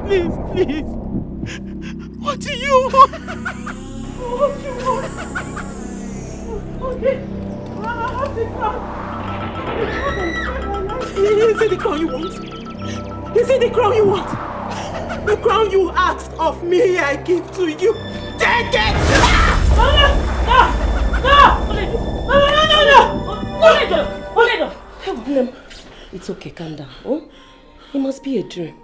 Please, please. What do you want? What do you want? Okay. I have the crown. Is it the crown you want? Is it the crown you want? The crown you asked of me, I give to you. Take it! No! It's okay, calm down. Oh? It must be a dream.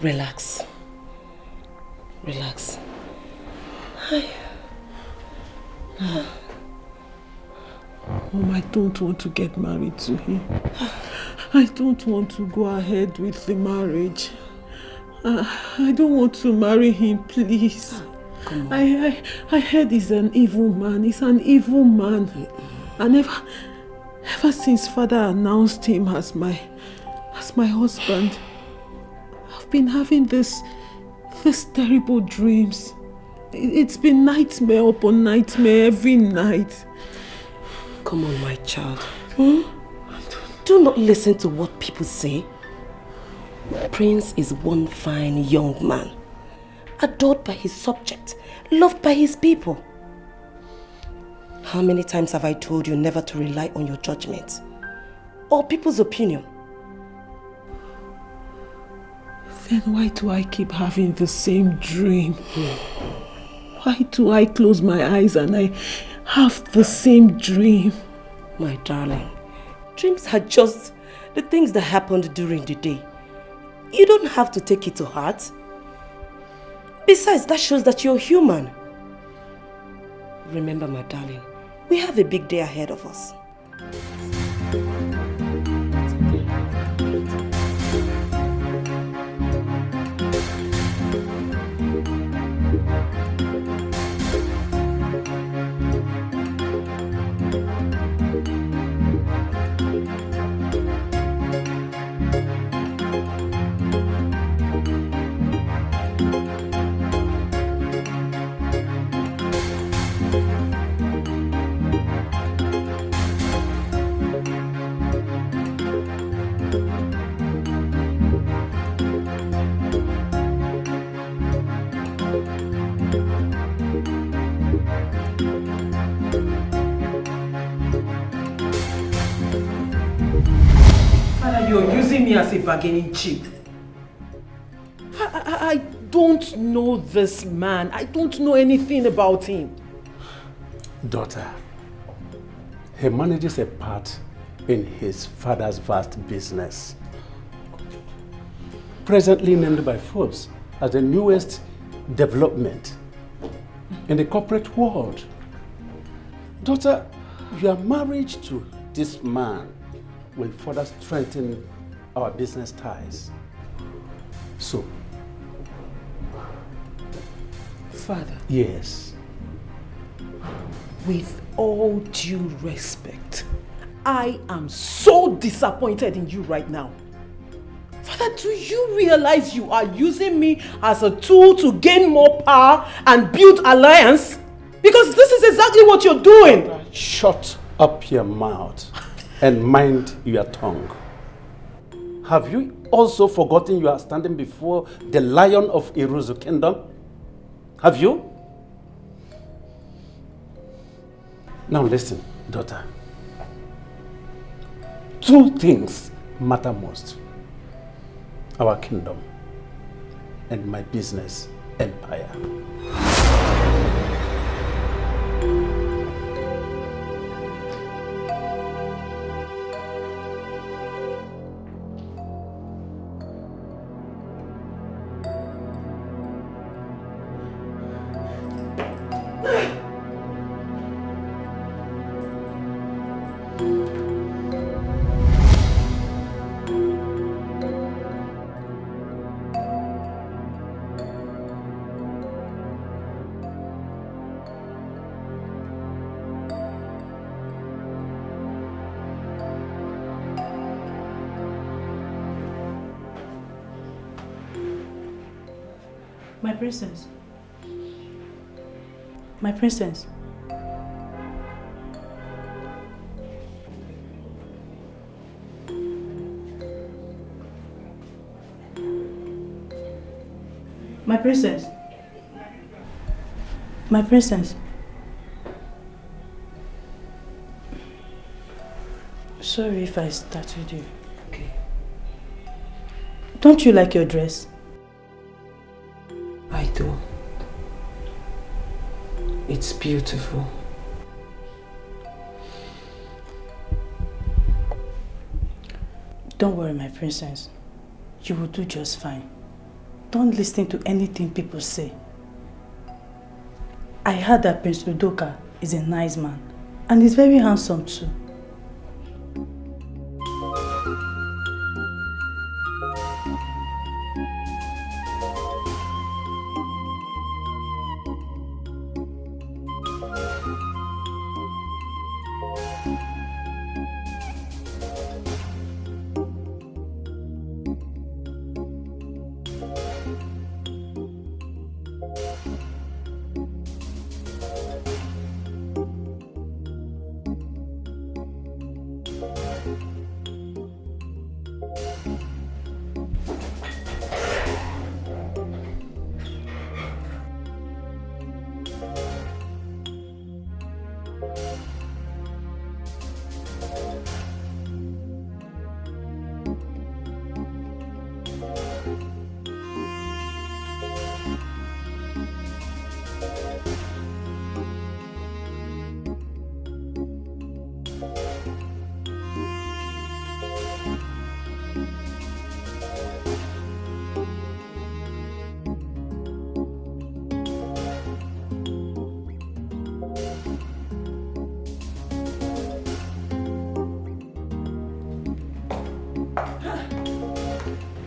Relax. Relax. Mom, I don't want to get married to him. I don't want to go ahead with the marriage. I don't want to marry him, please. Come on. I heard he's an evil man. He's an evil man. And ever since Father announced him as my husband, I've been having these terrible dreams. It's been nightmare upon nightmare every night. Come on, my child. Do not listen to what people say. Prince is one fine young man, adored by his subject, loved by his people. How many times have I told you never to rely on your judgment or people's opinion? Then why do I keep having the same dream? Why do I close my eyes and I have the same dream? My darling, dreams are just the things that happened during the day. You don't have to take it to heart. Besides, that shows that you're human. Remember, my darling, we have a big day ahead of us. You're using me as a bargaining chip. I don't know this man. I don't know anything about him. Daughter, he manages a part in his father's vast business. Presently named by Forbes as the newest development in the corporate world. Daughter, your marriage to this man will further strengthen our business ties. So, Father. Yes. With all due respect, I am so disappointed in you right now. Father, do you realize you are using me as a tool to gain more power and build alliance? Because this is exactly what you're doing. Shut up your mouth and mind your tongue. Have you also forgotten you are standing before the Lion of Iruzu Kingdom? Have you? Now listen, daughter. Two things matter most. Our kingdom and my business empire. My princess. My princess. My princess. My princess. Sorry if I startled you. Okay. Don't you like your dress? I do. It's beautiful. Don't worry, my princess. You will do just fine. Don't listen to anything people say. I heard that Prince Udoka is a nice man and he's very handsome too.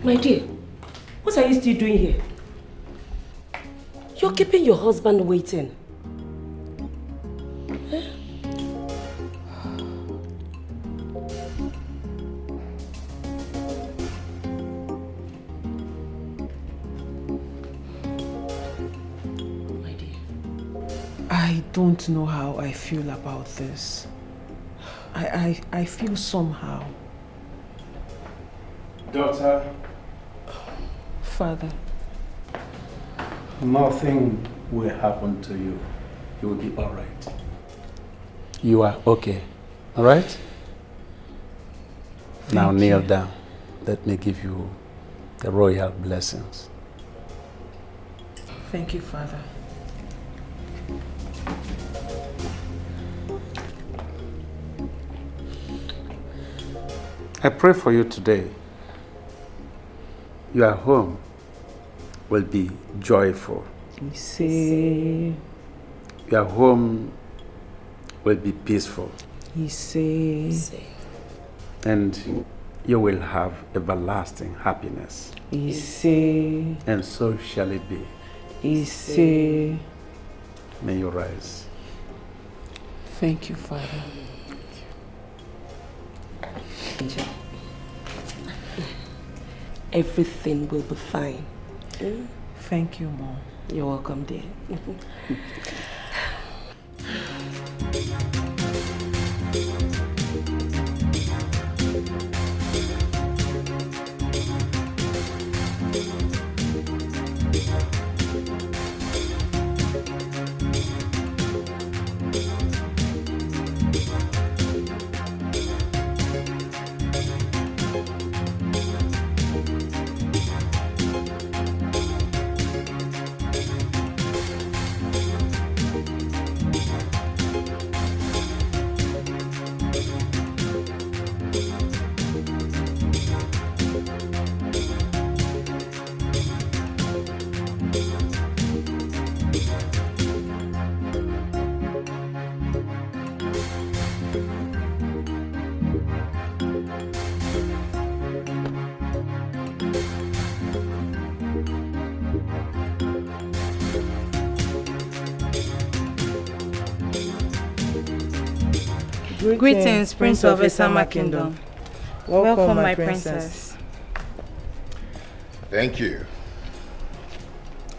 My dear, what are you still doing here? You're keeping your husband waiting. Eh? My dear. I don't know how I feel about this. I feel somehow. Daughter. Father. Nothing will happen to you. You will be all right. You are okay. All right? Now kneel down. Let me give you the royal blessings. Thank you, Father. I pray for you today. Your home will be joyful. Your home will be peaceful. And you will have everlasting happiness. And so shall it be. May you rise. Thank you, Father. Angel. Everything will be fine. Thank you, Mom. You're welcome, dear. Greetings, Prince of Esama Kingdom. Welcome, my princess. Thank you.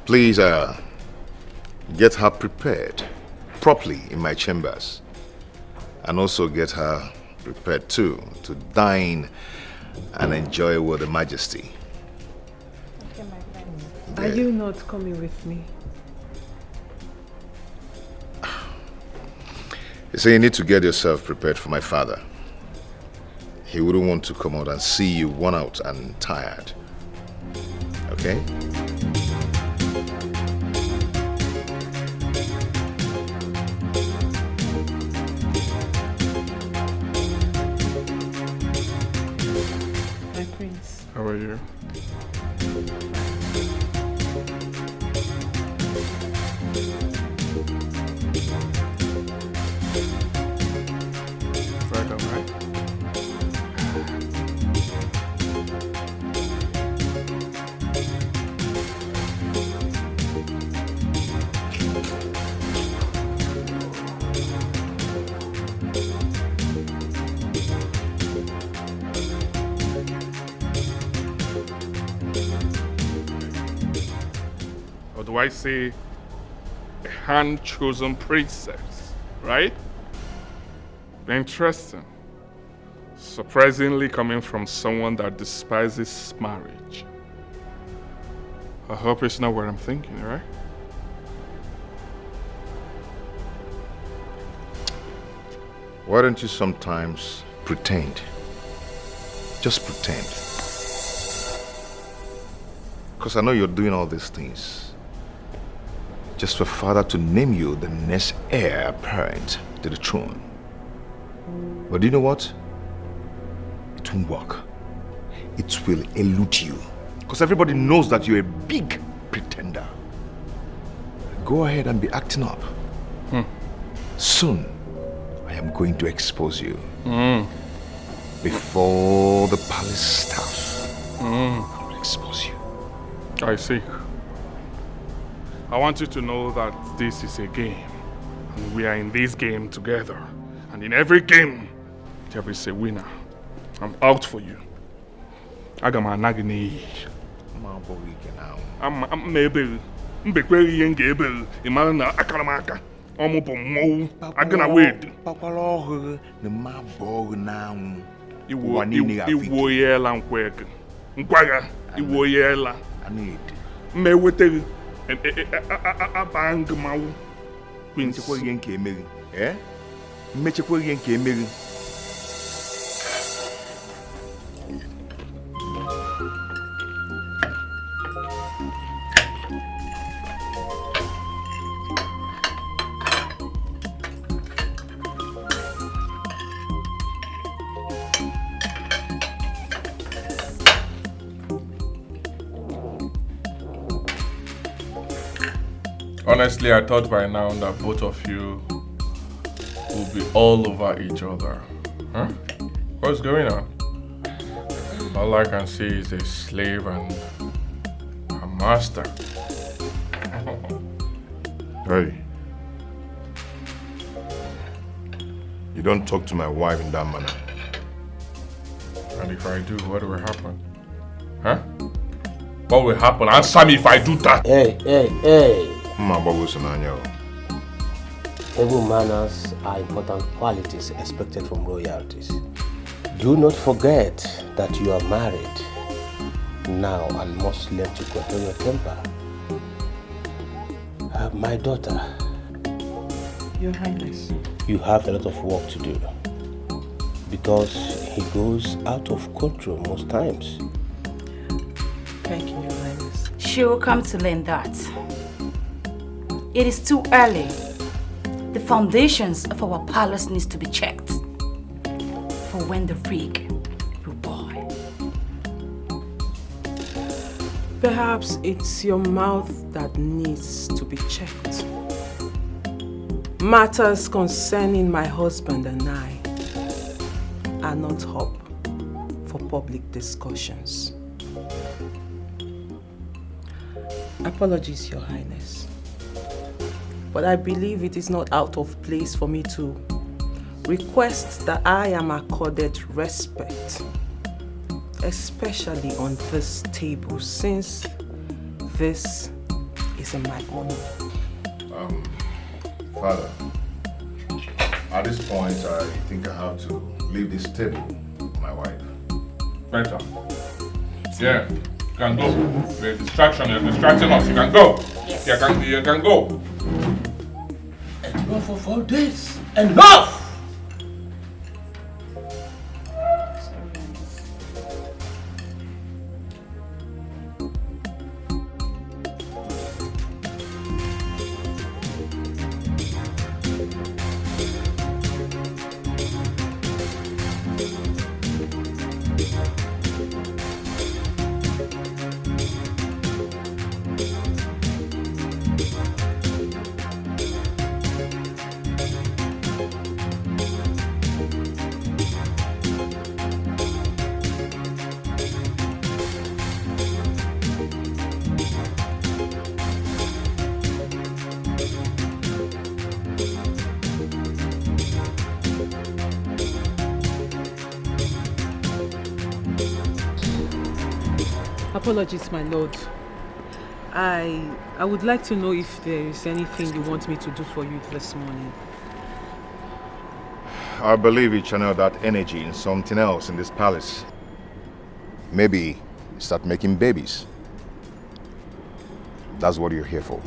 Please, get her prepared properly in my chambers. And also get her prepared too to dine and enjoy with Her Majesty. Okay, my friend. Are you not coming with me? You say you need to get yourself prepared for my father. He wouldn't want to come out and see you worn out and tired. Okay? My prince. How are you? Welcome, right? Or do I say a hand-chosen princess, right? Interesting. Surprisingly coming from someone that despises marriage. I hope it's not what I'm thinking, right? Why don't you sometimes pretend? Just pretend. Because I know you're doing all these things just for father to name you the next heir apparent to the throne. But do you know what? It won't work. It will elude you. Because everybody knows that you're a big pretender. Go ahead and be acting up. Soon, I am going to expose you. Before the palace staff. I will expose you. I see. I want you to know that this is a game. And we are in this game together. And in every game, there is a winner. I'm out for you. I got my nagini. I'm able. I'm able. Imagine Akaramaka. I'm gonna wait. Iwoyela nkwega. Nkwaga. Iwoyela. Me wete abang mau. Mmechekwa ihe nke emeri. Mmechekwa ihe nke emeri. Honestly, I thought by now that both of you will be all over each other. Huh? What's going on? All I can see is a slave and a master. Hey. You don't talk to my wife in that manner. And if I do, what will happen? Huh? What will happen? Answer me if I do that. Hey. Table manners are important qualities expected from royalties. Do not forget that you are married now and must learn to control your temper. My daughter, Your Highness, you have a lot of work to do because he goes out of control most times. thank you, Your Highness. She will come to learn that. It is too early. The foundations of our palace needs to be checked for when the rig will boil. Perhaps it's your mouth that needs to be checked. Matters concerning my husband and I are not up for public discussions. Apologies, Your Highness. But I believe it is not out of place for me to request that I am accorded respect, especially on this table, since this is in my honor. Father, at this point, I think I have to leave this table with my wife. Better. Yeah. You can go. There's distraction. You're distracting us. You can go. Yes. You can go. Enough of all this. Enough! Apologies, my lord. I would like to know if there is anything you want me to do for you this morning. I believe you channel that energy in something else in this palace. Maybe start making babies. That's what you're here for.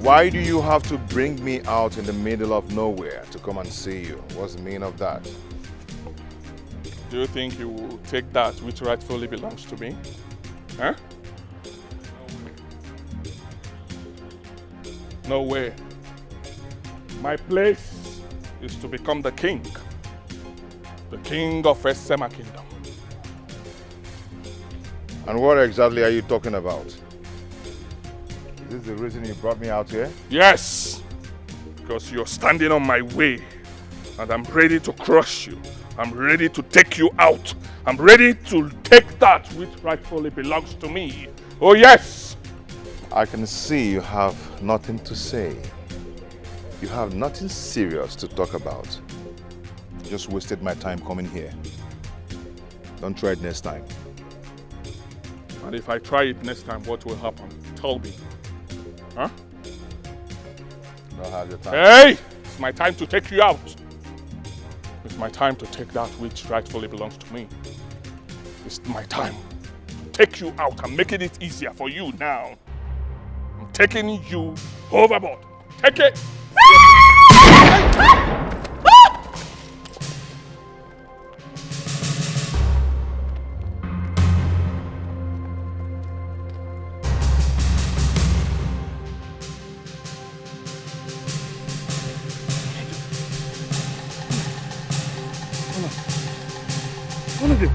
Why do you have to bring me out in the middle of nowhere to come and see you? What's the meaning of that? Do you think you will take that which rightfully belongs to me? Huh? No way. My place is to become the king of Esema Kingdom. And what exactly are you talking about? Is this the reason you brought me out here? Yes! Because you're standing on my way and I'm ready to crush you. I'm ready to take you out. I'm ready to take that which rightfully belongs to me. Oh yes! I can see you have nothing to say. You have nothing serious to talk about. You just wasted my time coming here. Don't try it next time. And if I try it next time, what will happen? Tell me. Huh? Don't have your time. Hey! It's my time to take you out. It's my time to take that which rightfully belongs to me. It's my time to take you out. I'm making it easier for you now. I'm taking you overboard. Take it! What is it?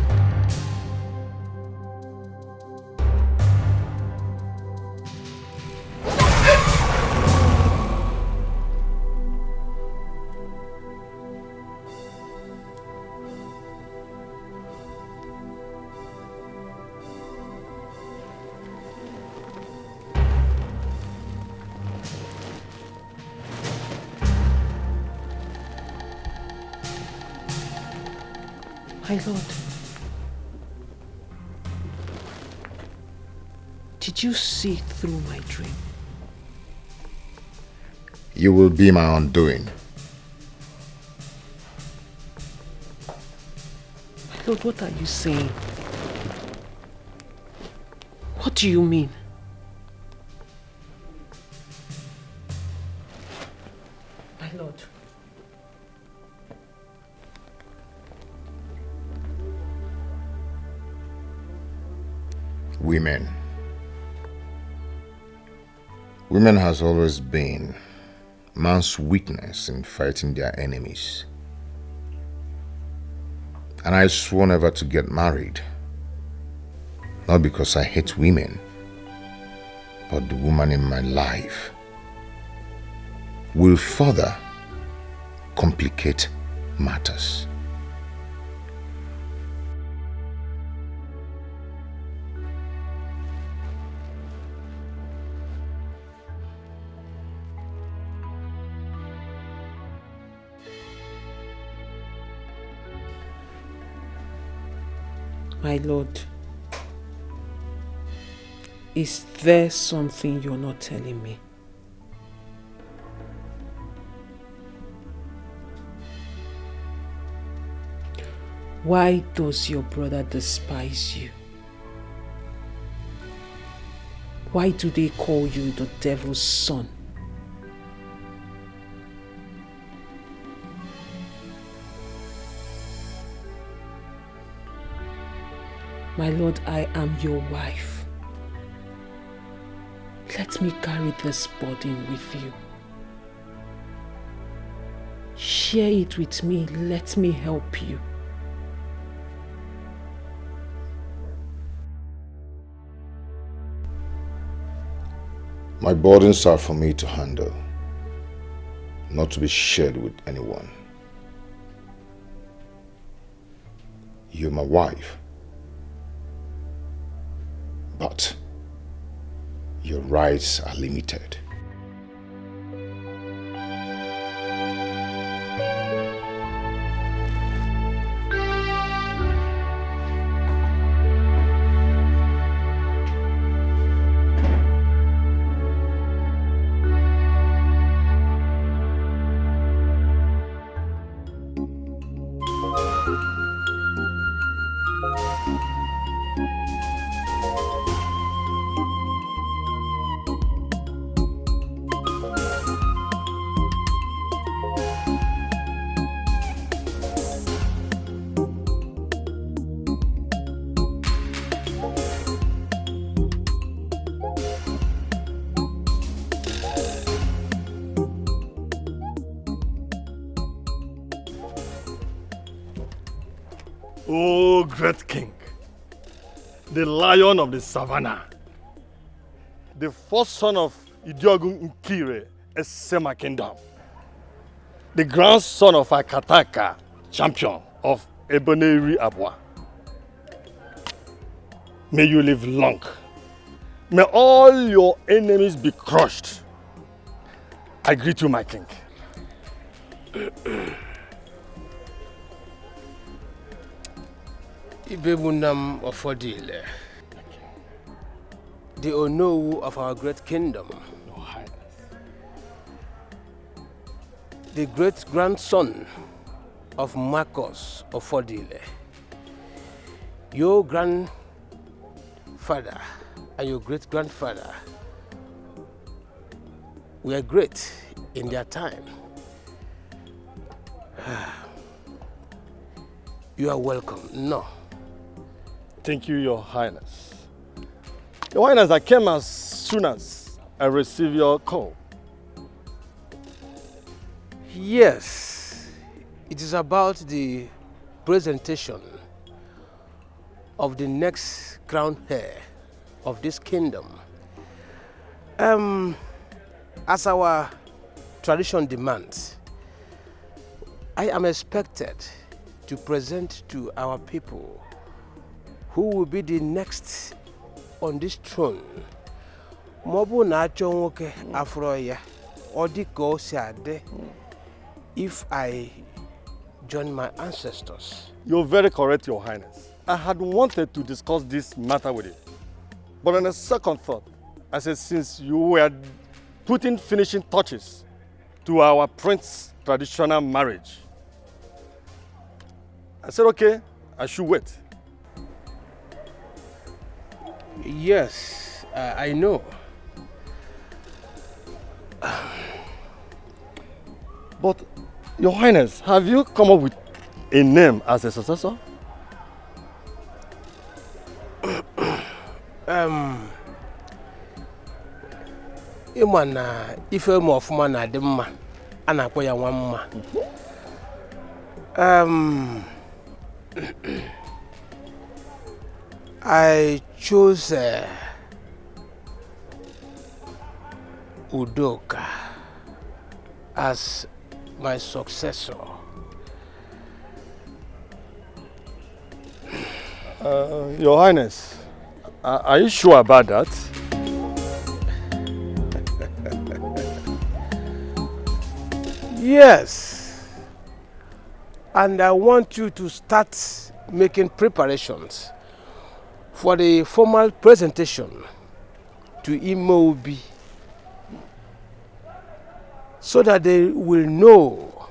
My lord, did you see through my dream? You will be my undoing. My lord, what are you saying? What do you mean? My lord. Women. Women has always been man's weakness in fighting their enemies. And I swore never to get married. Not because I hate women, but the woman in my life will further complicate matters. My lord, is there something you're not telling me? Why does your brother despise you? Why do they call you the devil's son? My lord, I am your wife. Let me carry this burden with you. Share it with me. Let me help you. My burdens are for me to handle, not to be shared with anyone. You're my wife, but your rights are limited. Oh, great king, the lion of the savannah, the first son of Idiogun Nkire, Esema Kingdom, the grandson of Akataka, champion of Eboneri Abwa. May you live long. May all your enemies be crushed. I greet you, my king. Ibebunam Ofodile, the Onowu of our great kingdom, the great grandson of Marcos Ofodile, your grandfather and your great grandfather were great in their time. You are welcome. No. Thank you, Your Highness. Your Highness, I came as soon as I received your call. Yes, it is about the presentation of the next crown heir of this kingdom. As our tradition demands, I am expected to present to our people who will be the next on this throne. Mobu na achonwoke afro ya odiko siade if I join my ancestors. You're very correct, Your Highness. I had wanted to discuss this matter with you. But on a second thought, I said since you were putting finishing touches to our prince's traditional marriage, I said, okay, I should wait. Yes, I know. But, Your Highness, have you come up with a name as a successor? Ịma na ife m ọfụma na adị mma a na-akpọ ya nwa mma. I chose Udoka as my successor. Your Highness, are you sure about that? Yes. And I want you to start making preparations for the formal presentation to Imobi so that they will know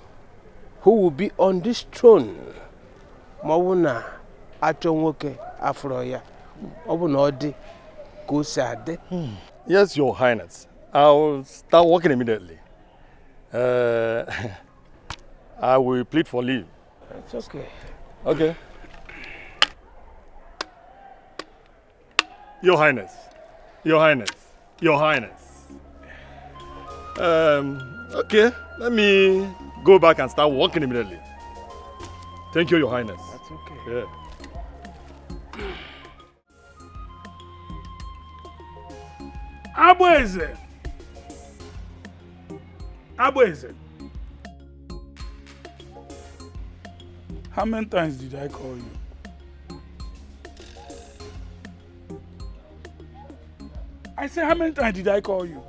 who will be on this throne. Mawuna achonwoke afroya. Obuna odi kusade. Yes, Your Highness. I'll start working immediately. I will plead for leave. It's okay. Okay. Your Highness. Your Highness. Your Highness. Okay. Let me go back and start working immediately. Thank you, Your Highness. That's okay. Yeah. Abweze. Abweze. How many times did I call you? I said, how many times did I call you?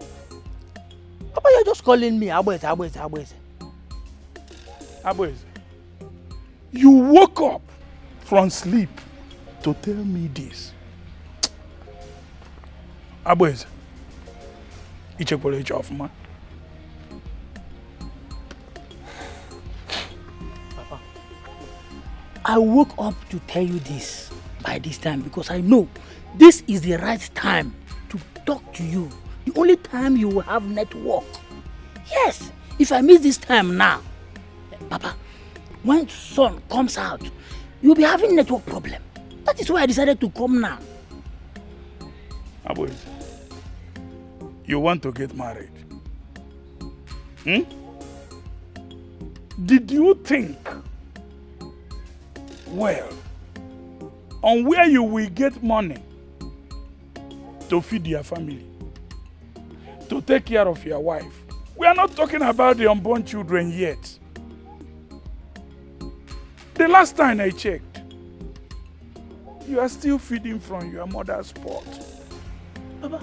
Papa, you're just calling me Abweze. Abweze, you woke up from sleep to tell me this. Abweze, ichekwele iche ofuma. Papa, I woke up to tell you this by this time because I know this is the right time to talk to you. The only time you will have network. Yes, if I miss this time now, Papa, when sun comes out, you'll be having network problem. That is why I decided to come now. Abweze, you want to get married? Did you think well on where you will get money to feed your family, to take care of your wife? We are not talking about the unborn children yet. The last time I checked, you are still feeding from your mother's pot. Papa,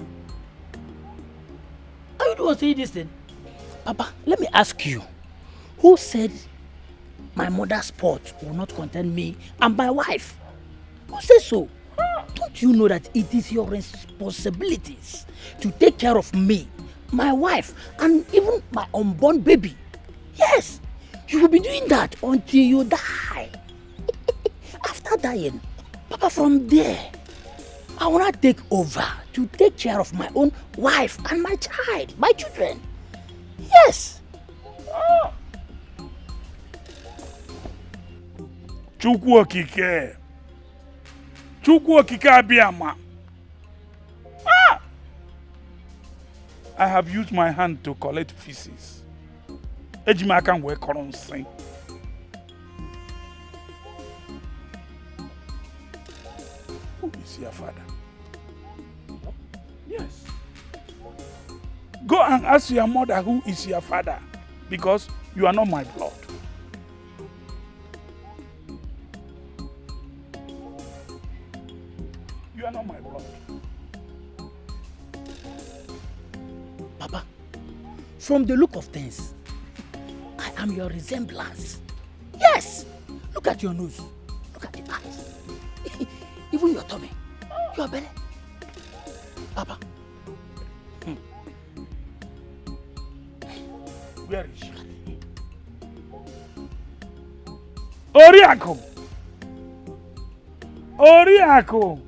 are you doing saying this thing? Papa, let me ask you, who said my mother's pot will not contain me and my wife? Who says so? Don't you know that it is your responsibilities to take care of me, my wife, and even my unborn baby? Yes, you will be doing that until you die. After dying, Papa, from there, I will not take over to take care of my own wife and my child, my children. Yes. Chukwu okike abiyama. I have used my hand to collect feces. Ejima can work on sing. Who is your father? Yes. Go and ask your mother who is your father, because you are not my blood. You are not my blood. Papa, from the look of things, I am your resemblance. Yes! Look at your nose. Look at your eyes. Even your tummy. Your belly. Papa. Where is she? Oriako! Oriako!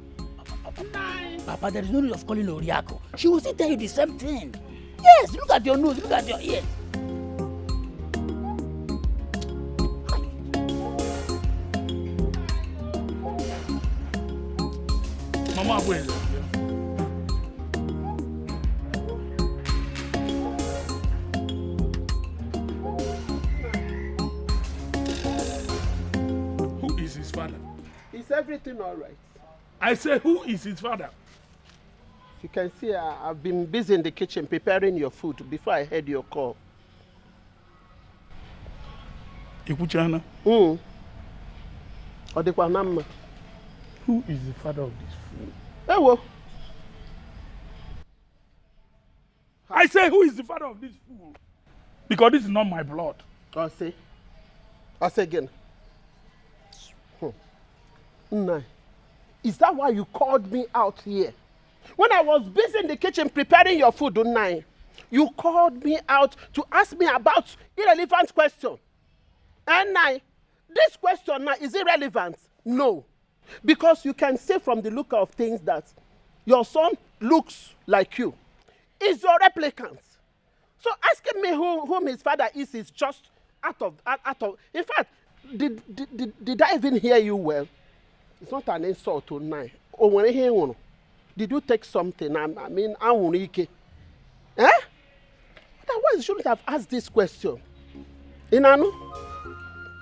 Papa, there is no need of calling Oriako. She will still tell you the same thing. Yes, look at your nose, look at your ears. Mama, where is it? Who is his father? Is everything all right? I say, who is his father? You can see I've been busy in the kitchen preparing your food before I heard your call. Ikuchana? Who is the father of this fool? Ewo. I say, who is the father of this fool? Because this is not my blood. I'll say again. No. Is that why you called me out here? When I was busy in the kitchen preparing your food, you called me out to ask me about irrelevant question. And now, this question now, is irrelevant? No. Because you can see from the look of things that your son looks like you. Is your replicant. So asking me whom his father is just out of. In fact, did I even hear you well? It's not an insult tonight. Oh, when I hear one, did you take something? I mean, eh? Otherwise, you shouldn't have asked this question. Inanu,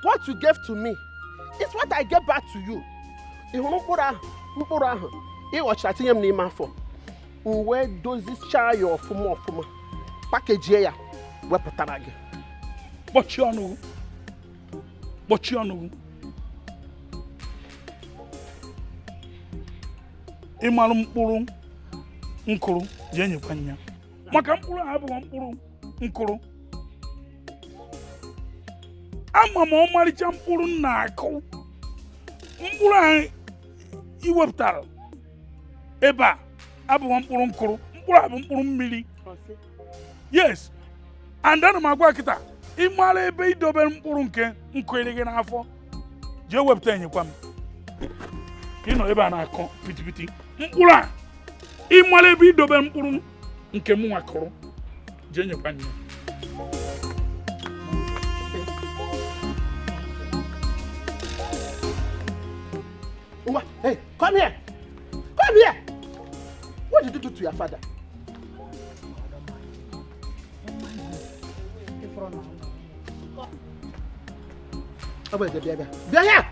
what you gave to me is what I gave back to you. Where does this child your fumo package here? But you know. Ịmalụ mkpụrụ nkụrụ je nyekwa nya maka mkpụrụ ahụ bụ mkpụrụ nkụrụ ama m ọmarịcha mkpụrụ na-akụ mkpụrụ ahụ iwepụtara ebe a abụghị mkpụrụ nkụrụ mkpụrụ ahụ bụ mkpụrụ mmiri yes and ana m agwa kịta ịmara ebe idobere mkpụrụ nke nkụere gị n'afọ jee wepụta enyekwa m ịnọ ebe a na-akọ pitipiti mkpụrụ a ịmara ebe idobe mkpụrụ nke m nwakọrọ jee nyekwa nne Hey, come here! Come here! What did you do to your father? Be here!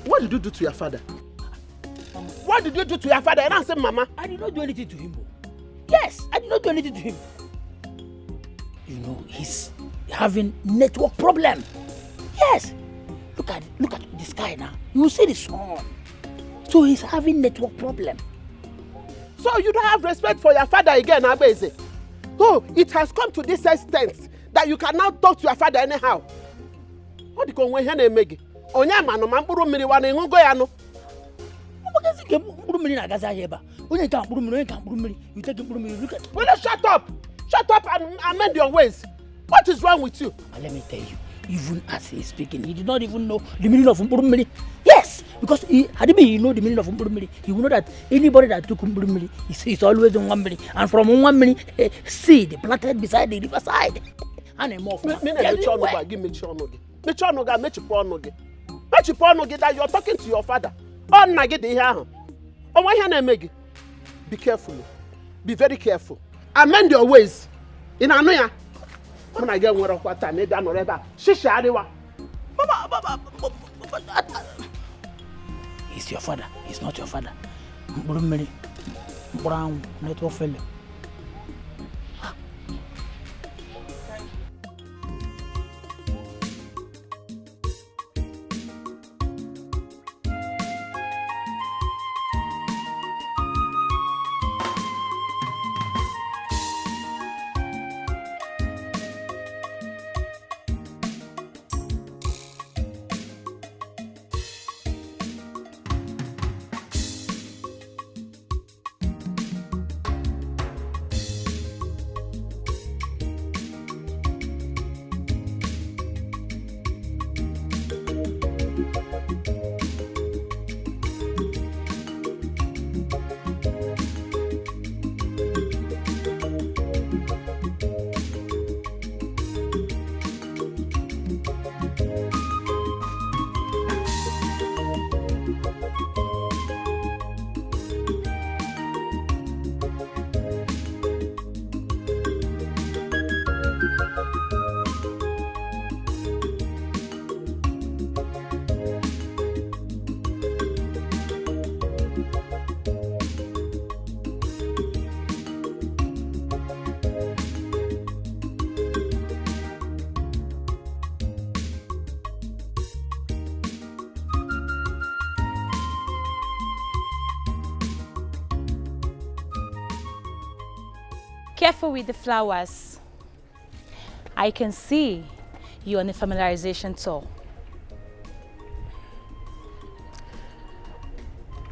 What did you do to your father? What did you do to your father? And I said, Mama. I did not do anything to him. Yes, I did not do anything to him. You know, he's having network problem. Yes. Look at the sky now. You see the sun. So he's having network problem. So you don't have respect for your father again, Abeze. Oh, it has come to this extent that you cannot talk to your father anyhow. What do you want to make? Onyama no mamburu mmiri wana ngugo ya no. Because you mamburu mmiri na gaza heba. Onye ka mamburu mmiri, you take mamburu mmiri. Look at. Will you shut up? Shut up and amend your ways. What is wrong with you? And let me tell you, even as he's speaking, he did not even know the meaning of mamburu mmiri. Yes, because had he know the meaning of mamburu mmiri, he would know that anybody that took mamburu mmiri is always in one mmiri, and from one mmiri, seed planted beside the riverside. And a more. Give me chonogi. Me chonoga me chiponogi. That you're talking to your father. Be careful. Be very careful. Amend your ways. In Anoya. When I get one of what time, maybe I'm not Shisha Adewa. He's your father. He's not your father. Brown, network fellow. Careful with the flowers. I can see you're on a familiarization tour.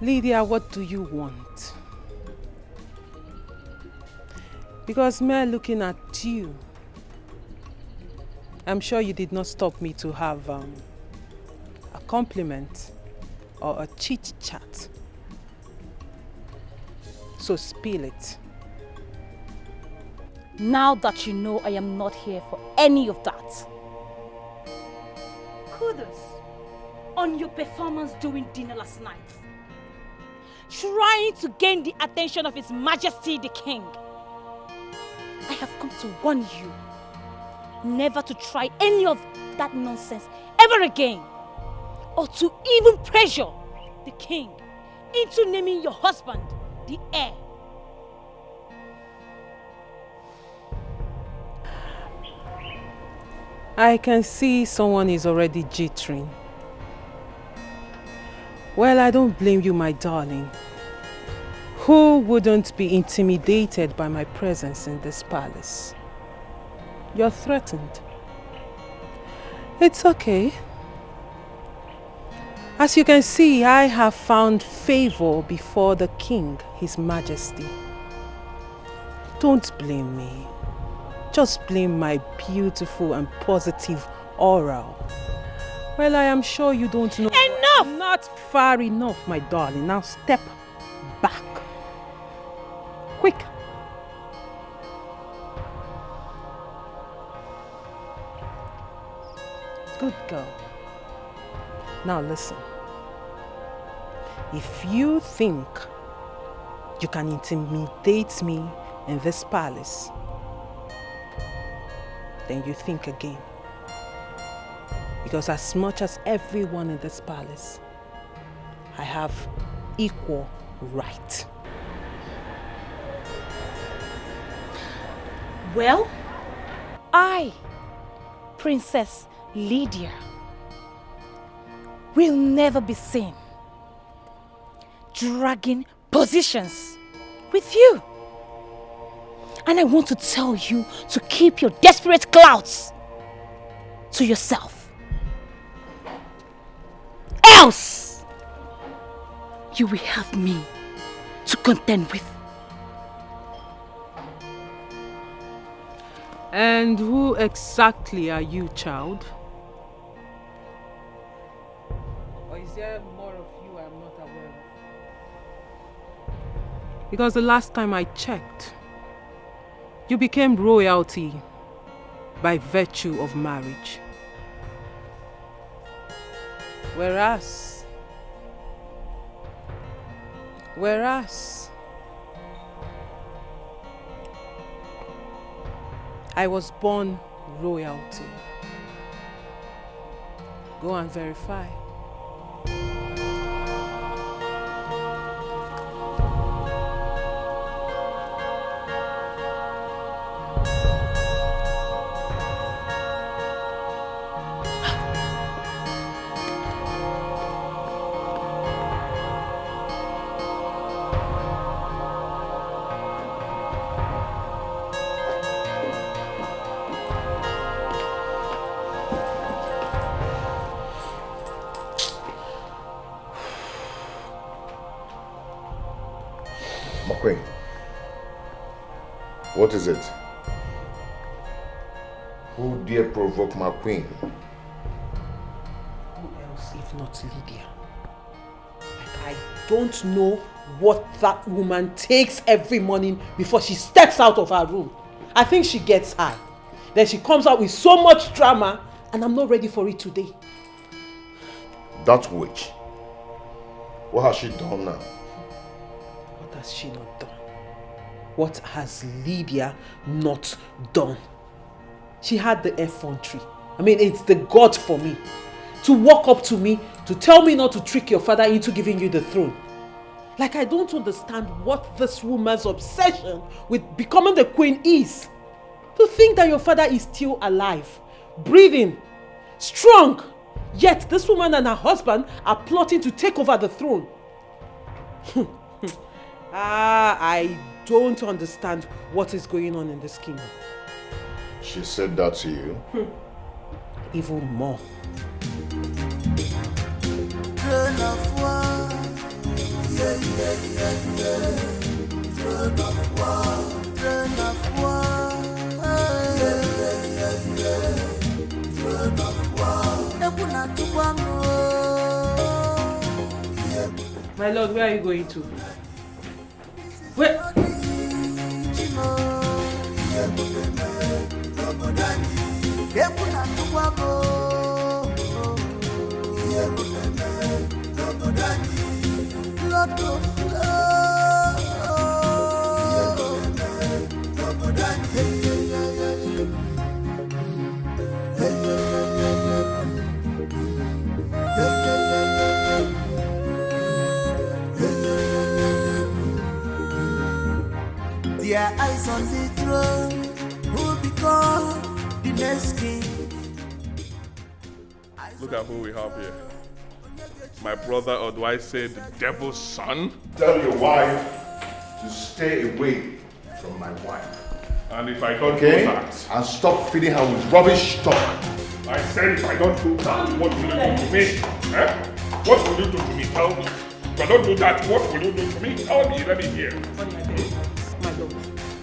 Lydia, what do you want? Because mere looking at you, I'm sure you did not stop me to have a compliment or a chit-chat. So spill it. Now that you know I am not here for any of that. Kudos on your performance during dinner last night. Trying to gain the attention of His Majesty the King. I have come to warn you never to try any of that nonsense ever again, or to even pressure the King into naming your husband the heir. I can see someone is already jittering. Well, I don't blame you, my darling. Who wouldn't be intimidated by my presence in this palace? You're threatened. It's okay. As you can see, I have found favor before the King, His Majesty. Don't blame me. Just blame my beautiful and positive aura. Well, I am sure you don't know. Enough! Not far enough, my darling. Now step back. Quick. Good girl. Now listen. If you think you can intimidate me in this palace, then you think again. Because as much as everyone in this palace, I have equal right. Well, I, Princess Lydia, will never be seen dragging positions with you. And I want to tell you to keep your desperate clouds to yourself. Else, you will have me to contend with. And who exactly are you, child? Or is there more of you I'm not aware of? Because the last time I checked, you became royalty by virtue of marriage. Whereas I was born royalty. Go and verify. Queen, what is it? Who dare provoke my queen? Who else if not Lydia? Like, I don't know what that woman takes every morning before she steps out of her room. I think she gets high. Then she comes out with so much drama, and I'm not ready for it today. That witch. What has she done now? What has she not done? What has Lydia not done? She had the effrontery. I mean, it's the God for me. To walk up to me, to tell me not to trick your father into giving you the throne. Like, I don't understand what this woman's obsession with becoming the queen is. To think that your father is still alive, breathing, strong. Yet this woman and her husband are plotting to take over the throne. I don't understand what is going on in this kingdom. She said that to you? Even more. Throne of war. Yeah, yeah, yeah, yeah. Throne of war. Throne of war. Yeah, yeah, yeah, yeah. Throne of war. My lord, where are you going to? Where? Their eyes on the throne, who become the next king. Look at who we have here. My brother, or do I say the devil's son? Tell your wife to stay away from my wife. And if I don't Okay? do that... And stop feeding her with rubbish talk. I said if I don't do that, what will you do to me? Eh? What will you do to me? Tell me. If I don't do that, what will you do to me? Tell me, let me hear.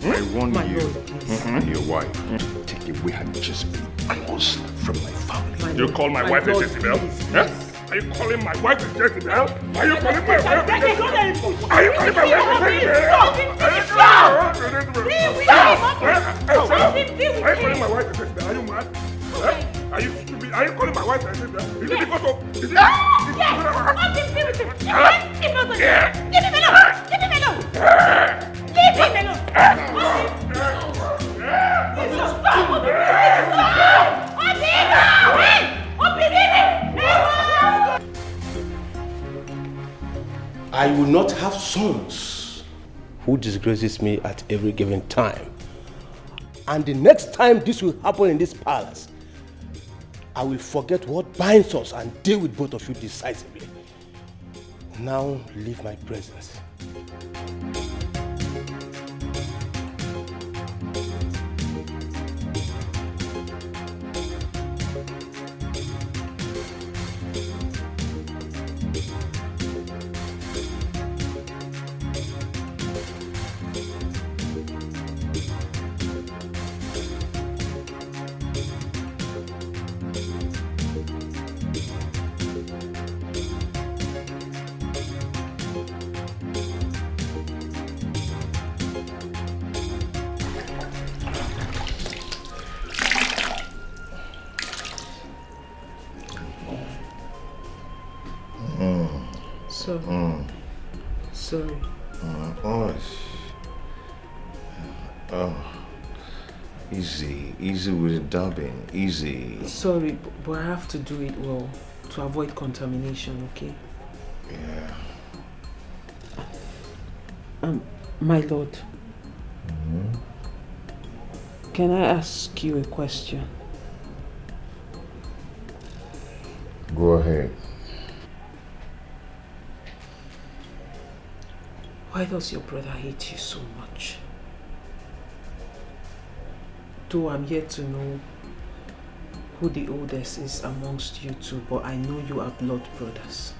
I warn you and your wife to take away her Jezebel claws from my family. You call my wife a Jezebel? Eh? Are you calling my wife a Jezebel? Are you calling my wife a Jezebel? Are you calling my wife a Jezebel? Are you calling my wife a Jezebel? Are you mad? Are you stupid? Are you calling my wife a Jezebel? Is it because of... Is it... Leave him alone! I will not have sons who disgraces me at every given time. And the next time this will happen in this palace, I will forget what binds us and deal with both of you decisively. Now leave my presence. Sorry. Easy with the dubbing, easy. Sorry, but I have to do it well to avoid contamination, okay? Yeah. My lord. Can I ask you a question? Go ahead. Why does your brother hate you so much? Though I'm yet to know who the oldest is amongst you two, but I know you are blood brothers.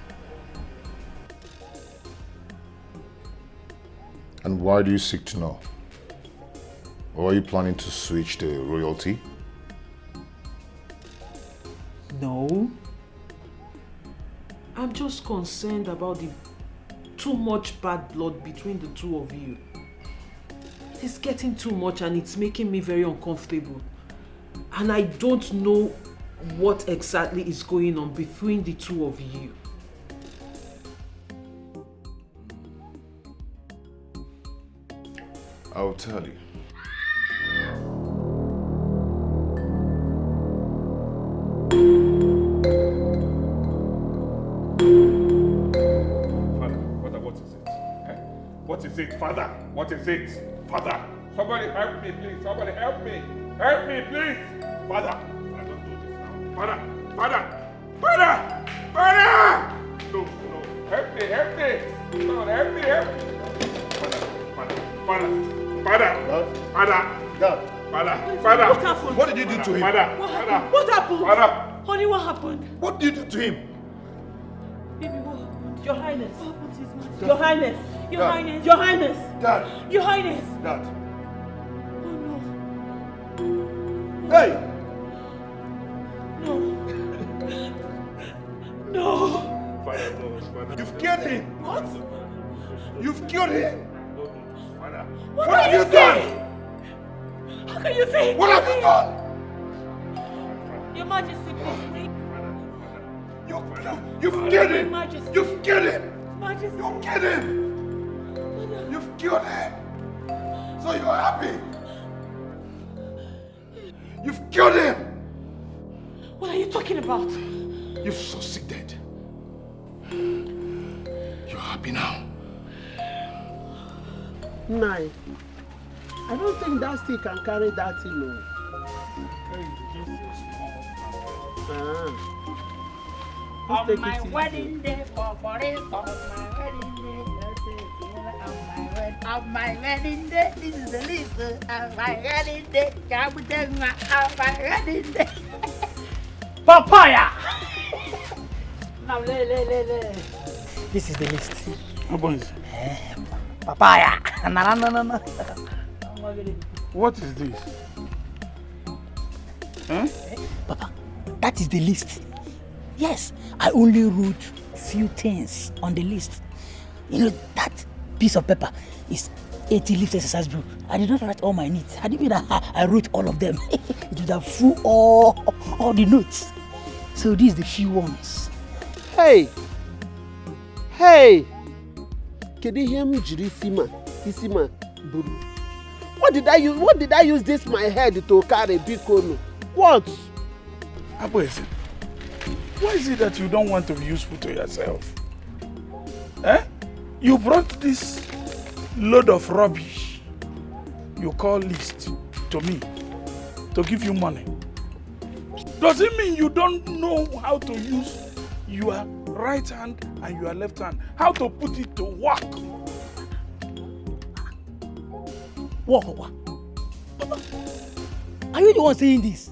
And why do you seek to know? Or are you planning to switch the royalty? No. I'm just concerned about the too much bad blood between the two of you. It's getting too much and it's making me very uncomfortable. And I don't know what exactly is going on between the two of you. I'll tell you. What is it, Father? What is it, Father? Somebody help me, please. Somebody help me. Help me, please. Father, I don't do this now. Father! No. Help me. Lord, help me. Father. Father. What happened? What did you do to him? What happened? Father. Honey, what happened? What did you do to him? Baby, what happened? Your Highness. What happened to his majesty? Your Highness. Your Highness. Your Highness. Dad. Your Highness. Dad. Oh no. Hey! No. No. Father, no. Father. You've killed him. What? You've killed him. Father. What have you done? How can you say? What have you done? Your Majesty, please. You've killed him. Majesty. You've killed him. Majesty. You killed him. You've killed him. So you're happy. You've killed him. What are you talking about? You've succeeded. You're happy now. Nine. I don't think that stick can carry that thing. No. On my wedding day, on my wedding day, on my wedding day, this is the list. On my wedding day, on my wedding day. Papaya! Now, this is the list. Papaya! No. What is this? Huh? Papa, that is the list. Yes, I only wrote few things on the list. You know, that piece of paper is 80 leaf exercise book. I did not write all my needs. I didn't mean I wrote all of them. It would have full all the notes. So these are the few ones. Hey! Can you hear me, Isima, Buru? What did I use this my head to carry big kono? What? Abuezi, why is it that you don't want to be useful to yourself? You brought this load of rubbish you call list to me to give you money. Does it mean you don't know how to use your right hand and your left hand? How to put it to work? What? Papa, are you the one saying this?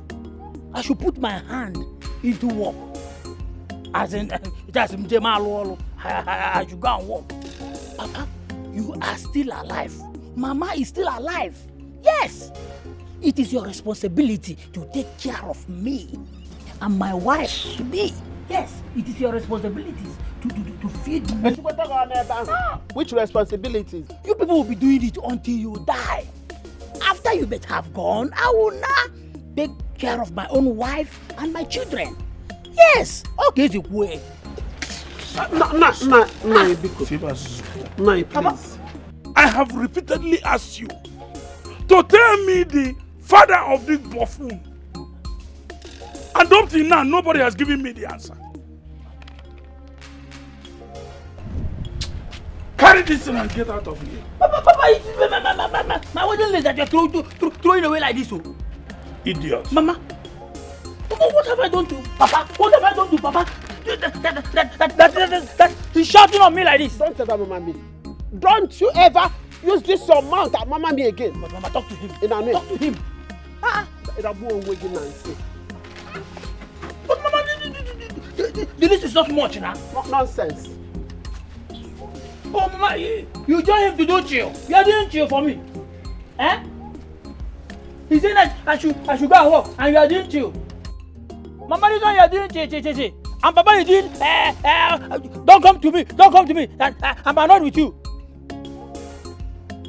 I should put my hand into work. As in, I should go and work. Papa, you are still alive. Mama is still alive. Yes. It is your responsibility to take care of me and my wife, me. Yes, it is your responsibilities to feed me. Which responsibilities? You people will be doing it until you die. After you better have gone, I will now take care of my own wife and my children. Yes. Okay, the way. No, please. I have repeatedly asked you to tell me the father of this buffoon. And up till now, nobody has given me the answer. Carry this thing and get out of here. Papa, my wedding list that you're throwing away like this. Oh. Idiot. Mama, what have I done to Papa? What have I done to Papa? That he's shouting on me like this. Don't tell that Mama me. Don't you ever use this your mouth at Mama me again. But Mama, talk to him. Talk to him. But Mama, the list is not much now. Nonsense. Oh Mama, you join him to do chill. You are doing chill for me. He said that I should go and work and you are doing chill. Mama, this one you are doing chill. And Papa is doing don't come to me. And I'm annoyed with you.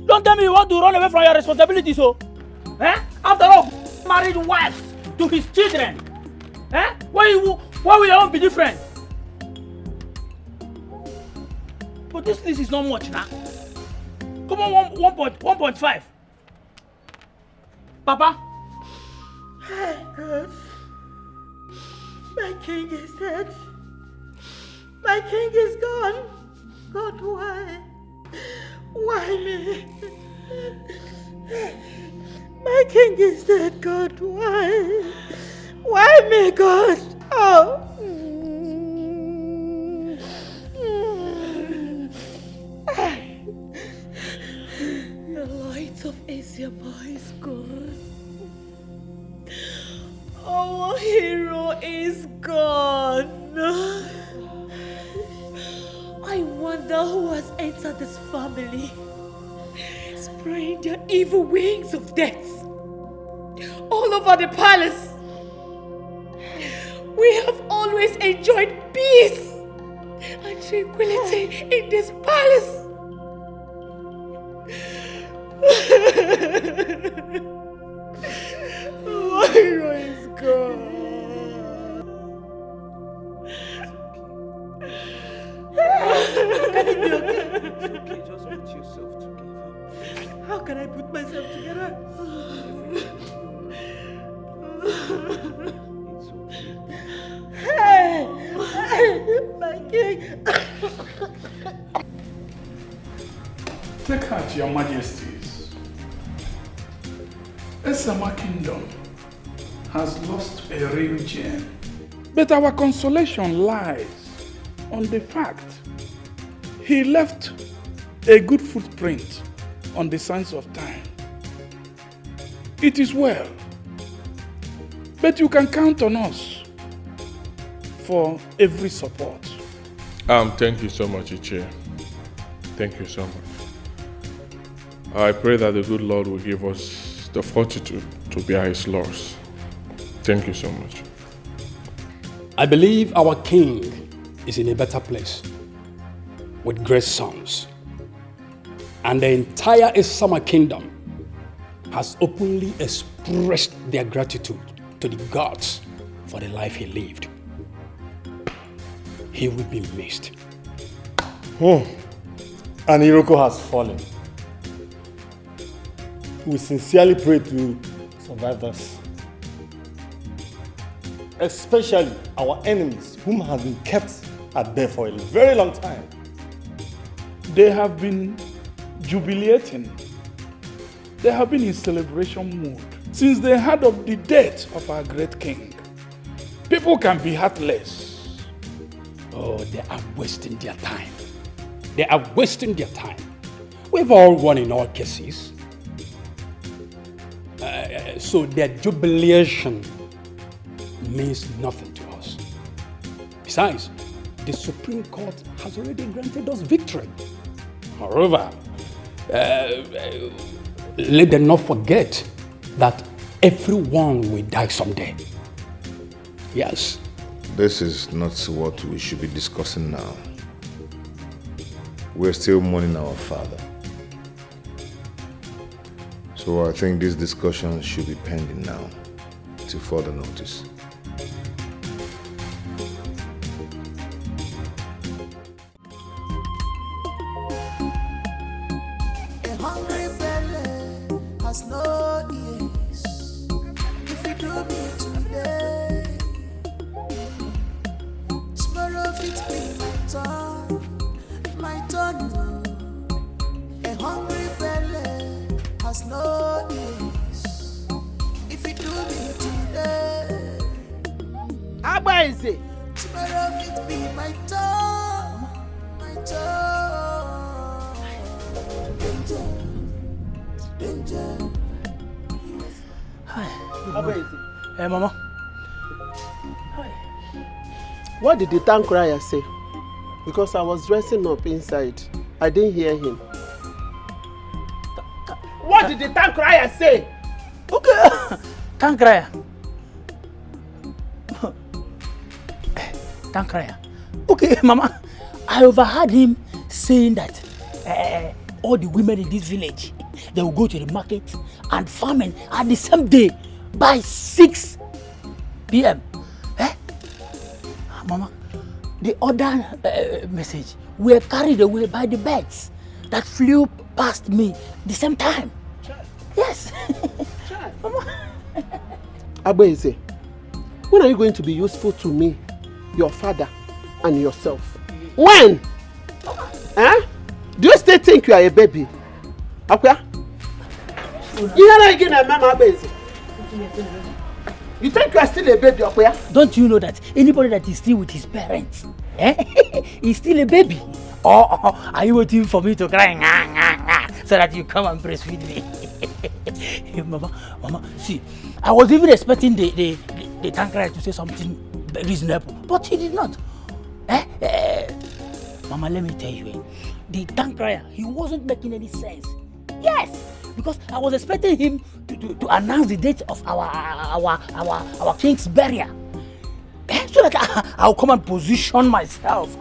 Don't tell me you want to run away from your responsibilities, so. After all, married wives to his children. Why will your own be different? But this list is not much now. Come on, 1.5. Papa. God. My king is dead. My king is gone. God, why? Why me? My king is dead, God, why? Why me, God? Oh. Isiama is gone. Our hero is gone. I wonder who has entered this family, spraying their evil wings of death all over the palace. We have always enjoyed peace and tranquility in this palace. My hero is gone. Can it be okay? It's okay, just put yourself together. How can I put myself together? It's okay. Hey! My king! Take heart, your majesties. Esama Kingdom has lost a real gem. But our consolation lies on the fact he left a good footprint on the sands of time. It is well, but you can count on us for every support. Thank you so much, Ichie. Thank you so much. I pray that the good Lord will give us the fortitude to bear his loss. Thank you so much. I believe our king is in a better place with great sons. And the entire Esama Kingdom has openly expressed their gratitude to the gods for the life he lived. He will be missed. And Iroko has fallen. We sincerely pray to survive this. Especially our enemies, whom have been kept at bay for a very long time. They have been jubilating. They have been in celebration mood since they heard of the death of our great king. People can be heartless. Oh, they are wasting their time. They are wasting their time. We've all won in all cases. So their jubilation means nothing to us. Besides, the Supreme Court has already granted us victory. However, let them not forget that everyone will die someday. Yes. This is not what we should be discussing now. We're still mourning our father. So I think this discussion should be pending now, till further notice. A hungry belly has no ears. If you do me today, tomorrow it be my turn. A hungry belly has no ears. If you do me today, Abba is it? tomorrow it be my turn. My turn. Danger, danger. Hi. Abba is it? Hey, Mama. What did the tank crier say? Because I was dressing up inside. I didn't hear him. What did the tank crier say? Okay. Tank crier. Tank crier. Okay, Mama. I overheard him saying that all the women in this village, they will go to the market and farming at the same day by 6 p.m. Mama, the other message were carried away by the birds that flew past me the same time. Yes. Mama. Abba, when are you going to be useful to me, your father, and yourself? When? Huh? Do you still think you are a baby? Okay? You think you are still a baby, okay? Don't you know that anybody that is still with his parents, is still a baby? Or are you waiting for me to cry so that you come and breastfeed me? Mama, see, I was even expecting the Tankrai to say something reasonable, but he did not. Mama, let me tell you, the Tankrai, he wasn't making any sense. Yes, because I was expecting him to announce the date of our king's burial. So that I'll come and position myself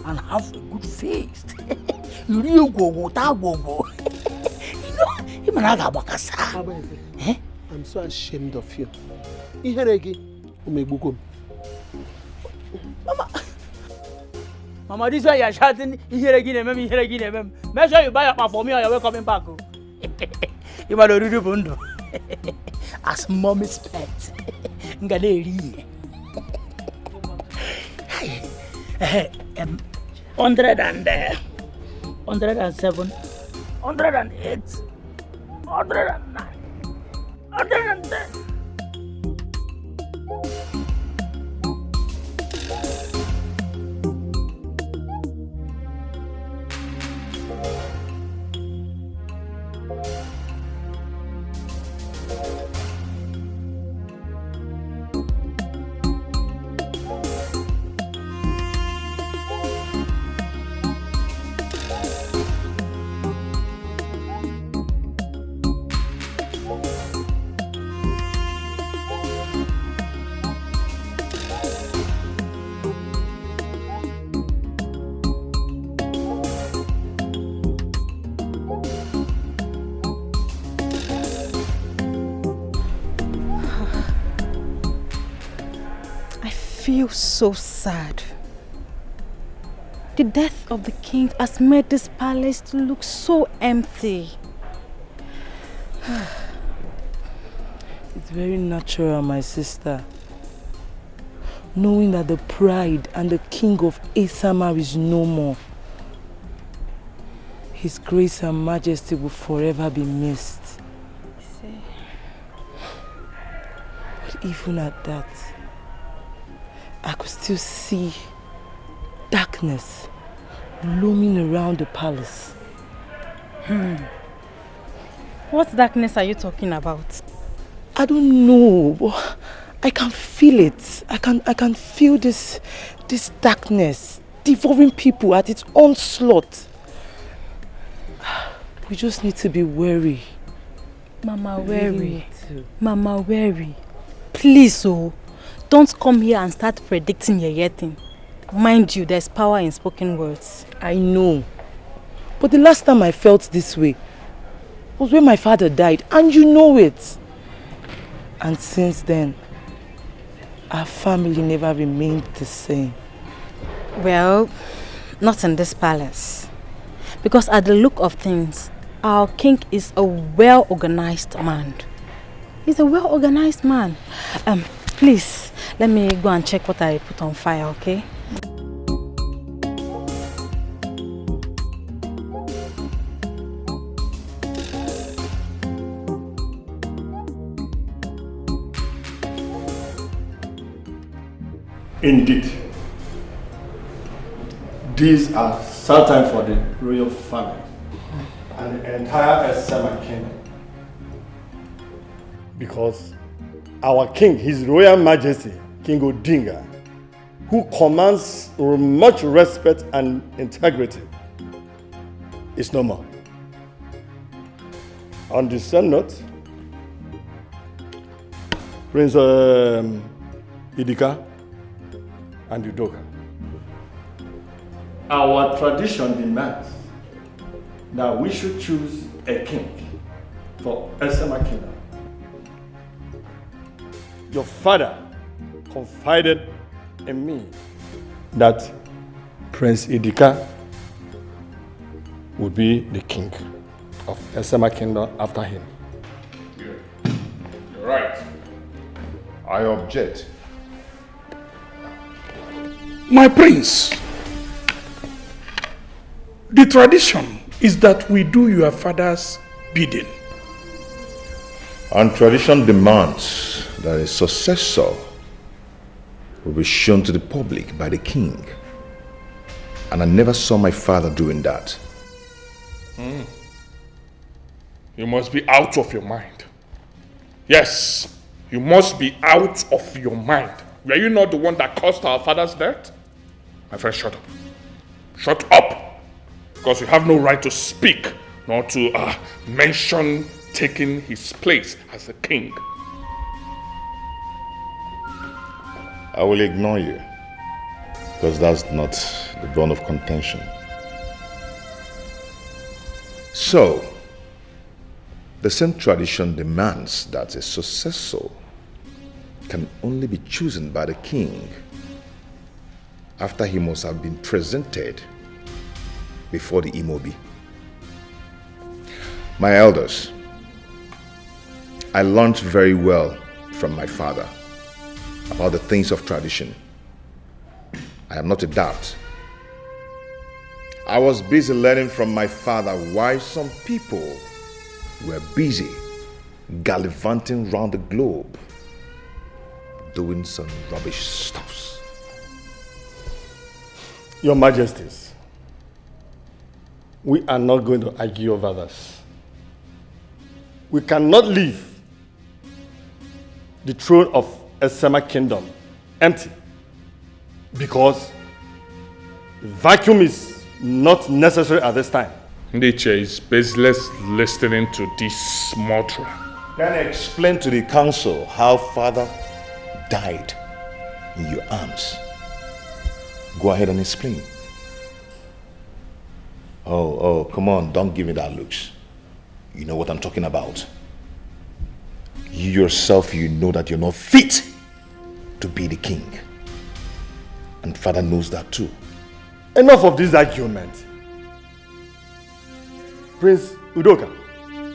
and have a good feast. You go. I'm so ashamed of you. Mama, this way you're shouting, make sure you buy up for me or you're coming back. You might already bundle. As mommy's pet. 107, 108, 109, 110. I feel so sad. The death of the king has made this palace to look so empty. It's very natural, my sister. Knowing that the pride and the king of Asamar is no more. His grace and majesty will forever be missed. But even at that, I could still see darkness looming around the palace. What darkness are you talking about? I don't know, but I can feel it. I can feel this darkness devouring people at its onslaught. We just need to be wary. Mama, wary. Mama, wary. Please, don't come here and start predicting your thing. Mind you, there's power in spoken words. I know. But the last time I felt this way was when my father died, and you know it. And since then, our family never remained the same. Well, not in this palace. Because at the look of things, our king is a well-organized man. He's a well-organized man. Please, let me go and check what I put on fire, okay? Indeed, these are sad times for the royal family and the entire Esama kingdom. Because our king, His Royal Majesty, King Odinga, who commands much respect and integrity, is no more. On the same note, Prince Idika and Udoka, our tradition demands that we should choose a king for Esama Kingdom. Your father confided in me that Prince Idika would be the king of Esama Kingdom after him. You're right. I object. My prince, the tradition is that we do your father's bidding. And tradition demands that a successor will be shown to the public by the king. And I never saw my father doing that. You must be out of your mind. Yes, you must be out of your mind. Were you not the one that caused our father's death? My friend, shut up. Shut up! Because you have no right to speak, nor to mention taking his place as a king. I will ignore you, because that's not the bone of contention. So, the same tradition demands that a successor can only be chosen by the king after he must have been presented before the Imobi. My elders, I learned very well from my father about the things of tradition. I am not a daft. I was busy learning from my father why some people were busy gallivanting round the globe doing some rubbish stuffs. Your Majesties, we are not going to argue over this. We cannot leave the throne of a Sema kingdom empty because the vacuum is not necessary at this time. Nature is baseless listening to this mantra. Can I explain to the council how father died in your arms? Go ahead and explain. Oh, come on, don't give me that looks. You know what I'm talking about. You yourself, you know that you're not fit to be the king. And father knows that too. Enough of this argument. Prince Udoka,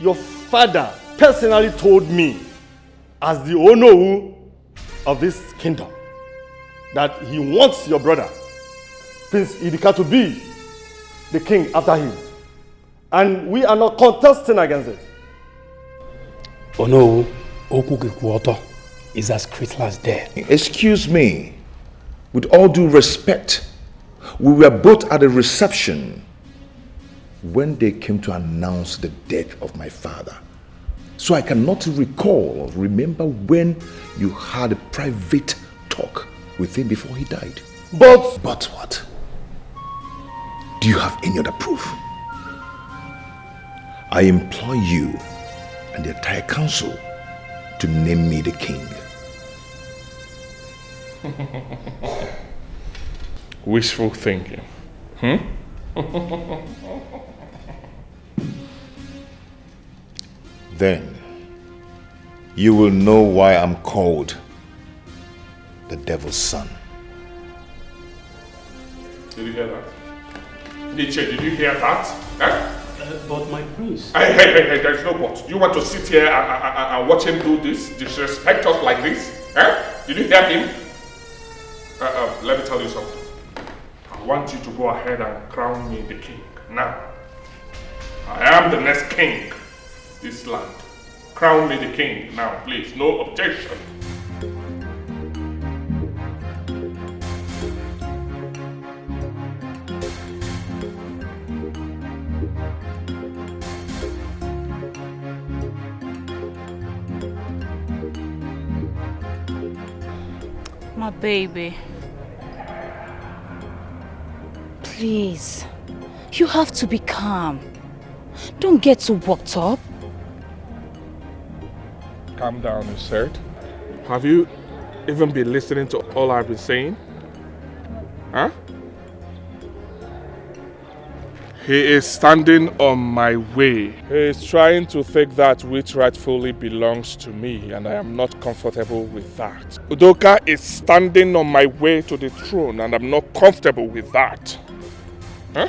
your father personally told me, as the Onowu of this kingdom, that he wants your brother, Prince Idika, to be the king after him. And we are not contesting against it. Onowu Okukikuoto is as critical as there. Excuse me, with all due respect, we were both at a reception when they came to announce the death of my father. So I cannot recall or remember when you had a private talk with him before he died. But what? Do you have any other proof? I implore you and the entire council to name me the king. Wishful thinking. Then you will know why I'm called the devil's son. Did you hear that? Nietzsche, did you hear that? But my prince. Hey, there's no but. You want to sit here and watch him do this? Disrespect us like this? Did you hear him? Let me tell you something. I want you to go ahead and crown me the king. Now, I am the next king of this land. Crown me the king now, please. No objection. My baby. Please, you have to be calm. Don't get too worked up. Calm down, you said. Have you even been listening to all I've been saying? Huh? He is standing on my way. He is trying to take that which rightfully belongs to me, and I am not comfortable with that. Udoka is standing on my way to the throne, and I'm not comfortable with that. Huh?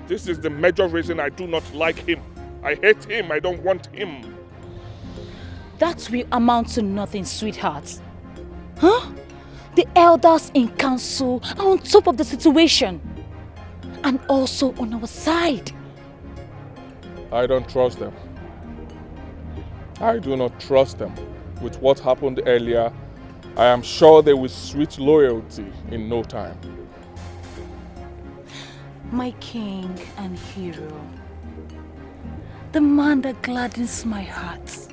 This is the major reason I do not like him. I hate him. I don't want him. That will amount to nothing, sweetheart. Huh? The elders in council are on top of the situation. And also on our side. I don't trust them. I do not trust them. With what happened earlier, I am sure they will switch loyalty in no time. My king and hero, the man that gladdens my heart.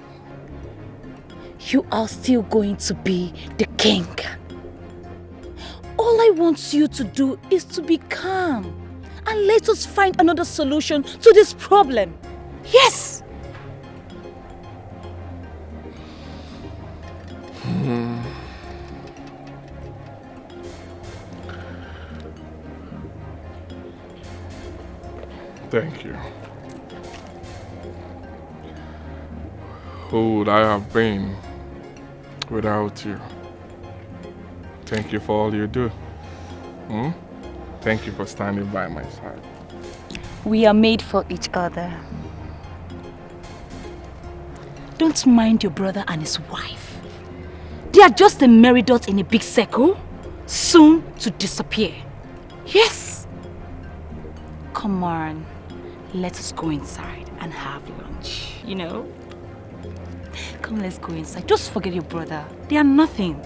You are still going to be the king. All I want you to do is to be calm and let us find another solution to this problem. Yes! Thank you. Who would I have been without you? Thank you for all you do. Thank you for standing by my side. We are made for each other. Don't mind your brother and his wife. They are just a merry dot in a big circle, soon to disappear. Yes! Come on, let us go inside and have lunch, you know? Come, let's go inside. Just forget your brother. They are nothing.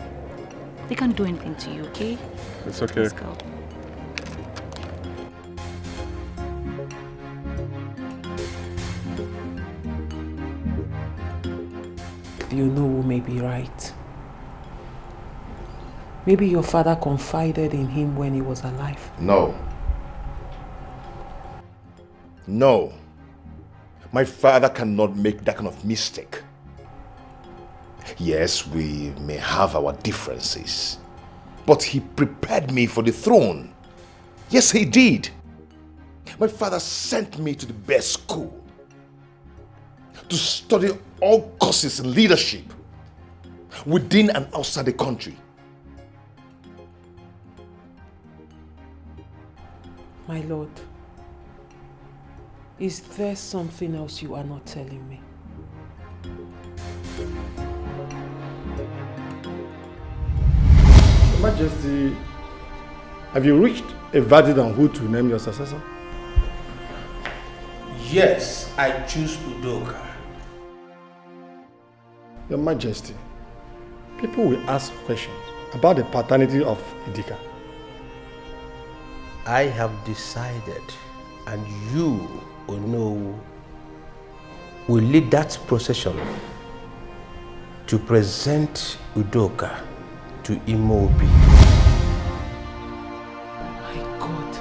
They can't do anything to you, okay? It's okay. Let's go. You know who may be right. Maybe your father confided in him when he was alive. No. No. My father cannot make that kind of mistake. Yes, we may have our differences, but he prepared me for the throne. Yes, he did. My father sent me to the best school to study all courses in leadership within and outside the country. My lord, is there something else you are not telling me? Your Majesty, have you reached a verdict on who to name your successor? Yes, I choose Udoka. Your Majesty, people will ask questions about the paternity of Idika. I have decided, and you, Ono, will lead that procession to present Udoka to Imobi. My God,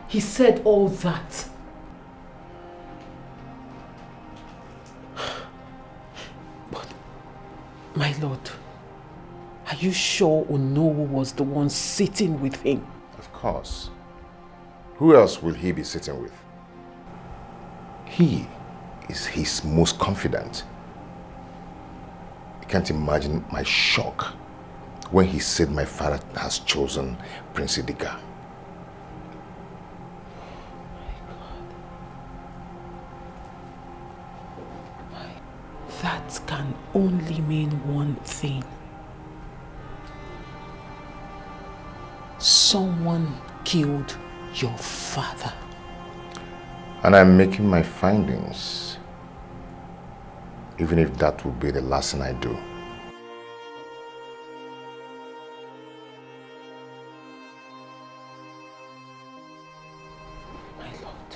he said all that. But, my lord, are you sure Onowu was the one sitting with him? Of course. Who else will he be sitting with? He is his most confident. You can't imagine my shock when he said my father has chosen Prince Idika. That can only mean one thing. Someone killed your father. And I'm making my findings, even if that will be the last thing I do. My lord,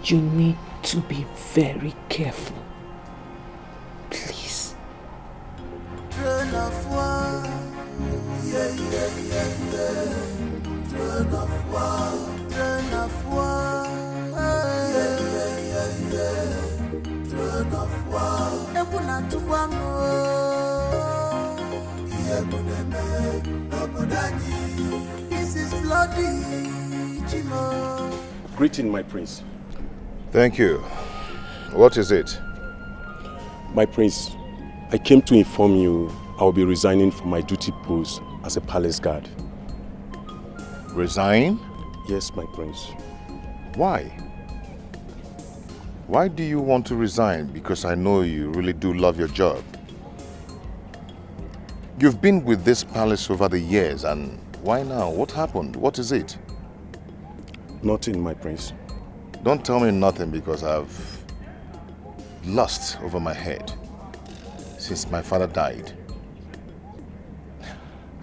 you need to be very careful. Please. Train of war, yeah, yeah, yeah, yeah. Train of war, train of war, yeah, yeah, yeah, yeah. Train of war. Ekuna tukwamu, yebuneme, nobodani. This is bloody, Chimo. Greeting, my prince. Thank you. What is it? My prince, I came to inform you I will be resigning from my duty post as a palace guard. Resign? Yes, my prince. Why? Why do you want to resign? Because I know you really do love your job. You've been with this palace over the years, and why now? What happened? What is it? Nothing, my prince. Don't tell me nothing, because I've lost over my head since my father died.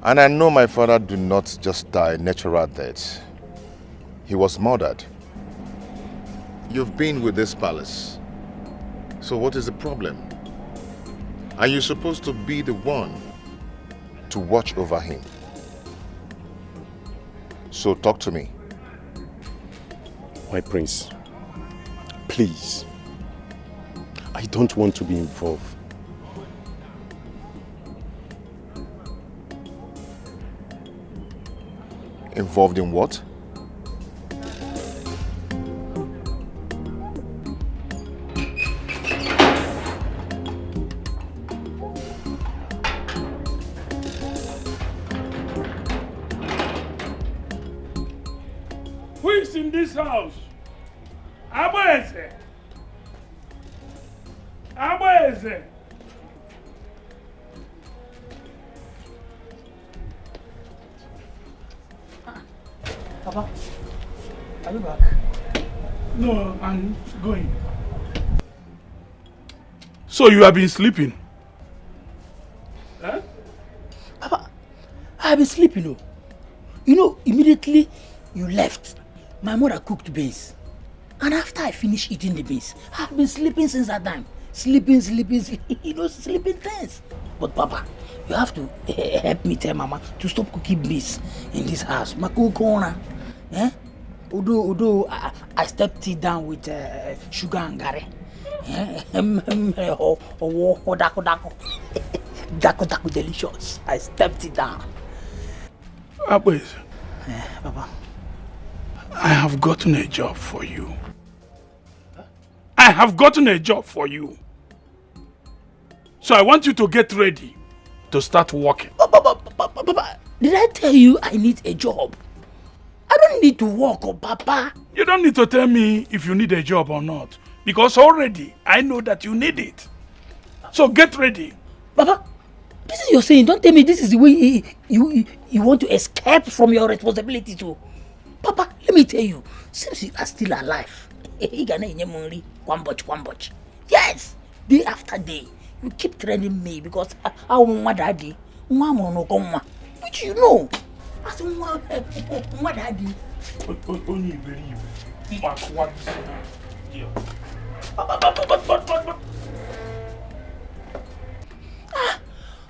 And I know my father did not just die natural death. He was murdered. You've been with this palace. So what is the problem? Are you supposed to be the one to watch over him? So talk to me. My prince, please. I don't want to be involved. Involved in what? Who is in this house? Abweze! Abweze! Papa, are you back? No, I'm going. So you have been sleeping? Huh? Papa, I have been sleeping. Oh. You know, immediately you left, my mother cooked beans. And after I finished eating the beans, I've been sleeping since that time. Sleeping, you know, sleeping things. But Papa, you have to help me tell Mama to stop cooking beans in this house. Makukona. Eh? Although I stepped it down with sugar and gari. Dako delicious. I stepped it down. Abweze. Papa. I have gotten a job for you. I have gotten a job for you. So I want you to get ready to start working. Papa, did I tell you I need a job? I don't need to work, oh, Papa. You don't need to tell me if you need a job or not. Because already I know that you need it. So get ready. Papa, this is your saying. Don't tell me this is the way you want to escape from your responsibility too. Papa, let me tell you, since you are still alive, yes, day after day, you keep training me because I want my daddy, which you know. I said, my daddy. Only believe. Papa,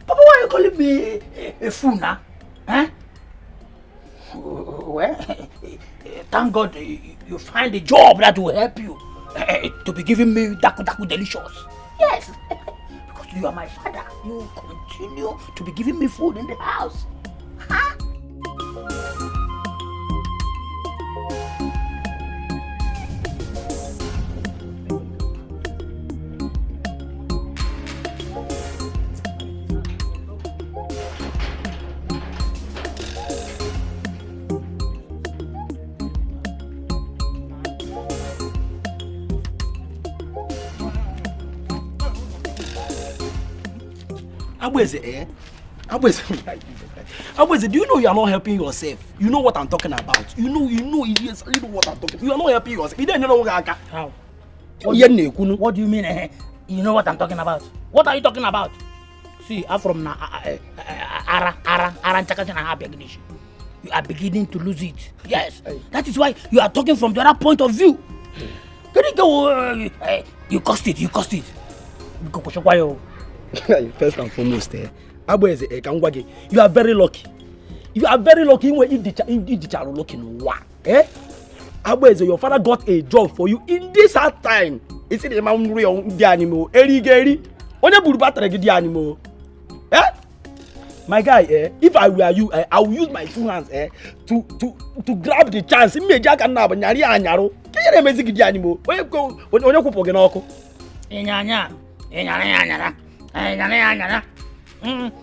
why are you calling me a fool now? Huh? Well, thank God you find a job that will help you to be giving me daku delicious. Yes, because you are my father. You continue to be giving me food in the house. Huh? Abweze, do you know you are not helping yourself? You know what I'm talking about. You know what I'm talking about. You are not helping yourself. You don't know how. What do you mean? You know what I'm talking about? What are you talking about? See, I'm from you are beginning to lose it. Yes, that is why you are talking from the other point of view. You cost it. First and foremost, Abweze, you are very lucky. You are very lucky when you are looking. Abweze, your father got a job for you in this hard time. Is it the man the animal? Erigeri, on a burbattere the animal. My guy, if I were you, I will use my two hands to grab the chance. Me jack and nab nyari anyaro. Can you make the animal? Where you go when you go pogenoko?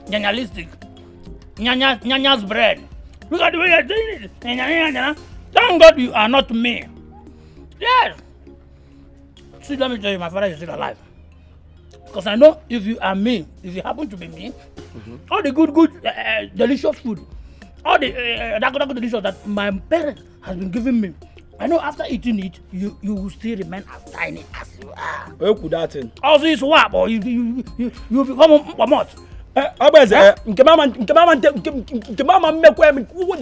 Journalistic. Nyanya's bread. Look at the way you're doing it. Thank God you are not me. Yes. See, let me tell you, my father is still alive. Because I know if you are me, if you happen to be me, all the good, delicious food, all the daku delicious that my parents has been giving me, I know after eating it, you will still remain as tiny as you are. Where could that thing? Also, you swap or you become a mot. The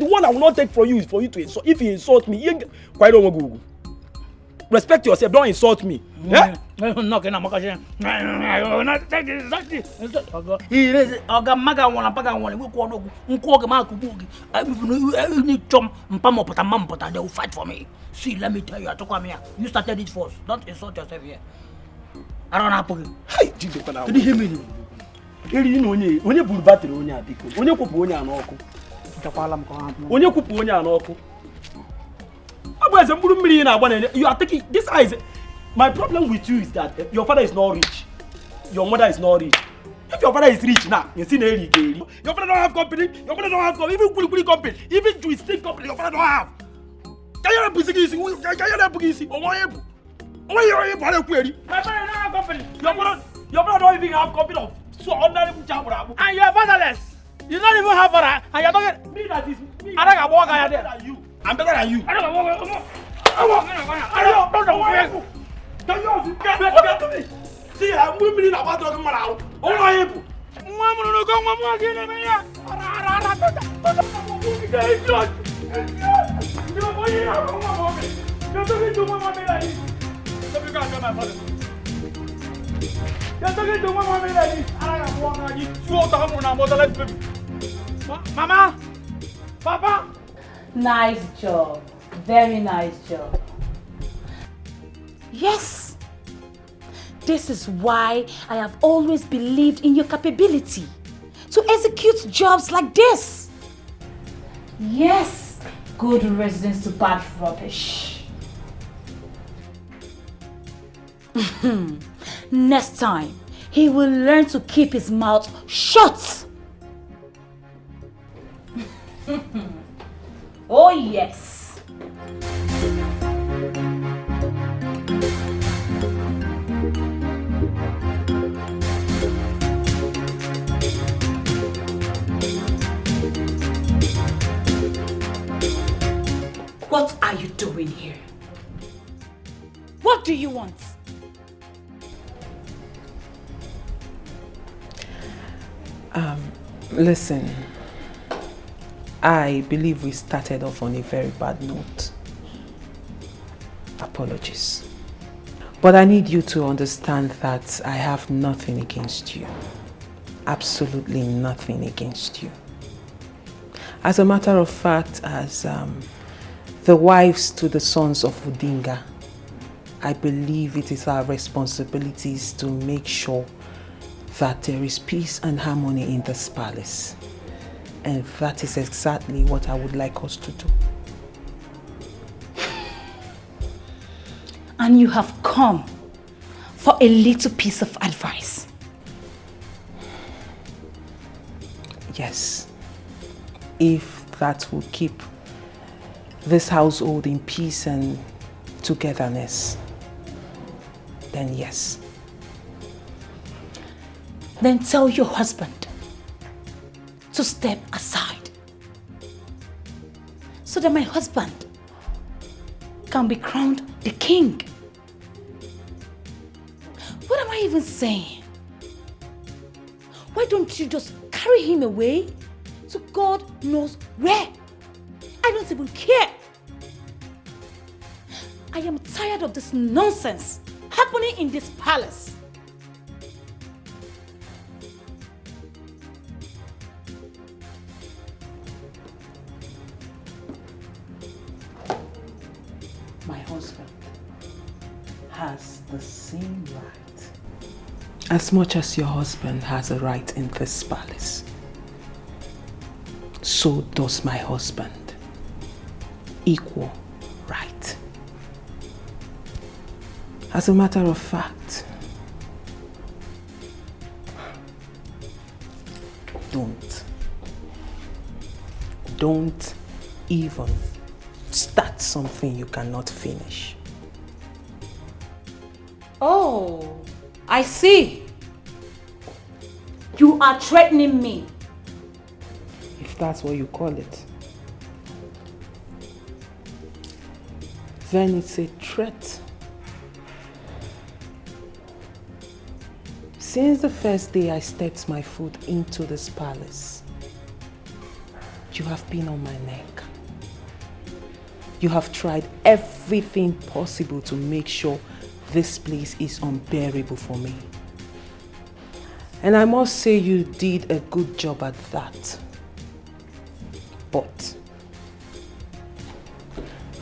one I will not take from you is for you to insult. If you insult me, quite don't go. Respect yourself. Don't insult me. Yeah? They will fight for me. See, let me tell you, I took come here. You started it first. Don't insult yourself here. I don't have to. Hey, did you hear me? You know, when you put battery on your dick, when you put on your uncle. When you put on your uncle. You are taking this eyes. My problem with you is that your father is not rich. Your mother is not rich. If your father is rich now, you see your father don't have company. Your father don't have company. Even Kuli company, even Twisted company, your father don't have. Can you not put easy? Can you not put easy? Oh my able. Oh my able. My father don't have company. Your father don't even have company of so ordinary job. And you are fatherless. You don't even have father. And you are talking me that is me. I don't walk out there. I'm better than you. I don't walk. I don't. Can you get to me? See, I'm moving in about talking about. Oh my able. Mama no go mama again me ya. Mama, Papa. Nice job. Very nice job. Yes. This is why I have always believed in your capability to execute jobs like this. Yes. Good residence to bad rubbish. Next time, he will learn to keep his mouth shut. Oh yes. What are you doing here? What do you want? Listen, I believe we started off on a very bad note. Apologies. But I need you to understand that I have nothing against you. Absolutely nothing against you. As a matter of fact, as the wives to the sons of Udinga, I believe it is our responsibilities to make sure that there is peace and harmony in this palace. And that is exactly what I would like us to do. And you have come for a little piece of advice. Yes. If that will keep this household in peace and togetherness, then yes. Then tell your husband to step aside so that my husband can be crowned the king. What am I even saying? Why don't you just carry him away to God knows where? I don't even care. I am tired of this nonsense happening in this palace. My husband has the same right. As much as your husband has a right in this palace, so does my husband. Equal right. As a matter of fact, don't even start something you cannot finish. Oh, I see. You are threatening me. If that's what you call it. Then it's a threat. Since the first day I stepped my foot into this palace, you have been on my neck. You have tried everything possible to make sure this place is unbearable for me. And I must say you did a good job at that. But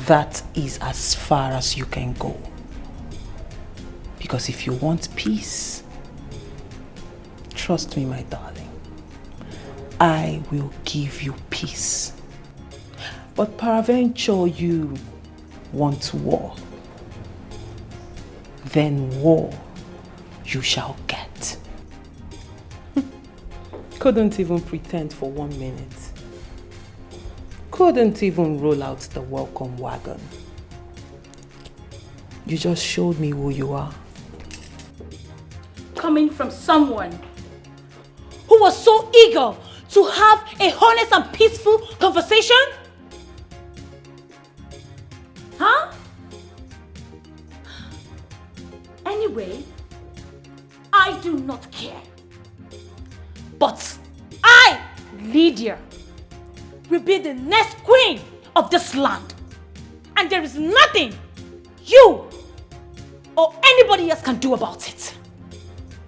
that is as far as you can go. Because if you want peace, trust me, my darling, I will give you peace. But peradventure you want war, then war you shall get. Couldn't even pretend for 1 minute. Couldn't even roll out the welcome wagon. You just showed me who you are. Coming from someone who was so eager to have a honest and peaceful conversation? Huh? Anyway, I do not care. But I, Lydia, will be the next queen of this land. And there is nothing you or anybody else can do about it.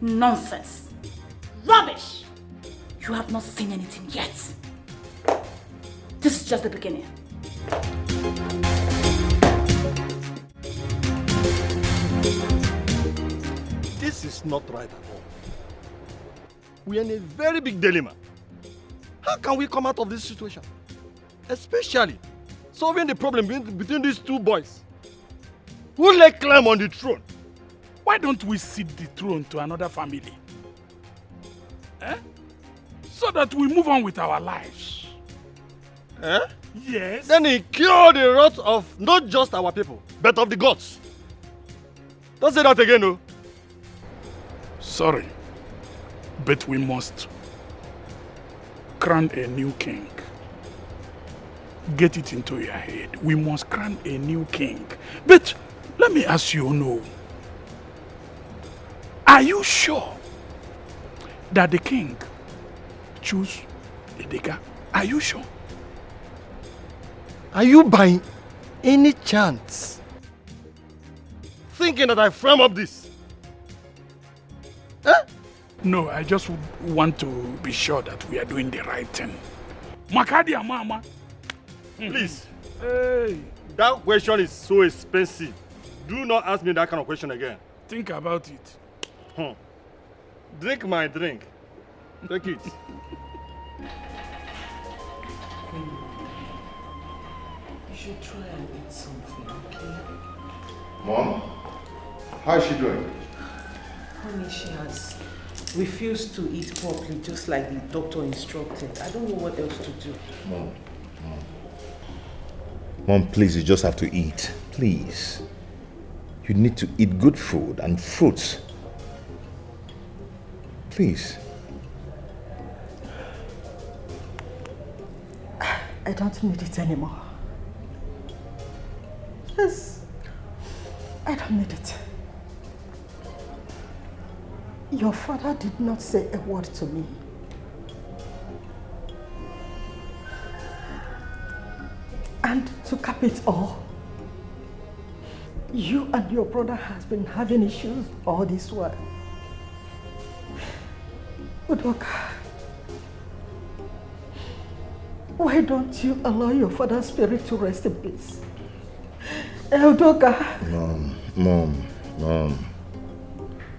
Nonsense. Rubbish. You have not seen anything yet. This is just the beginning. This is not right at all. We are in a very big dilemma. How can we come out of this situation? Especially solving the problem between these two boys who lay claim on the throne. Why don't we cede the throne to another family? So that we move on with our lives. Yes. Then he cured the wrath of not just our people, but of the gods. Don't say that again, no. Sorry, but we must crown a new king. Get it into your head. We must crown a new king. But let me ask you, no. Are you sure that the king choose Edeka? Are you sure? Are you by any chance thinking that I frame up this? No, I just want to be sure that we are doing the right thing. Makadia mama. Please. Hey. That question is so expensive. Do not ask me that kind of question again. Think about it. Drink my drink. Take it. You should try and eat something, okay? Mom, how is she doing? Honey, she has refused to eat properly, just like the doctor instructed. I don't know what else to do. Mom, please, you just have to eat. Please. You need to eat good food and fruits. Please. I don't need it anymore. Yes, I don't need it. Your father did not say a word to me. And to cap it all, you and your brother has been having issues all this while. Udoka, why don't you allow your father's spirit to rest in peace? Udoka. Mom.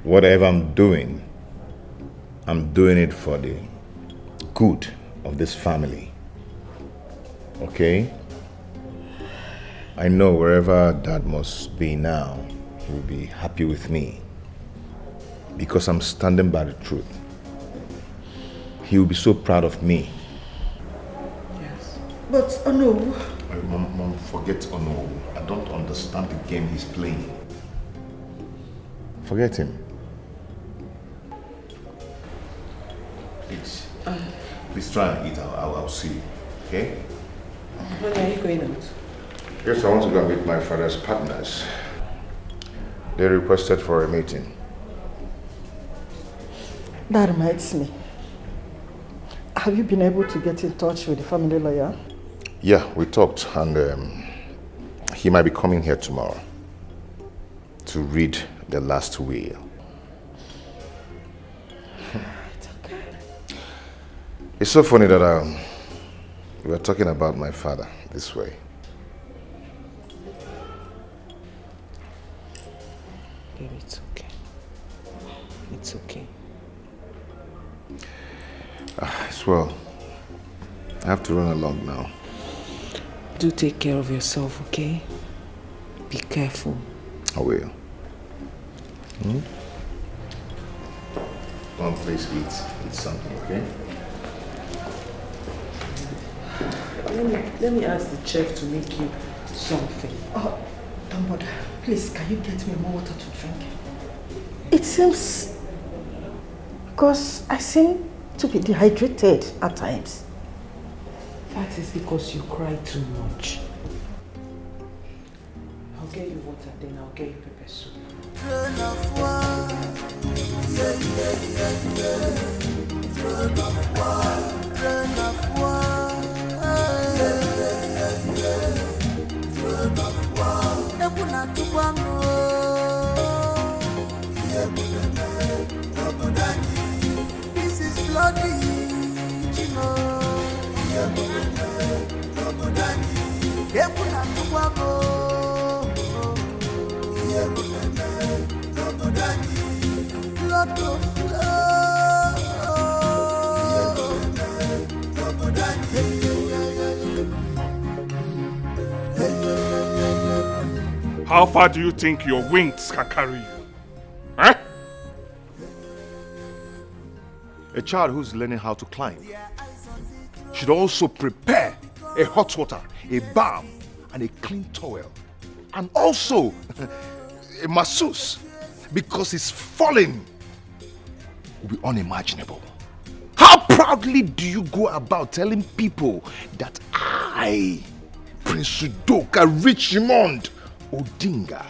Whatever I'm doing it for the good of this family. Okay? I know wherever Dad must be now, he will be happy with me. Because I'm standing by the truth. He will be so proud of me. Yes. But Ono. Mom, forget Ono. I don't understand the game he's playing. Forget him. Please try and eat. I'll see you. Okay? Honey, are you going out? Yes, I want to go meet my father's partners. They requested for a meeting. That reminds me. Have you been able to get in touch with the family lawyer? Yeah, we talked and he might be coming here tomorrow to read the last will. It's okay. It's so funny that we were talking about my father this way. Baby, it's okay. It's okay. Well, I have to run along now. Do take care of yourself, okay? Be careful. I will. Come on, please eat something, okay? Let me ask the chef to make you something. Oh, don't bother. Please, can you get me more water to drink? It seems... because I seem to be dehydrated at times. That is because you cry too much. I'll get you water, then I'll get you pepper soup. This is bloody, you know. How far do you think your wings can carry you? Huh? A child who's learning how to climb should also prepare a hot water, a balm, and a clean towel. And also a masseuse, because his falling will be unimaginable. How proudly do you go about telling people that I, Prince Udoka Richmond Odinga,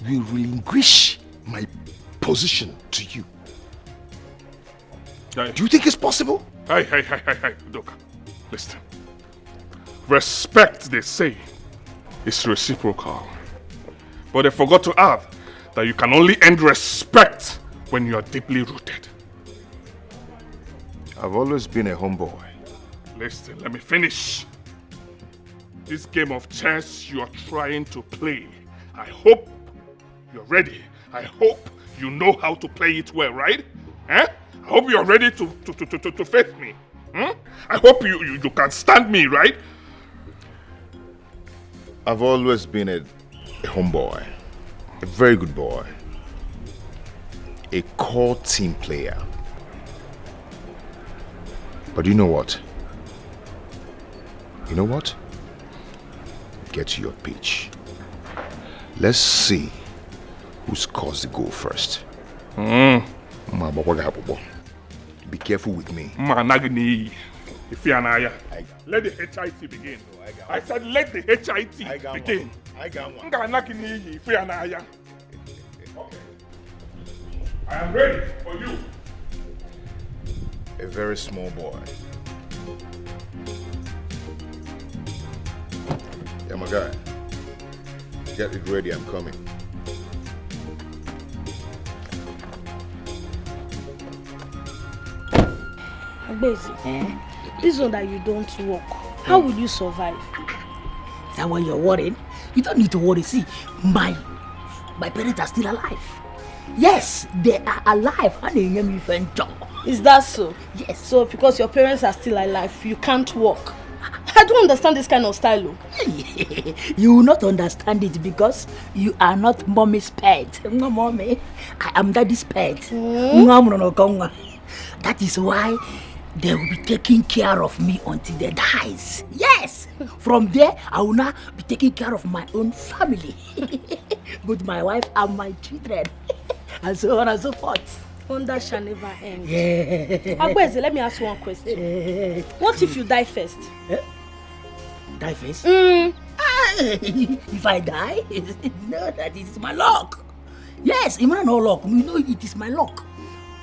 will relinquish my position to you? Hey. Do you think it's possible? Hey, Udoka. Listen. Respect, they say, is reciprocal. But they forgot to add that you can only end respect when you are deeply rooted. I've always been a homeboy. Listen, let me finish. This game of chess you are trying to play, I hope you're ready. I hope you know how to play it well, right? Eh? I hope you're ready to face me. Hmm? I hope you can stand me, right? I've always been a homeboy, a very good boy, a core team player. But you know what? You know what? Get to your pitch. Let's see who scores the goal first. Be careful with me. Let the HIT begin. I said let the HIT begin. I got one. Okay. I am ready for you. A very small boy. Yeah, my guy. Get it ready, I'm coming. Basic, this one that you don't work, how will you survive? Is that why you're worried? You don't need to worry. See, my parents are still alive. Yes, they are alive. And they name me job. Is that so? Yes. So because your parents are still alive, you can't work. I don't understand this kind of style. You will not understand it because you are not mommy's pet. No, mommy. I am daddy's pet. That is why they will be taking care of me until they dies. Yes. From there, I will now be taking care of my own family. With my wife and my children. And so on and so forth. Wonder shall never end. Yeah. Agbeze, let me ask you one question. What if you die first? Die first? If I die, no, that is my luck. Yes, it may not luck. You know it is my luck.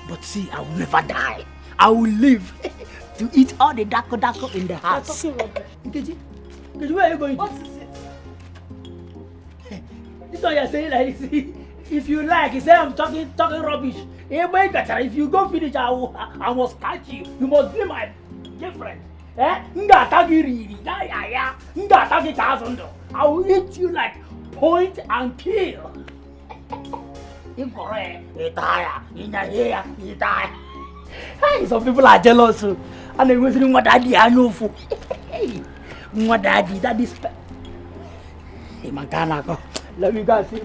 But see, I will never die. I will live to eat all the dako in the house. You're talking rubbish. Nkechi, where are you going to? What is it? This one you're saying like, if you like, you say I'm talking rubbish. If you go finish, I must catch you. You must be my girlfriend. I will eat you like point and kill. Some people are jealous. And they go saying, what daddy, I know for. What daddy, that is. Hey, man, let me go see.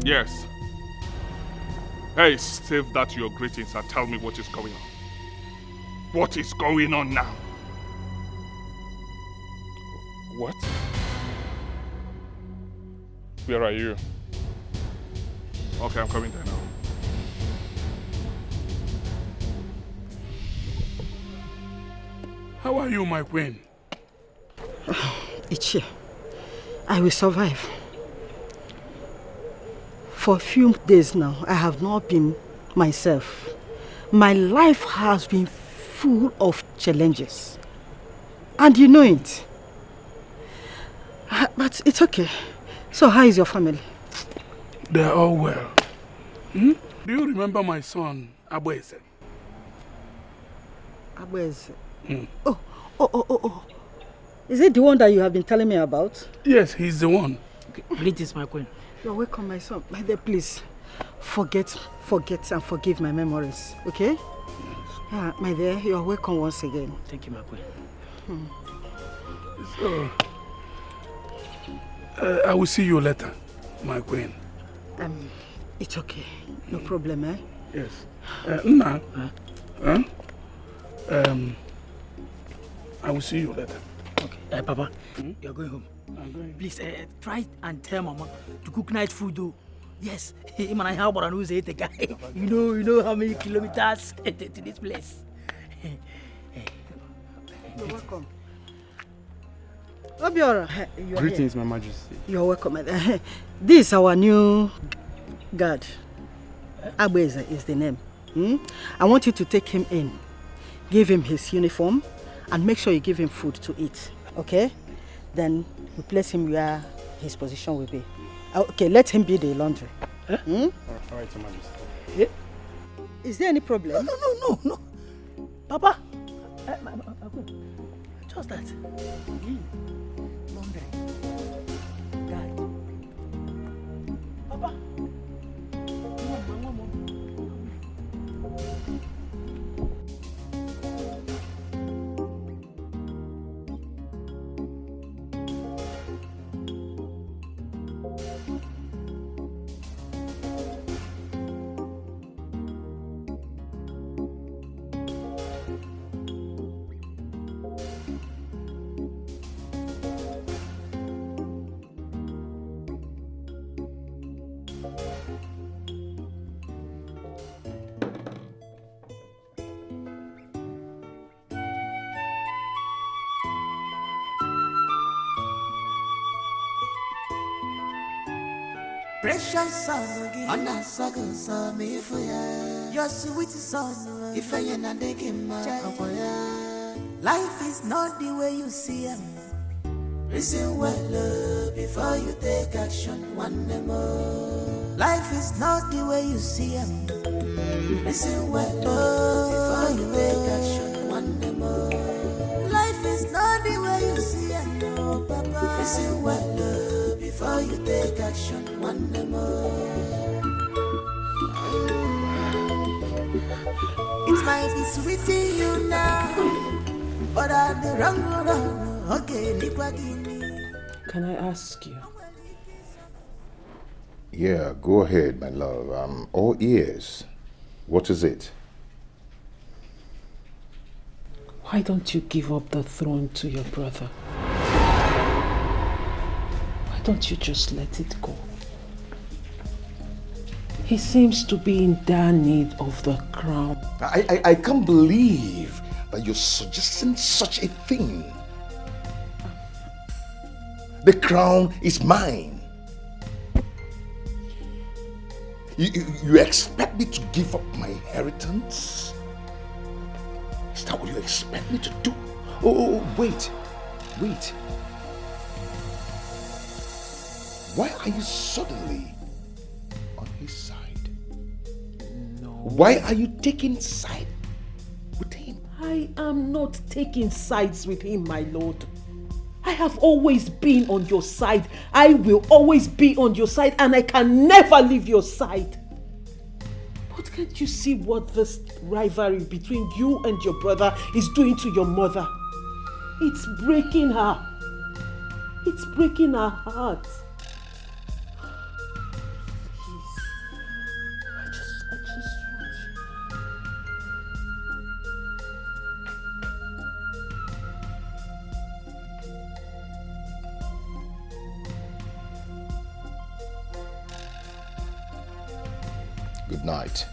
Yes. Hey, save that your greetings and tell me what is going on. What is going on now? What? Where are you? Okay, I'm coming there now. How are you, my queen? Ichie, I will survive. For a few days now, I have not been myself. My life has been full of challenges. And you know it. But it's okay. So how is your family? They're all well. Do you remember my son, Abueze? Abueze? Oh. Is it the one that you have been telling me about? Yes, he's the one. Okay, greetings, my queen. You're welcome, my son. My dear, please, forget and forgive my memories, okay? Yes. My dear, you're welcome once again. Thank you, my queen. So, I will see you later, my queen. It's okay. No problem, eh? Yes. Nna, I will see you later. Okay. Papa, you're going home. I'm going. Please, try and tell Mama to cook night food, though. Yes, man, I have about a guy. You know how many kilometers to this place. You're welcome. Obiora, greetings, my majesty. You're welcome. This is our new guard. Abueze is the name. I want you to take him in, give him his uniform, and make sure you give him food to eat. Okay? Then you place him where his position will be. Okay, let him be the laundry. All right, your majesty. Yeah. Is there any problem? No. Papa, just that. Laundry. Guy. Papa. Precious son, Anna Sagan, son, if your sweet son, if I am not taking my life is not the way you see it. Reason well before you take action, one more. Life is not the way you see it. Reason well before you take action, one more. Life is not the way you see it, no, Papa. Reason well before you take action, one more. It might be sweet to you now, but I'm the wrong road. Okay, can I ask you? Yeah, go ahead, my love. I'm all ears. What is it? Why don't you give up the throne to your brother? Why don't you just let it go? He seems to be in dire need of the crown. I can't believe that you're suggesting such a thing. The crown is mine. You expect me to give up my inheritance? Is that what you expect me to do? Oh, wait. Why are you suddenly on his side? No. Why are you taking side with him? I am not taking sides with him, my lord. I have always been on your side. I will always be on your side, and I can never leave your side. But can't you see what this rivalry between you and your brother is doing to your mother? It's breaking her. It's breaking her heart. Good night.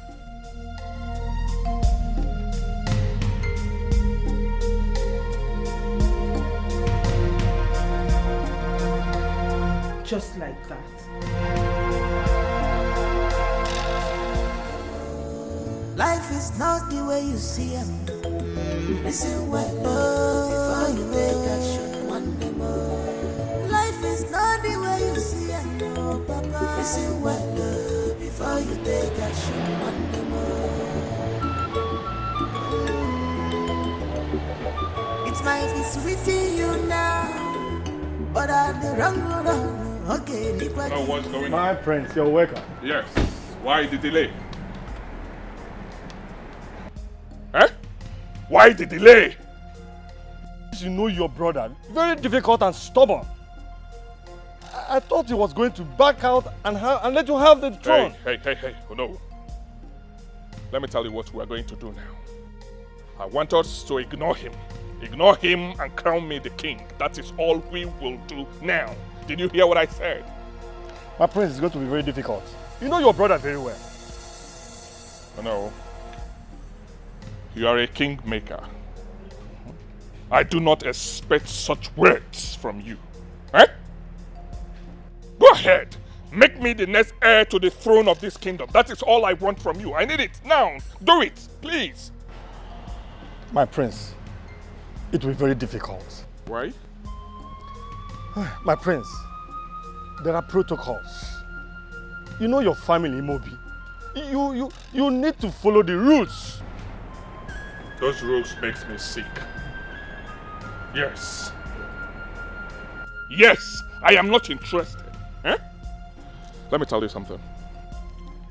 Just like that. Life is not the way you see it. Listen well, before you take action one day more. Life is not the way you see it, no, Papa. Listen well, before you take action one day more. It might be sweet to you now, but I'm the wrong road. Okay, Now what's going on? My prince, you're welcome. Yes. Why the delay? Eh? Why the delay? You know your brother, very difficult and stubborn. I thought he was going to back out and let you have the throne. Hey. Oh no. Let me tell you what we are going to do now. I want us to ignore him. Ignore him and crown me the king. That is all we will do now. Did you hear what I said? My prince, is going to be very difficult. You know your brother very well. I know. You are a kingmaker. I do not expect such words from you. Eh? Go ahead. Make me the next heir to the throne of this kingdom. That is all I want from you. I need it now. Do it, please. My prince, it will be very difficult. Why? My prince, there are protocols. You know your family, Mobi. You need to follow the rules. Those rules makes me sick. Yes. Yes, I am not interested. Eh? Let me tell you something.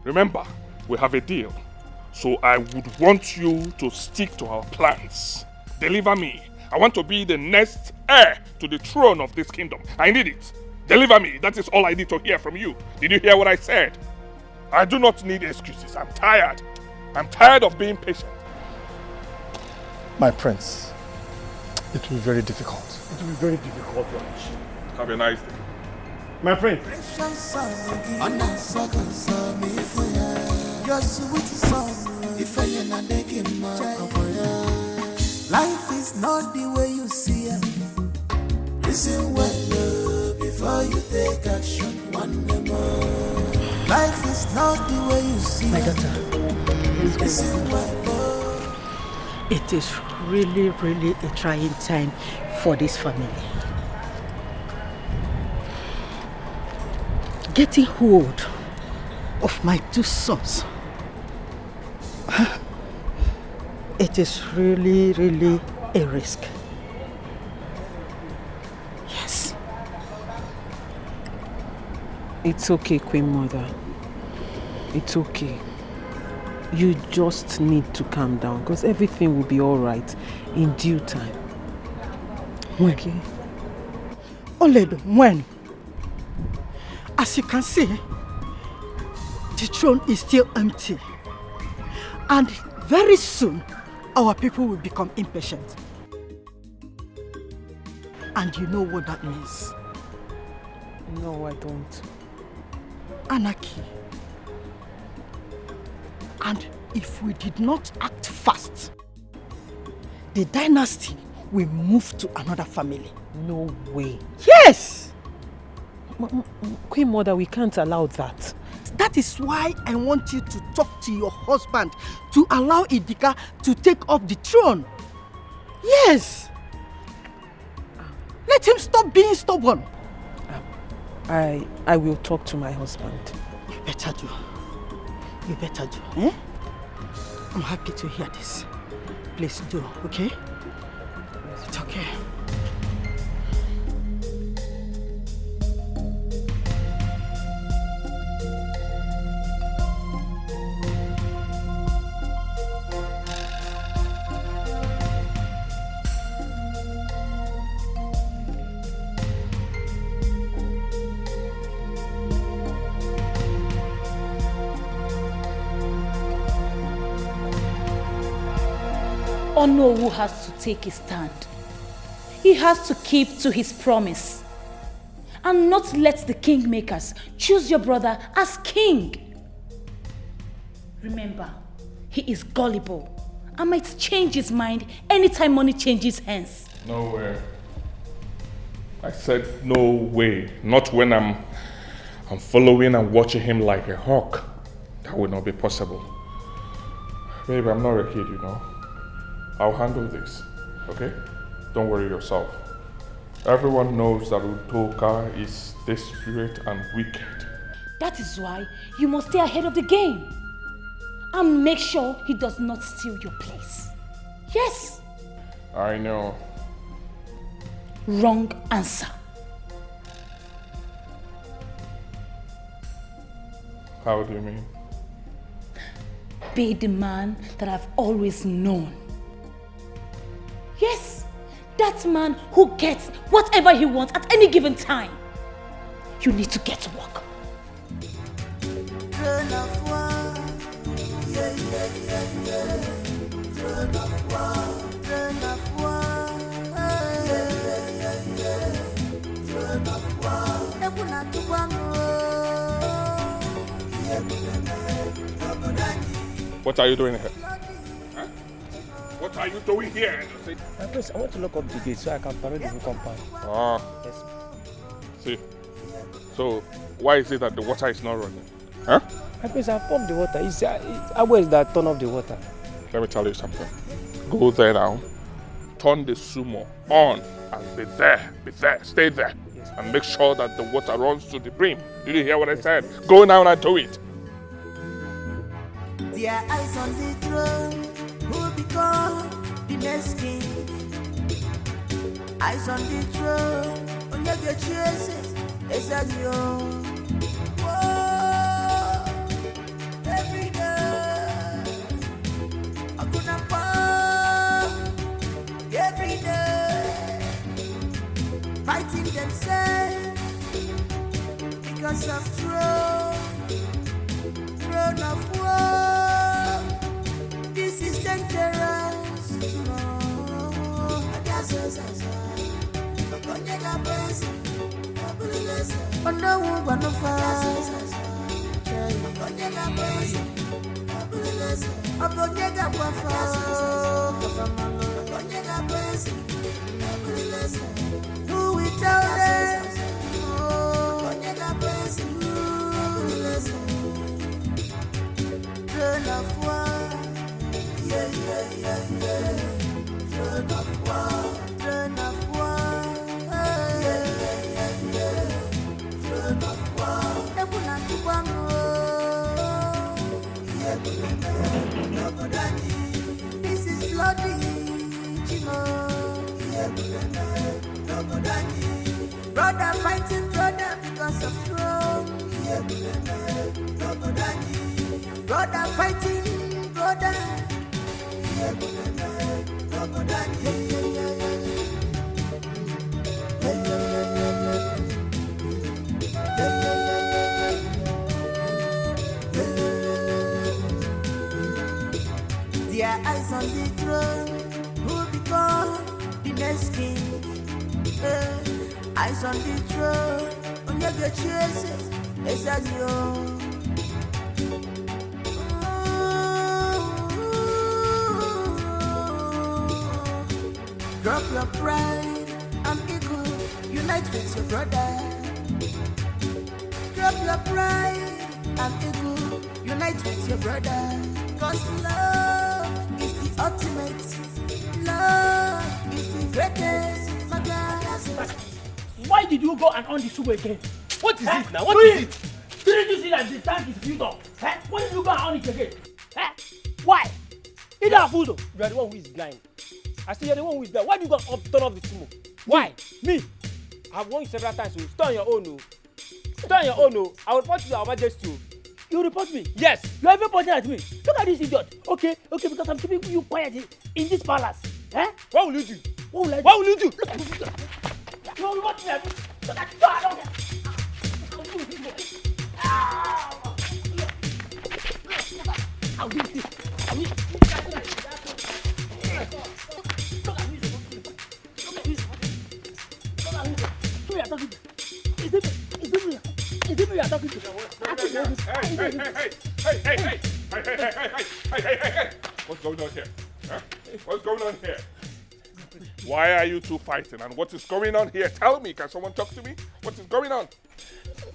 Remember, we have a deal. So I would want you to stick to our plans. Deliver me. I want to be the next heir to the throne of this kingdom. I need it. Deliver me. That is all I need to hear from you. Did you hear what I said? I do not need excuses. I'm tired. I'm tired of being patient. My prince, it will be very difficult. It will be very difficult, Raj. Have a nice day. My prince. Life is not the way you see it. Listen well before you take action one more. Life is not the way you see it. My daughter, listen well. It is really a trying time for this family. Getting hold of my two sons. It is really a risk. Yes. It's okay, Queen Mother. It's okay. You just need to calm down because everything will be all right in due time. When? Okay. Oledo, when? As you can see, the throne is still empty. And very soon, our people will become impatient. And you know what that means? No, I don't. Anarchy. And if we did not act fast, the dynasty will move to another family. No way. Yes! Queen Mother, we can't allow that. That is why I want you to talk to your husband to allow Idika to take up the throne. Yes! Let him stop being stubborn. I will talk to my husband. You better do. You better do. Eh? I'm happy to hear this. Please do, okay? It's okay. Onowu has to take his stand. He has to keep to his promise and not let the kingmakers choose your brother as king. Remember, he is gullible and might change his mind anytime money changes hands. No way. I said no way. Not when I'm following and watching him like a hawk. That would not be possible. Babe, I'm not a kid, you know. I'll handle this, okay? Don't worry yourself. Everyone knows that Udoka is desperate and wicked. That is why you must stay ahead of the game and make sure he does not steal your place. Yes. I know. Wrong answer. How do you mean? Be the man that I've always known. Yes, that man who gets whatever he wants at any given time. You need to get to work. What are you doing here? What are you doing here? Please, I want to lock up the gate so I can parade the whole compound. Ah. Yes. See. So, why is it that the water is not running? Huh? Please, I pumped the water. It's Abu that turn off the water. Let me tell you something. Go there now. Turn the sumo on and be there. Stay there. Yes. And make sure that the water runs to the brim. Did you hear what I said? Go now and do it. Their eyes on the throne, who become the next king. Eyes on the throne, on your chases, it's a you. Whoa, every day, I'm gonna fall. Every day, fighting themselves because of throne of war. This is dangerous. Who will tell them? Throne of war. Yeah. Throne of war. Throne of war. Yeah. Throne of war. This is bloody, brother fighting brother because of throne. Brother fighting brother. Their eyes on the throne, who become the next king. Eyes on the throne, on your get chases, it's a you. Drop your pride and ego, unite with your brother. Drop your pride and ego, unite with your brother. Cause love is the ultimate, love is the greatest. My God. Why did you go and on the soup again? What is it now? What is it? Didn't you see that the tank is filled up? Why did you go and on it again? Why? You don't fool though. You are the one who is blind. I say you are the one who is blind. Why do you go and turn off the smoke? Why? Me? I have warned you several times. So stay on your own. No. Stay on your own. No. I will report you to our majesty. You report me? Yes. You are even pointing at me. Look at this idiot. Okay, because I'm keeping you quiet in this palace. What will you do? What will I do? What will you do? You report me. Look at I'll do this. Hey. What's going on here? Huh? What's going on here? Why are you two fighting and what is going on here? Tell me, can someone talk to me? What is going on?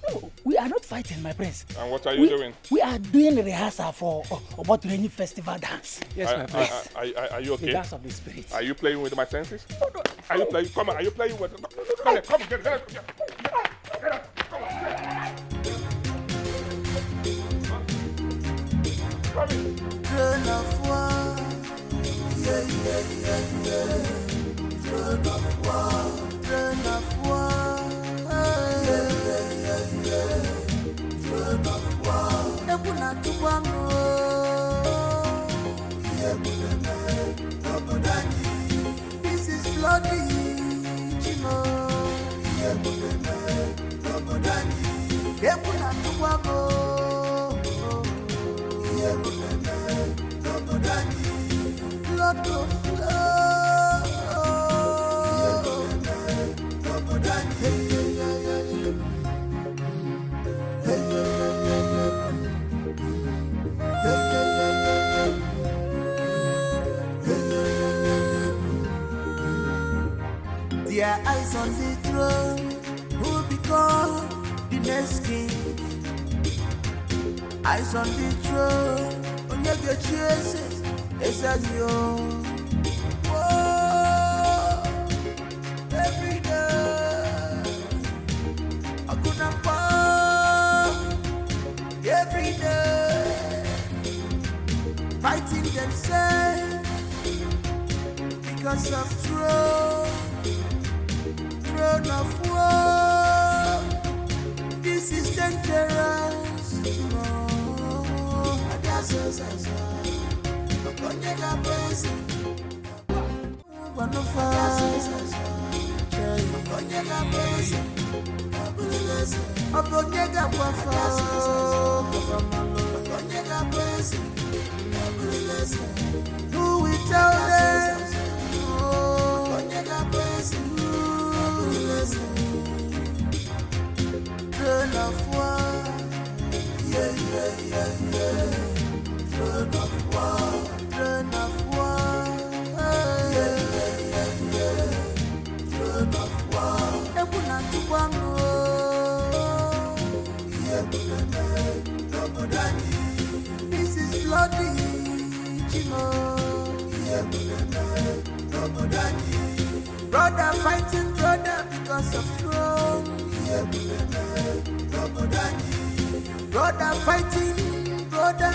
No, we are not fighting, my prince. And what are you doing? We are doing a rehearsal for Obotureni festival dance. Yes, my prince. Are you okay? The dance of the spirit. Are you playing with my senses? No. Are you playing? Come on, are you playing with... Come on, get up. Come on. Throne of war, yeah. Throne of war, yeah. Throne of war. Ebuna tukwano, this is bloody, Chino. Ebuna tukwano. Blood of their eyes on the throne, who become the next king. Eyes on the throne, on your get chases, it's a you. Every day, I couldn't fall. Every day, fighting themselves because of throne of war. This is dangerous. Who will tell them? Throne of war, yeah. Throne of war, yeah. Throne of war. Ebuna tukwano, this is bloody, Chino. Brother fighting brother because of throne. Brother fighting brother.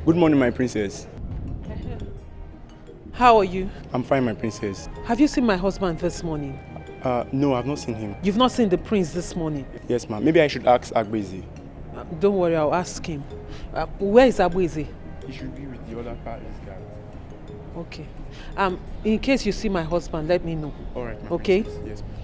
Good morning, my princess. How are you? I'm fine, my princess. Have you seen my husband this morning? No, I've not seen him. You've not seen the prince this morning? Yes, ma'am. Maybe I should ask Agbezi. Don't worry, I'll ask him. Where is Agbezi? He should be with the other palace guard. Okay. In case you see my husband, let me know. All right, ma'am. Okay? Yes, ma'am.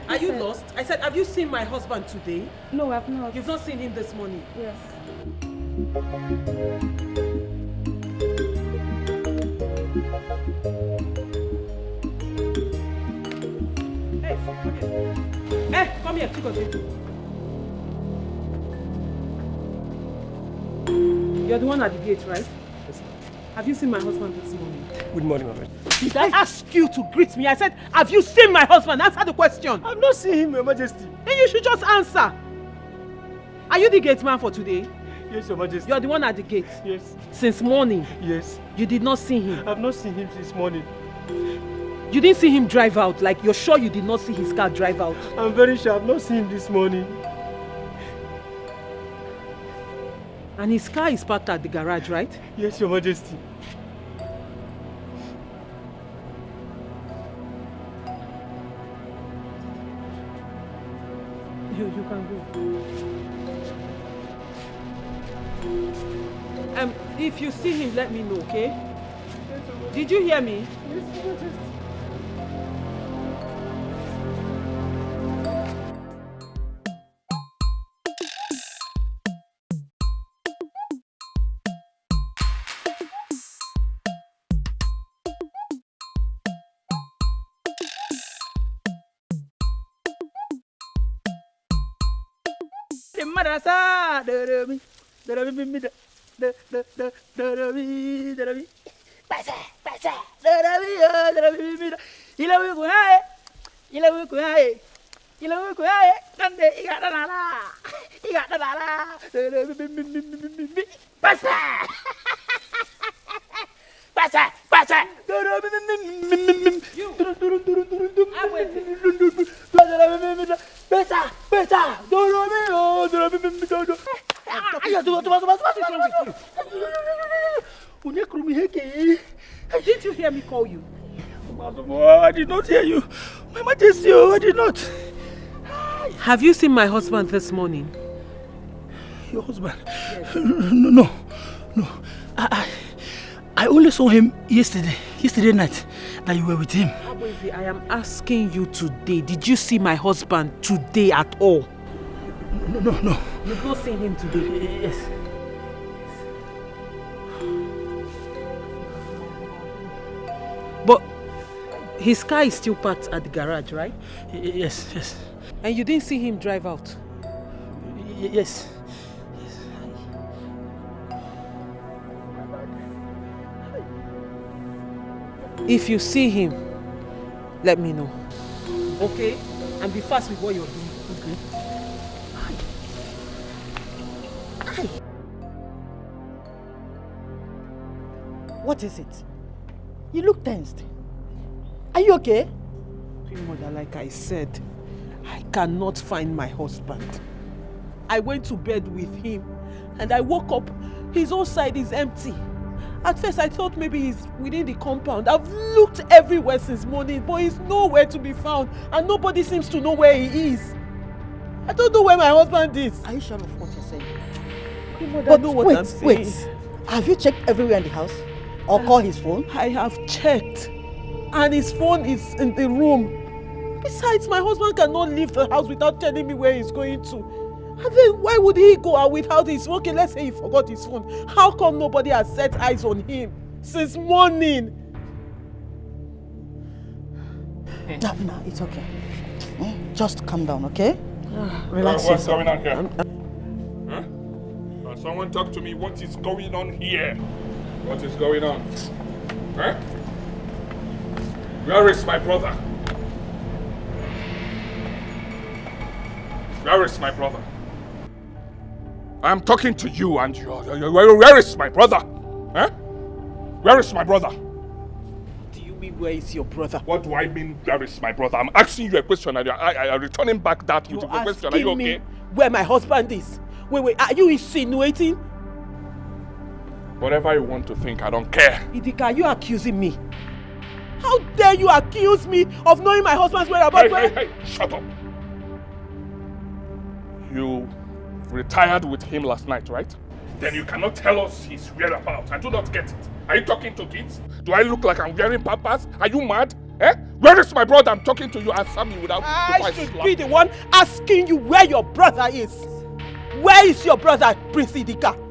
Are you lost? I said, have you seen my husband today? No, I've not. You've not seen him this morning? Yes. Hey, come here, Chikote. You're the one at the gate, right? Yes, ma'am. Have you seen my husband this morning? Good morning, Mama. Did I ask you to greet me? I said, have you seen my husband? Answer the question. I've not seen him, Your Majesty. Then you should just answer. Are you the gate man for today? Yes, Your Majesty. You're the one at the gate? Yes. Since morning? Yes. You did not see him? I've not seen him since morning. You didn't see him drive out? Like, you're sure you did not see his car drive out? I'm very sure I've not seen him this morning. And his car is parked at the garage, right? Yes, Your Majesty. You can go. If you see him, let me know, okay? Did you hear me? Yes, Your Majesty. Marasa, pasa, Didn't you hear me call you? I did not hear you. My Majesty, I did not. Have you seen my husband this morning? Your husband? Yes. No. I only saw him yesterday night that you were with him. I am asking you today, did you see my husband today at all? No. You've not seen him today? Yes. But His car is still parked at the garage, right? Yes, yes. And you didn't see him drive out? Yes. If you see him, let me know. Okay? And be fast with what you're doing. Okay? What is it? You look tensed. Are you okay? Mother, like I said, I cannot find my husband. I went to bed with him and I woke up, his own side is empty. At first I thought maybe he's within the compound. I've looked everywhere since morning, but he's nowhere to be found and nobody seems to know where he is. I don't know where my husband is. Are you sure of what you're saying? Mother, know what I'm saying. Wait. Have you checked everywhere in the house? Or called his phone? I have checked. And his phone is in the room. Besides, my husband cannot leave the house without telling me where he's going to. And then why would he go out without his phone? Okay, let's say he forgot his phone. How come nobody has set eyes on him since morning? No, it's okay. Just calm down, okay? Relax What's yourself. going on here? Huh? Someone talk to me. What is going on here? What is going on? Huh? Where is my brother? Where is my brother? I'm talking to you and where is my brother? Huh? Where is my brother? Do you mean where is your brother? What do I mean where is my brother? I'm asking you a question and I'm returning back that beautiful question. Are you okay? Me where my husband is? Wait, are you insinuating? Whatever you want to think, I don't care. Idika, are you accusing me? How dare you accuse me of knowing my husband's whereabouts? Hey, shut up. You retired with him last night, right? Then you cannot tell us his whereabouts. I do not get it. Are you talking to kids? Do I look like I'm wearing pampers? Are you mad? Eh? Where is my brother? I'm talking to you. Answer me without... I should be the one asking you where your brother is. Where is your brother, Prince Idika?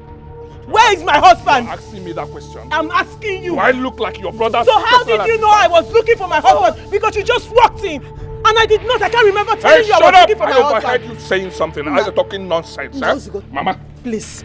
Where is my husband? You're asking me that question. I'm asking you. Do I look like your brother? So how did you know I was looking for my husband? Because you just walked in. And I did not. I can't remember telling you I was looking for my husband. I overheard you saying something. Are you talking nonsense? Eh? Mama. Please.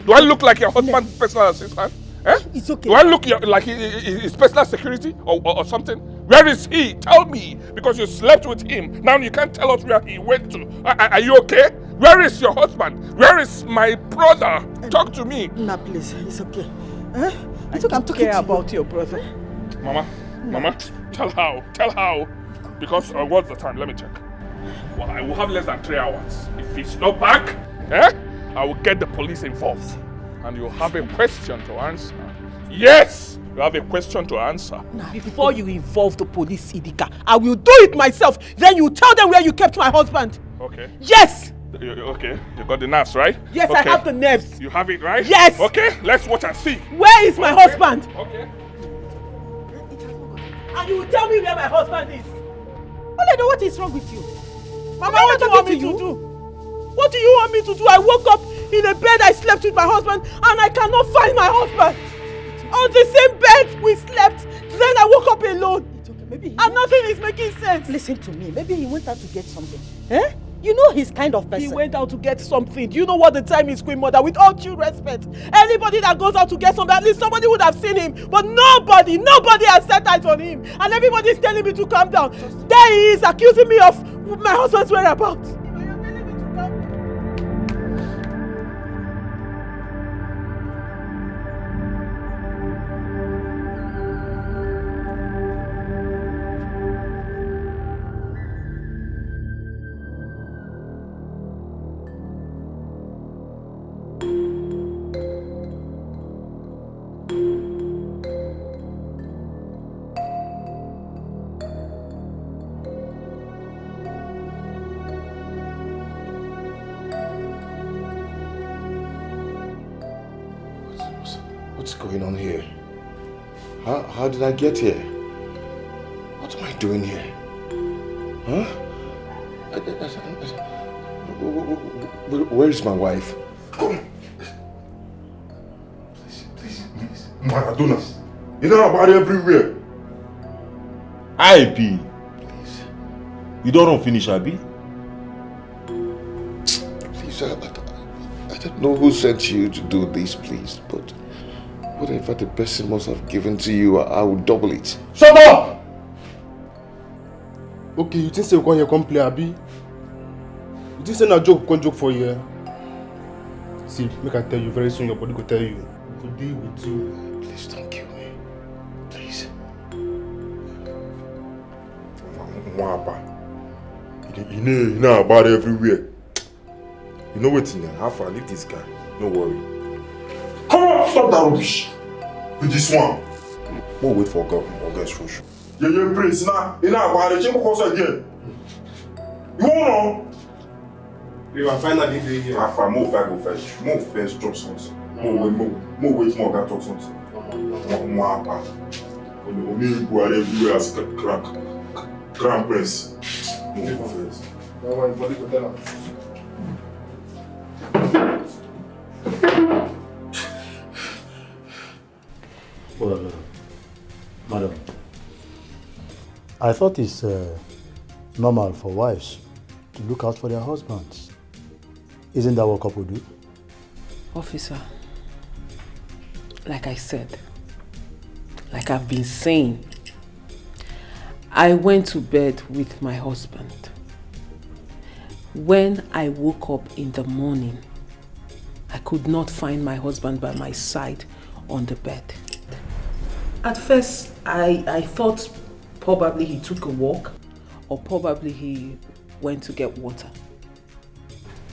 Do I look like your husband's personal assistant? Eh? It's okay. Do I look like his personal security or something? Where is he? Tell me. Because you slept with him. Now you can't tell us where he went to. Are you okay? Where is your husband? Where is my brother? Talk to me. Nah, please. It's okay. Huh? It's okay. I'm talking about your brother. Mama, tell how. Because what's the time? Let me check. Well, I will have less than 3 hours. If he's not back, I will get the police involved. And you'll have a question to answer. Yes! You have a question to answer. Before you involve the police, Idika, I will do it myself. Then you tell them where you kept my husband. Okay. Yes! Okay, you got the nerves, right? Yes, okay. I have the nerves. You have it, right? Yes! Okay, let's watch and see. Where is my husband? Okay. And you will tell me where my husband is. Oledo, what is wrong with you? Mama, what do you want me to do? What do you want me to do? I woke up in a bed I slept with my husband and I cannot find my husband. On the same bed we slept. Then I woke up alone. It's okay. Maybe and nothing is making sense. Listen to me. Maybe he went out to get something. Eh? You know he's kind of person. He went out to get something. Do you know what the time is, Queen Mother? With all due respect, anybody that goes out to get something, at least somebody would have seen him. But nobody has set eyes on him. And everybody is telling me to calm down. There he is accusing me of my husband's whereabouts. What's going on here? How did I get here? What am I doing here? Huh? Where is my wife? Please. Maradona. You know about everywhere. I be. Please. You don't finish, Abi? Please, I don't know who sent you to do this, please, but whatever the person must have given to you, I will double it. Shut up! Okay, you think say you come play, Abi? You think say na joke for you? See, make I tell you very soon, your body go tell you. To deal with you. Please don't kill me. Please. Mwapa. You know about everywhere. You know what's in there? How far? Leave this guy. No worry. Come on, stop that rubbish. With this one. We'll wait for God. Or guys for sure. Yeah, Prince. Now, about the chamber course again. You won't know. You are finally here. Alpha, move, I go first. Move first, drop something. Move, wait more, I talk something. Mwapa. Only go everywhere as Crown Prince. Move first. Don't worry, body go tell her. Well, madam, I thought it's normal for wives to look out for their husbands. Isn't that what couple do? Officer, like I said, like I've been saying, I went to bed with my husband. When I woke up in the morning, I could not find my husband by my side on the bed. At first, I thought probably he took a walk or probably he went to get water.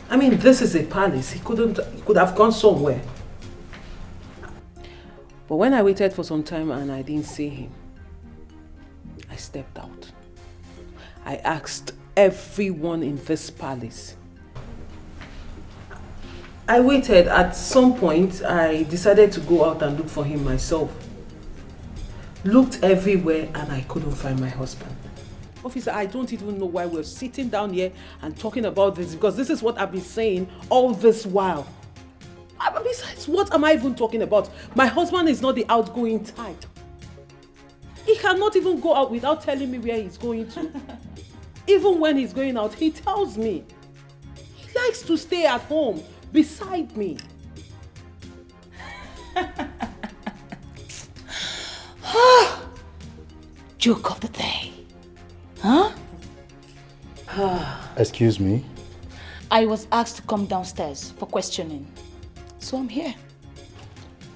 I mean, this is a palace. He could have gone somewhere. But when I waited for some time and I didn't see him, I stepped out. I asked everyone in this palace. I waited. At some point, I decided to go out and look for him myself. Looked everywhere and I couldn't find my husband. Officer, I don't even know why we're sitting down here and talking about this, because this is what I've been saying all this while. Besides, what am I even talking about? My husband is not the outgoing type. He cannot even go out without telling me where he's going to. Even when he's going out, he tells me. He likes to stay at home beside me. Joke of the day. Huh? Excuse me? I was asked to come downstairs for questioning. So I'm here.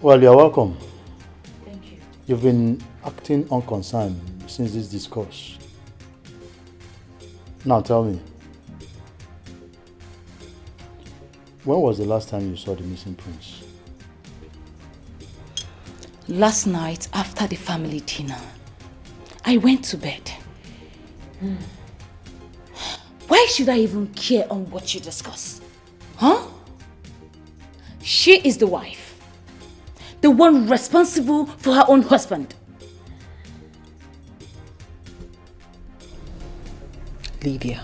Well, you're welcome. Thank you. You've been acting unconcerned since this discourse. Now tell me, when was the last time you saw the missing prince? Last night after the family dinner, I went to bed. Why should I even care on what you discuss? Huh? She is the wife. The one responsible for her own husband. Lydia,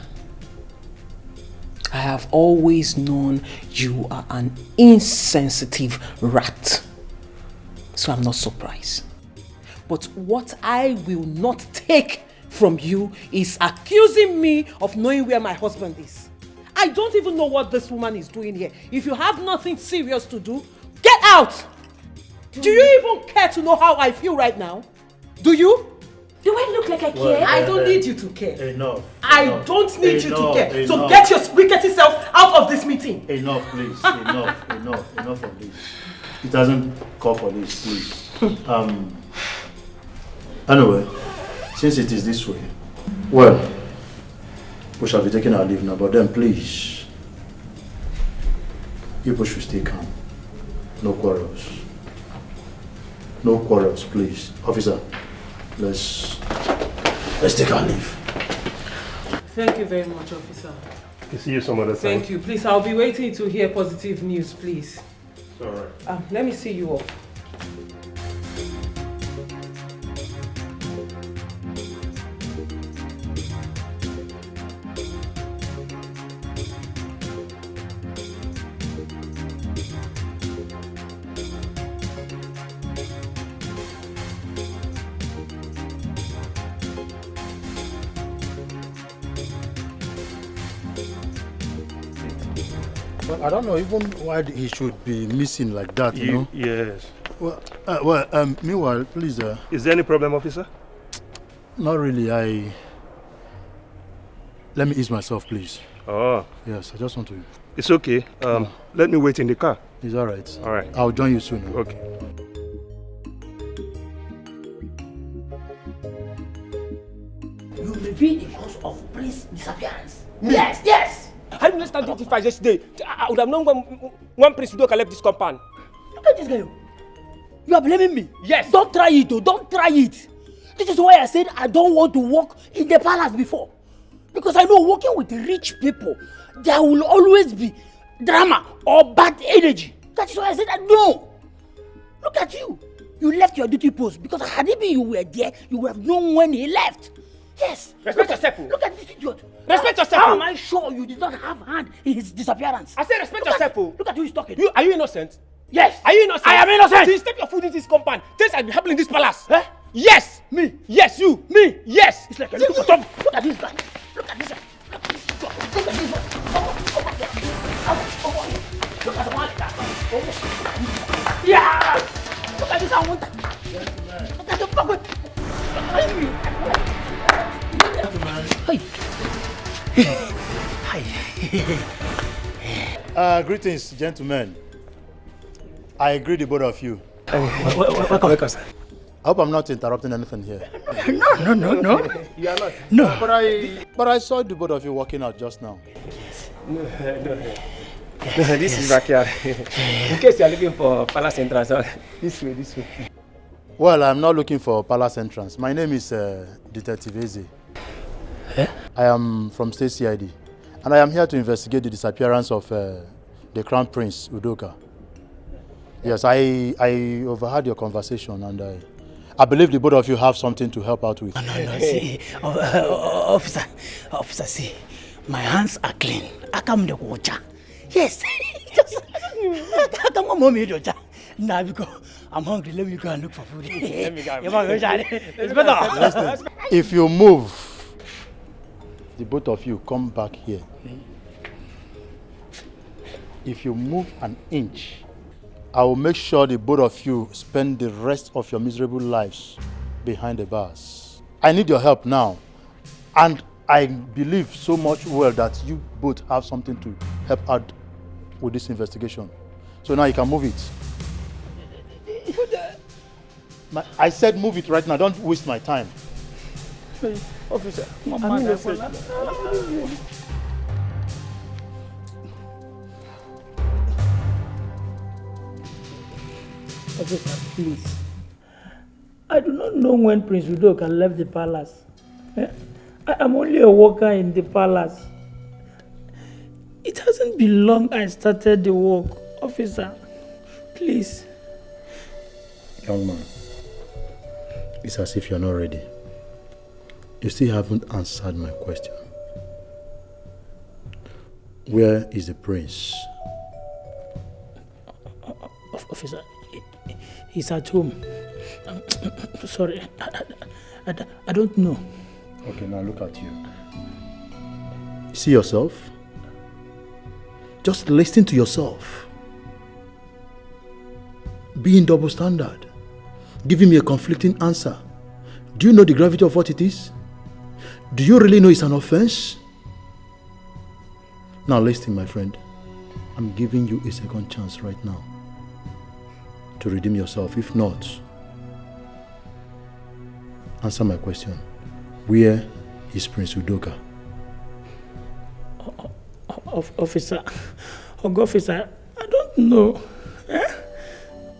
I have always known you are an insensitive rat. So I'm not surprised. But what I will not take from you is accusing me of knowing where my husband is. I don't even know what this woman is doing here. If you have nothing serious to do, get out! Do you even care to know how I feel right now? Do you? Do I look like I care? Well, I don't need you to care. Enough. I don't need you to care. So get your wicked self out of this meeting. Enough, please. Enough of this. It doesn't call for this, please. Anyway, since it is this way, well, we shall be taking our leave now, but then please, people should stay calm. No quarrels. No quarrels, please. Officer, let's take our leave. Thank you very much, officer. I'll see you some other time. Thank you. Please, I'll be waiting to hear positive news, please. It's all right. Let me see you off. Well, I don't know even why he should be missing like that, you know? Yes. Well, meanwhile, please... Is there any problem, officer? Not really. Let me ease myself, please. Oh. Yes, I just want to... It's okay. Let me wait in the car. It's all right. All right. I'll join you soon. Okay. You may be the cause of Prince's disappearance. Yes, yes! I didn't start this fight yesterday. I would have known when Prince Udoka left this compound. Look at this guy. You are blaming me? Yes. Don't try it, oh. Don't try it. This is why I said I don't want to work in the palace before. Because I know working with rich people, there will always be drama or bad energy. That is why I said no. Look at you. You left your duty post because had it been you were there, you would have known when he left. Yes. Respect yourself. Look at this idiot. Respect yourself. How am I sure you did not have hand in his disappearance? I said respect yourself. Look at who he's talking. Are you innocent? Yes. Are you innocent? I am innocent. Since step your foot into this compound, things have been happening in this palace. Eh? Yes. Me. Yes, you. Me. Yes. It's like a look at this guy. Look at this guy. Look at this one. Look at the one. Yeah. Look at this one. Look at the pocket. Hi. Greetings, gentlemen. I agree with both of you. Welcome, sir. I hope I'm not interrupting anything here. No. You are not? No. But I saw the both of you walking out just now. No. This is backyard. In case you are looking for palace entrance, this way. Well, I'm not looking for palace entrance. My name is Detective Eze. I am from State CID, and I am here to investigate the disappearance of the Crown Prince Udoka. Yes, I overheard your conversation, and I believe the both of you have something to help out with. No, see, officer, see, my hands are clean. I come the water. Yes, I come mommy water. Now because I'm hungry, let me go and look for food. Let me go. It's better. If you move, the both of you come back here. If you move an inch, I will make sure the both of you spend the rest of your miserable lives behind the bars. I need your help now, and I believe so much well that you both have something to help out with this investigation. So now you can move it. I said move it right now, don't waste my time. Officer, Officer, please. I do not know when Prince Udoka left the palace. I am only a worker in the palace. It hasn't been long I started the work. Officer, please. Young man, it's as if you're not ready. You still haven't answered my question. Where is the prince? Officer, he's at home. Sorry, I don't know. Okay, now look at you. See yourself? Just listen to yourself. Be in double standard. Giving me a conflicting answer. Do you know the gravity of what it is? Do you really know it's an offense? Now listen, my friend. I'm giving you a second chance right now to redeem yourself. If not, answer my question. Where is Prince Udoka? Officer, I don't know.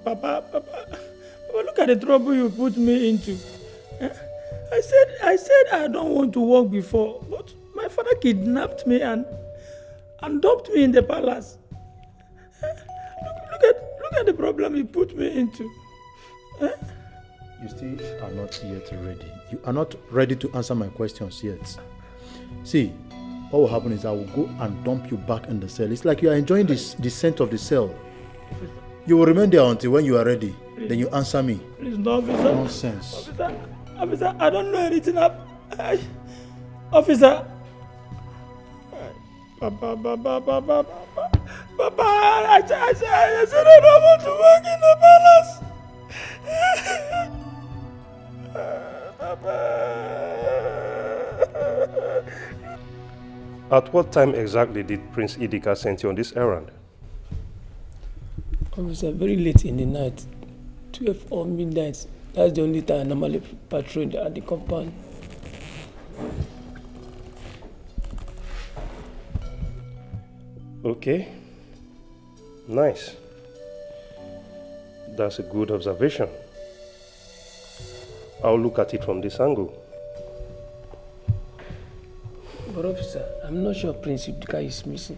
Papa, look at the trouble you put me into. I said I don't want to work before, but my father kidnapped me and dumped me in the palace. Look at the problem he put me into. You still are not yet ready. You are not ready to answer my questions yet. See, what will happen is I will go and dump you back in the cell. It's like you are enjoying the scent of the cell. You will remain there until when you are ready. Please. Then you answer me. Please, no, officer. Nonsense. Officer, I don't know anything. Officer. Papa. Papa, I said I don't want to work in the palace. Papa. At what time exactly did Prince Idika send you on this errand? Officer, very late in the night, 12 or midnight. That's the only time I normally patrol at the compound. Okay. Nice. That's a good observation. I'll look at it from this angle. But officer, I'm not sure Prince Idika is missing.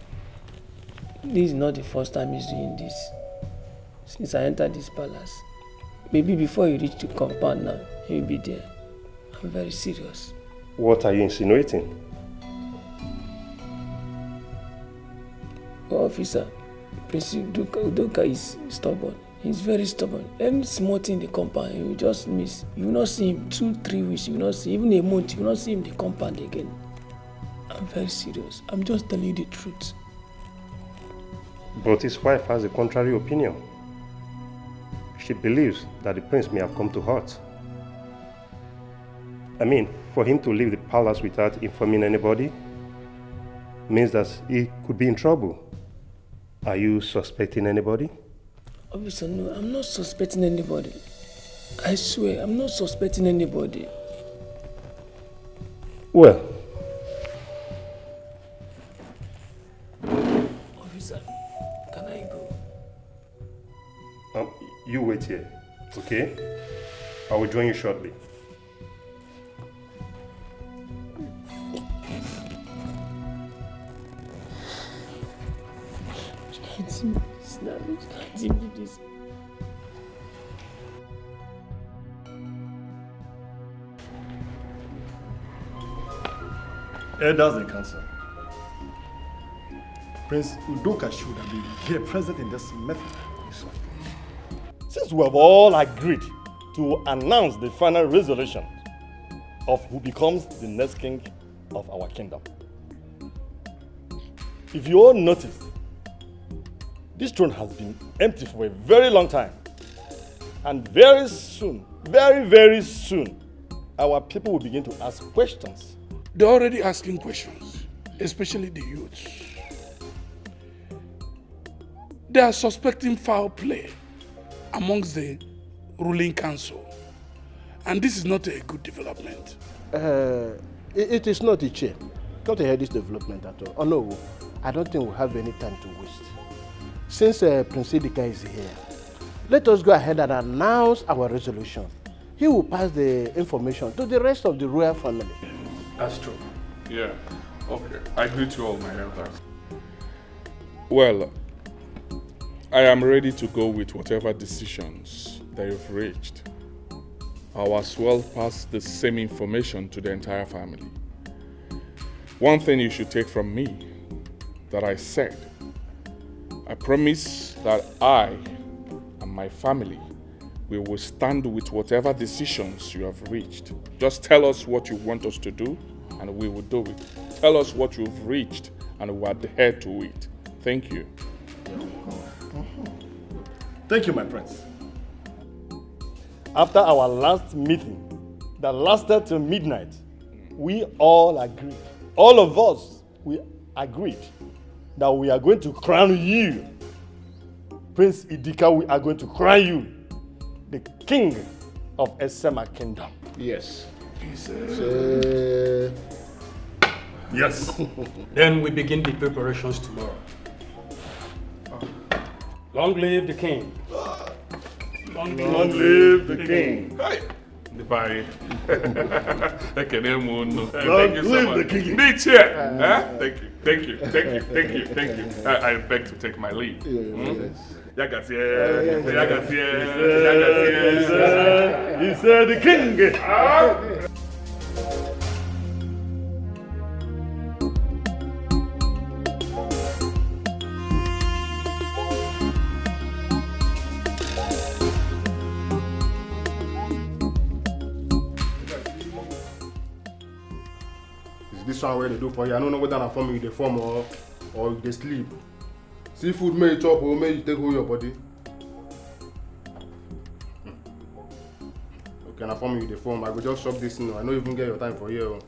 This is not the first time he's doing this. Since I entered this palace. Maybe before you reach the compound now, he'll be there. I'm very serious. What are you insinuating? Oh, officer, Prince Udoka is stubborn. He's very stubborn. Any small thing in the compound, he will just miss. You will not see him 2-3 weeks. You will not see even a month. You will not see him in the compound again. I'm very serious. I'm just telling you the truth. But his wife has a contrary opinion. She believes that the prince may have come to hurt. I mean, for him to leave the palace without informing anybody means that he could be in trouble. Are you suspecting anybody? Officer, no, I'm not suspecting anybody. I swear, I'm not suspecting anybody. Well, officer, can I go? You wait here, okay? I will join you shortly. Elders in council. Prince Udoka should have been here present in this method. Since we have all agreed to announce the final resolution of who becomes the next king of our kingdom. If you all noticed, this throne has been empty for a very long time. And very soon, very soon, our people will begin to ask questions. They're already asking questions, especially the youths. They are suspecting foul play amongst the ruling council. And this is not a good development. It is not, Iche. Not a this development at all. Oh no, I don't think we'll have any time to waste. Since Prince Idika is here, let us go ahead and announce our resolution. He will pass the information to the rest of the royal family. That's true. Yeah. Okay. I greet you all, my elders. Well, I am ready to go with whatever decisions that you've reached. I'll as well pass the same information to the entire family. One thing you should take from me that I said, I promise that I and my family we will stand with whatever decisions you have reached. Just tell us what you want us to do and we will do it. Tell us what you've reached and we'll adhere to it. Thank you. Thank you, my prince. After our last meeting that lasted till midnight, we all agreed, all of us, we agreed that we are going to crown you. Prince Idika, we are going to crown you the king of Esema Kingdom. Yes. Yes. Then we begin the preparations tomorrow. Long live the king. Long live the king. Hey. Bye. Thank you so much. Meet here. Thank you. I beg to take my leave. Yagazie. He said the king. This one where they do for you. I don't know whether I'm forming the form or they sleep. Seafood may chop or may you take hold your body. Okay, now for me with the phone. I will just shop this now. I don't even get your time for here.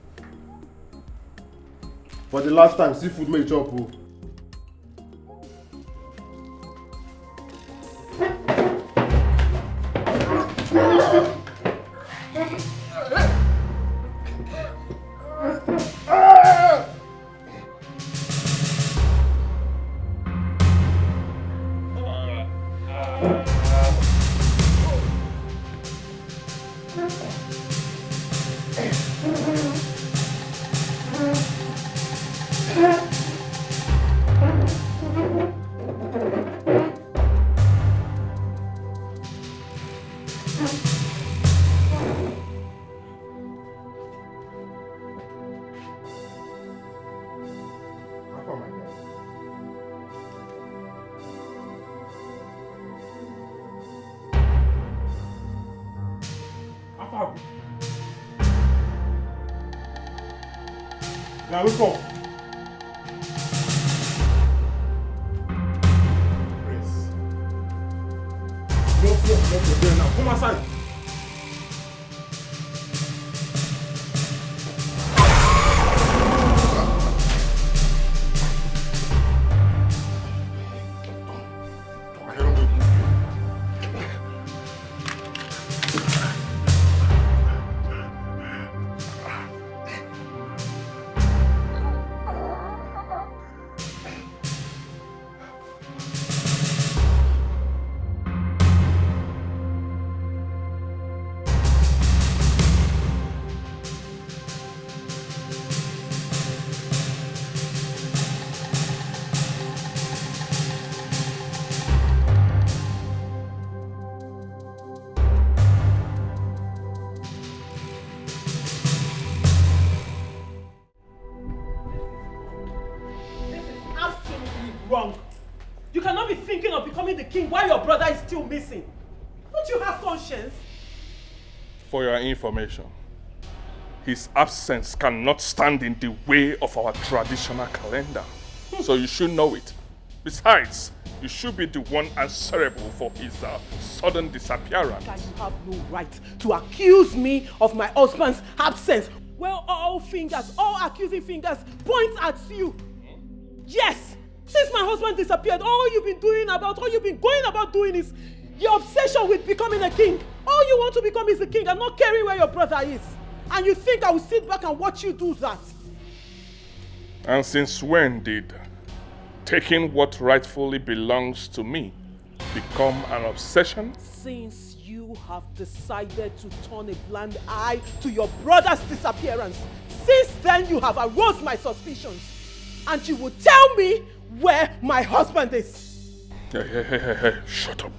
For the last time, seafood may chop. Now look up. Prince. Look there now. Come outside. Missing. Don't you have conscience? For your information, his absence cannot stand in the way of our traditional calendar. So you should know it. Besides, you should be the one answerable for his sudden disappearance. You have no right to accuse me of my husband's absence. Well, all accusing fingers point at you. Yes! Since my husband disappeared, all you've been going about doing is your obsession with becoming a king. All you want to become is a king and not caring where your brother is. And you think I will sit back and watch you do that? And since when did taking what rightfully belongs to me become an obsession? Since you have decided to turn a blind eye to your brother's disappearance. Since then you have aroused my suspicions. And you will tell me where my husband is. Hey, shut up.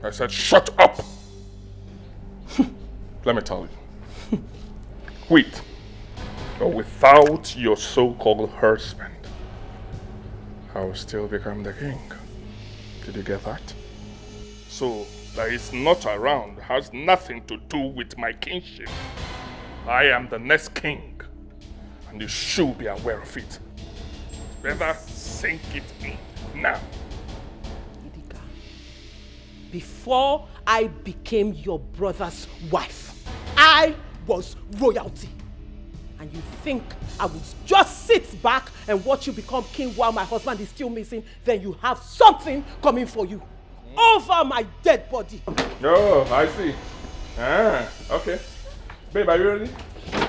I said shut up. Let me tell you. With or without your so-called husband, I will still become the king. Did you get that? So that he's not around has nothing to do with my kingship. I am the next king, and you should be aware of it. Better sink it in now. Idika, before I became your brother's wife, I was royalty. And you think I would just sit back and watch you become king while my husband is still missing? Then you have something coming for you. Over my dead body. Oh, I see. Okay. Babe, are you ready?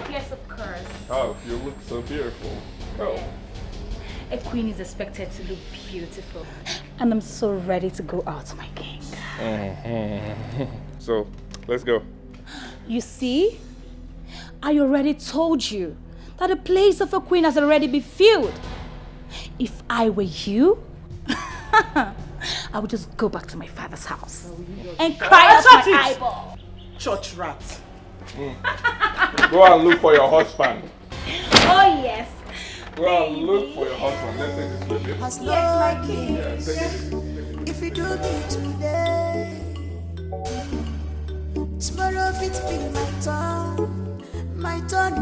Yes, of course. Oh, you look so beautiful. Oh. A queen is expected to look beautiful. And I'm so ready to go out, my king. So, let's go. You see? I already told you that the place of a queen has already been filled. If I were you, I would just go back to my father's house and cry out my eyeball. Church rat. Go and look for your husband. Oh, yes. Go and look for your husband. Let's take this with you. As yes, my king. Yeah, if you do me today, tomorrow it be my turn. My turn.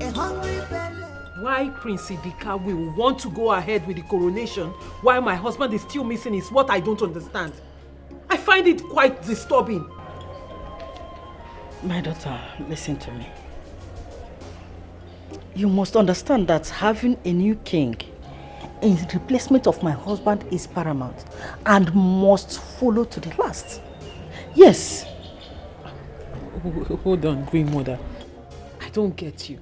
A hungry belly. Why Prince Idika will want to go ahead with the coronation while my husband is still missing is what I don't understand. I find it quite disturbing. My daughter, listen to me. You must understand that having a new king in replacement of my husband is paramount and must follow to the last. Yes. Hold on, Green Mother. I don't get you.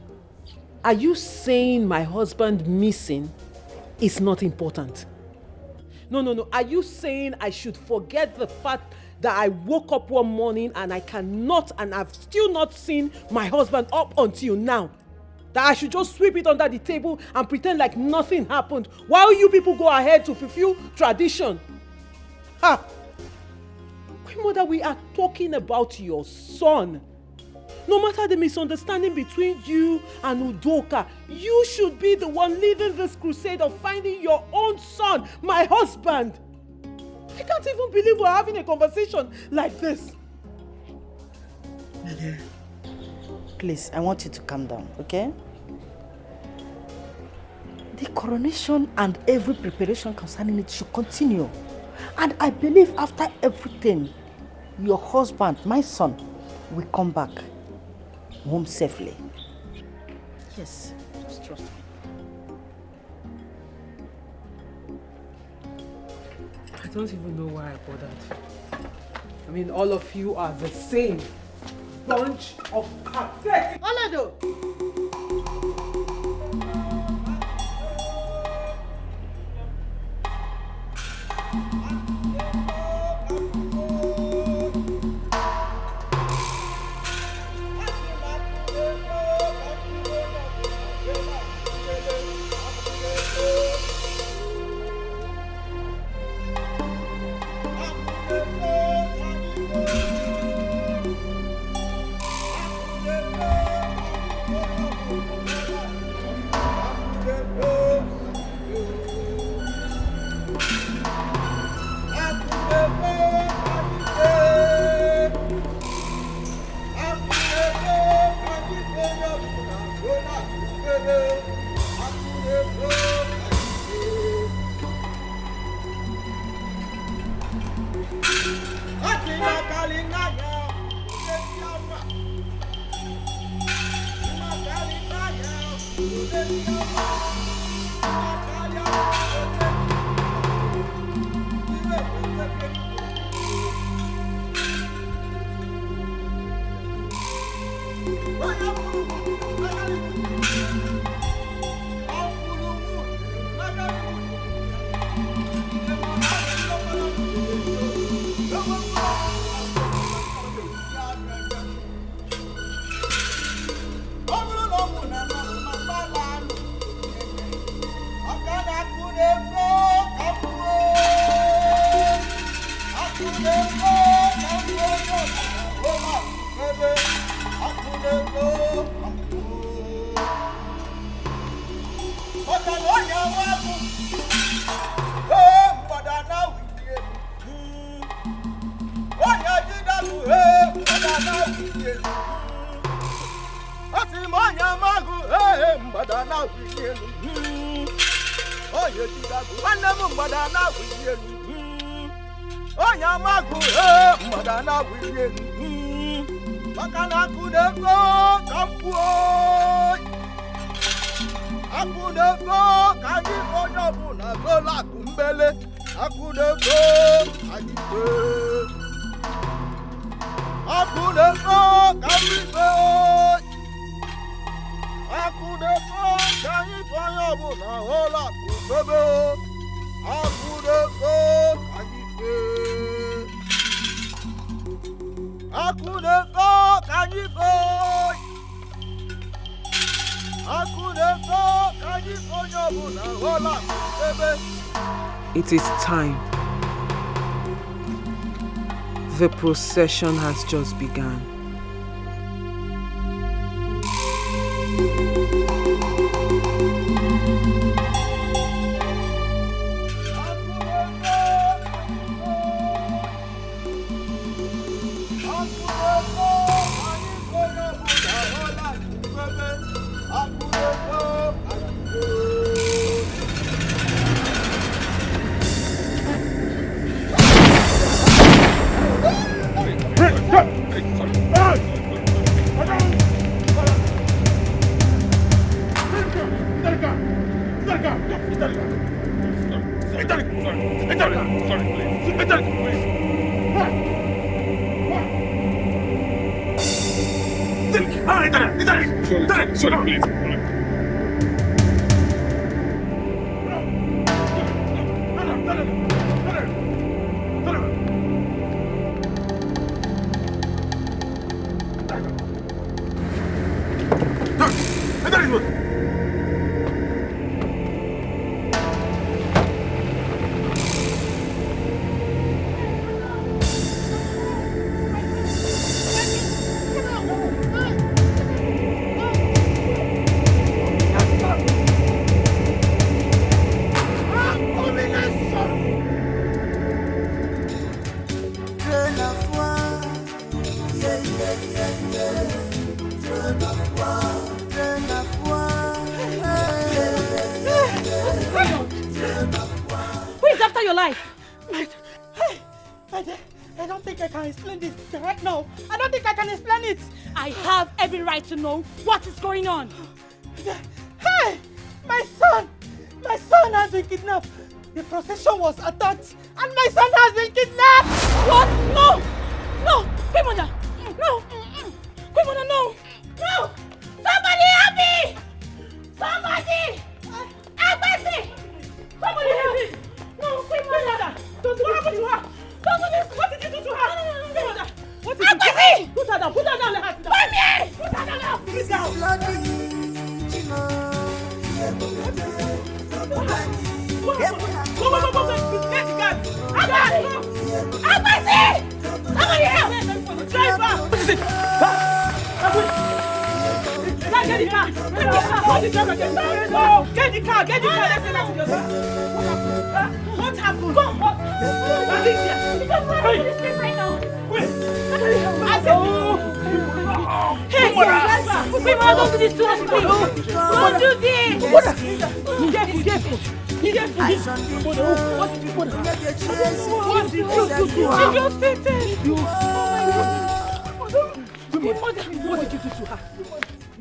Are you saying my husband missing is not important? No. Are you saying I should forget the fact that I woke up one morning and I cannot and I've still not seen my husband up until now? That I should just sweep it under the table and pretend like nothing happened while you people go ahead to fulfill tradition? Ah! Queen Mother, we are talking about your son. No matter the misunderstanding between you and Udoka, you should be the one leading this crusade of finding your own son, my husband. I can't even believe we're having a conversation like this. Please, I want you to calm down, okay? The coronation and every preparation concerning it should continue. And I believe after everything, your husband, my son, will come back home safely. Yes, just trust me. I don't even know why I bothered. I mean, all of you are the same bunch of pathetic. Anoda! It is time. The procession has just begun. Who is after your life? I don't think I can explain this right now. I don't think I can explain it. I have every right to know what is going on. Hey! My son! My son has been kidnapped. The procession was attacked and my son has been kidnapped! What? No! No! Queen Mother! No! Queen Mother, no! No! Somebody help me! Somebody! Help me! Somebody help me! No, Queen Mother! Don't do this to her! Don't do this! What did you do to her? Queen Mother! What did you do? Put her down! Put her down! Let her sit down! Put her down now! Put her down! Get the gun! Somebody help! Driver! What is it? Get the car! Get the car! Get the car! Let's send her to the hospital. What happened? Go! What is here? Because right now. Hey, driver! Don't do this to us, please! Don't do this! Careful!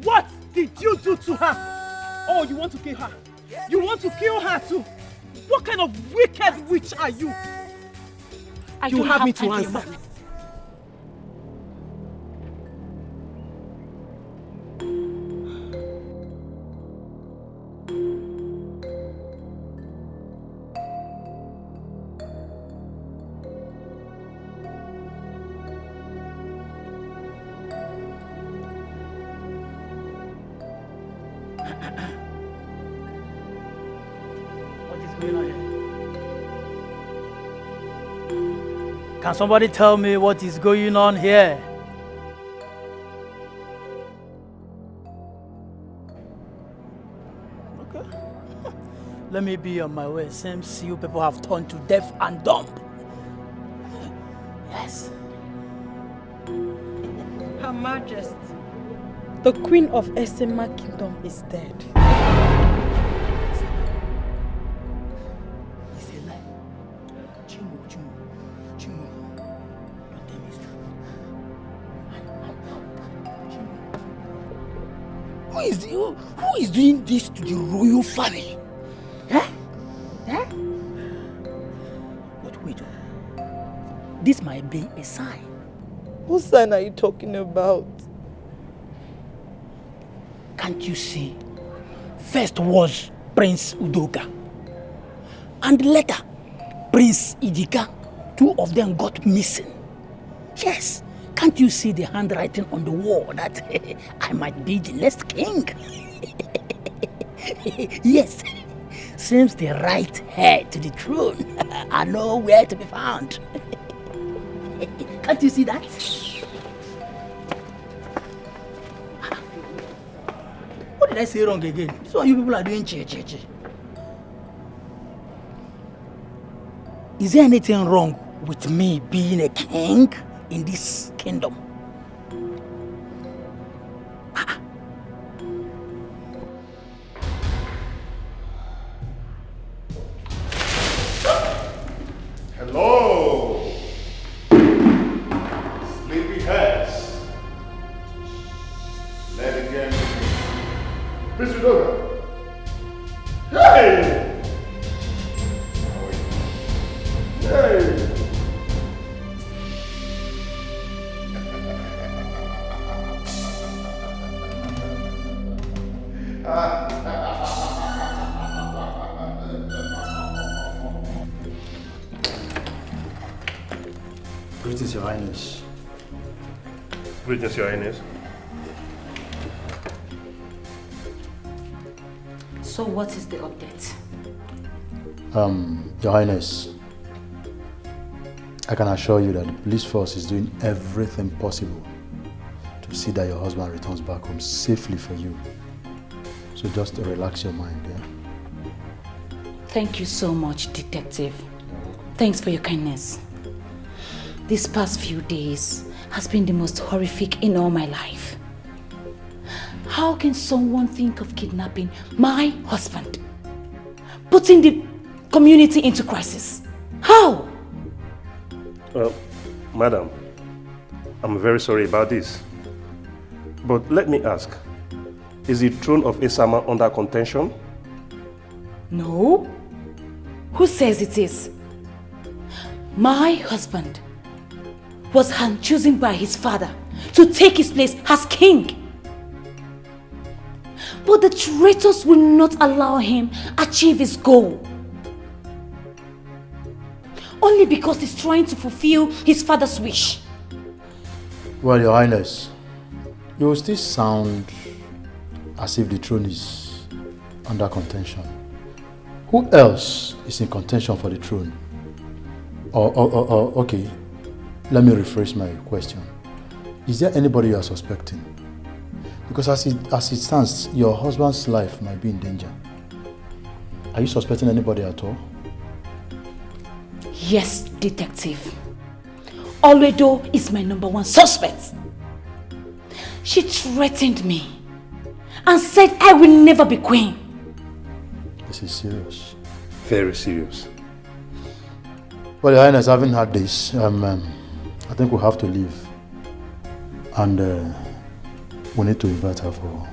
What did you do to her? Oh, you want to kill her? You want to kill her too? What kind of wicked witch are you? You have me to answer. Can somebody tell me what is going on here? Okay. Let me be on my way. Seems you people have turned to deaf and dumb. Yes. Her Majesty, the Queen of Esema Kingdom is dead. Who is doing this to the royal family? But wait, this might be a sign. What sign are you talking about? Can't you see? First was Prince Udoka, and later Prince Idika. Two of them got missing. Yes. Can't you see the handwriting on the wall that I might be the next king? Yes, seems the right heir to the throne are nowhere to be found. Can't you see that? What did I say wrong again? This is what you people are doing, che. Is there anything wrong with me being a king in this kingdom? Hello, sleepy heads. Let it get Prince Udoka. Hey! Greetings, Your Highness. Greetings, Your Highness. So what is the update? Your Highness, I can assure you that the police force is doing everything possible to see that your husband returns back home safely for you. So just relax your mind, yeah? Thank you so much, Detective. Thanks for your kindness. These past few days has been the most horrific in all my life. How can someone think of kidnapping my husband? Putting the community into crisis? How? Madam, I'm very sorry about this. But let me ask, is the throne of Esama under contention? No. Who says it is? My husband was hand-chosen by his father to take his place as king. But the traitors will not allow him achieve his goal. Only because he's trying to fulfill his father's wish. Well, Your Highness, you will still sound as if the throne is under contention. Who else is in contention for the throne? Okay, let me rephrase my question. Is there anybody you are suspecting? Because as it stands, your husband's life might be in danger. Are you suspecting anybody at all? Yes, Detective. Oledo is my #1 suspect. She threatened me and said I will never be queen. This is serious. Very serious. Well, Your Highness, having had this, I think we'll have to leave. And we need to invite her for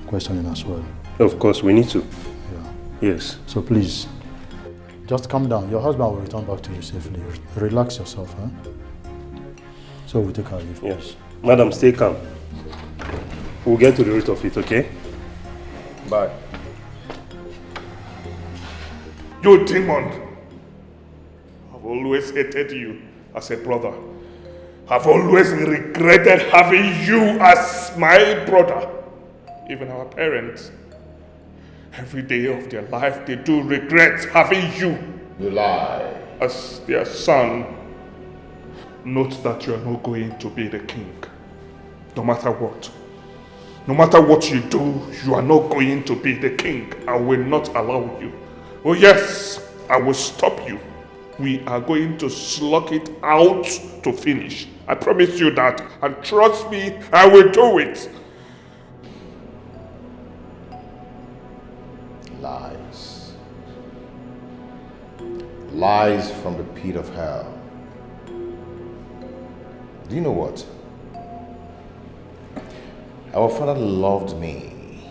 questioning as well. Of course, we need to. Yeah. Yes. So please, just calm down. Your husband will return back to you safely. Relax yourself, huh? So we'll take our leave. Yes. Madam, stay calm. We'll get to the root of it, okay? Bye. You demon! I've always hated you as a brother. I've always regretted having you as my brother. Even our parents. Every day of their life they do regret having you. You lie. As their son. Note that you are not going to be the king. No matter what. No matter what you do, you are not going to be the king. I will not allow you. Oh yes, I will stop you. We are going to slug it out to finish. I promise you that. And trust me, I will do it. Lies. Lies from the pit of hell. Do you know what? Our father loved me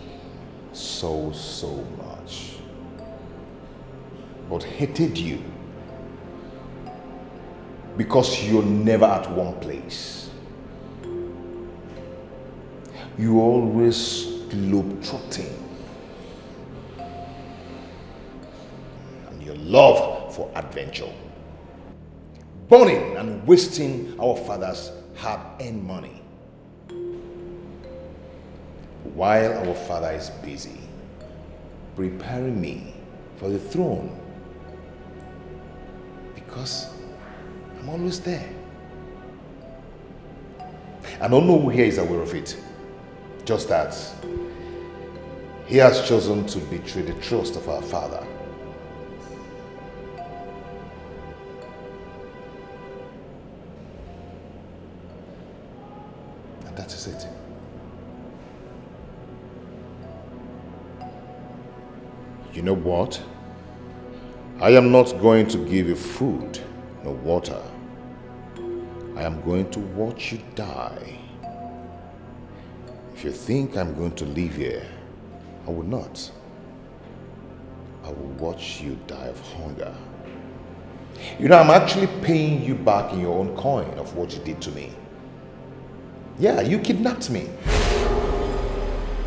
so much, but hated you because you're never at one place. You always globe-trotting. And your love for adventure. Burning and wasting our father's hard-earned money. While our father is busy preparing me for the throne. Because I'm always there. I don't know who here is aware of it. Just that he has chosen to betray the trust of our father. And that is it. You know what? I am not going to give you food, no water. I am going to watch you die. If you think I'm going to live here, I will not. I will watch you die of hunger. You know, I'm actually paying you back in your own coin of what you did to me. Yeah, you kidnapped me.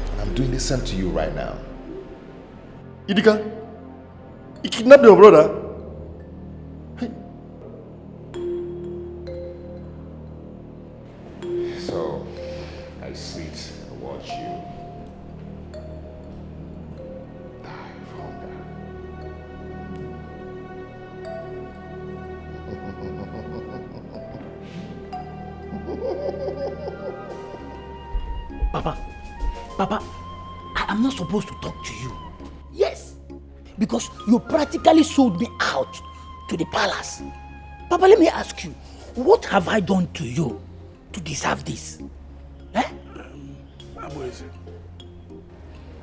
And I'm doing the same to you right now. Idika, you kidnapped your brother? Hey. Papa, I am not supposed to talk to you. Yes, because you practically sold me out to the palace. Papa, let me ask you, what have I done to you to deserve this? Eh? Abueze,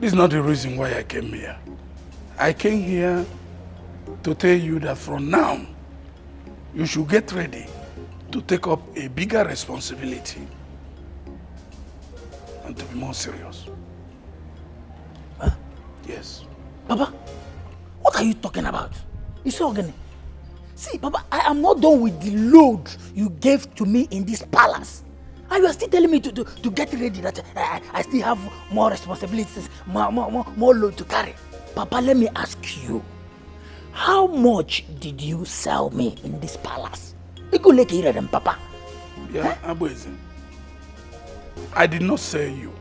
this is not the reason why I came here. I came here to tell you that from now, you should get ready to take up a bigger responsibility and to be more serious. Huh? Yes. Papa, what are you talking about? You see, Ogene, see, Papa, I am not done with the load you gave to me in this palace. And you are still telling me to get ready, that I still have more responsibilities, more load to carry. Papa, let me ask you, how much did you sell me in this palace? Papa. Yeah, Abueze, I did not sell you.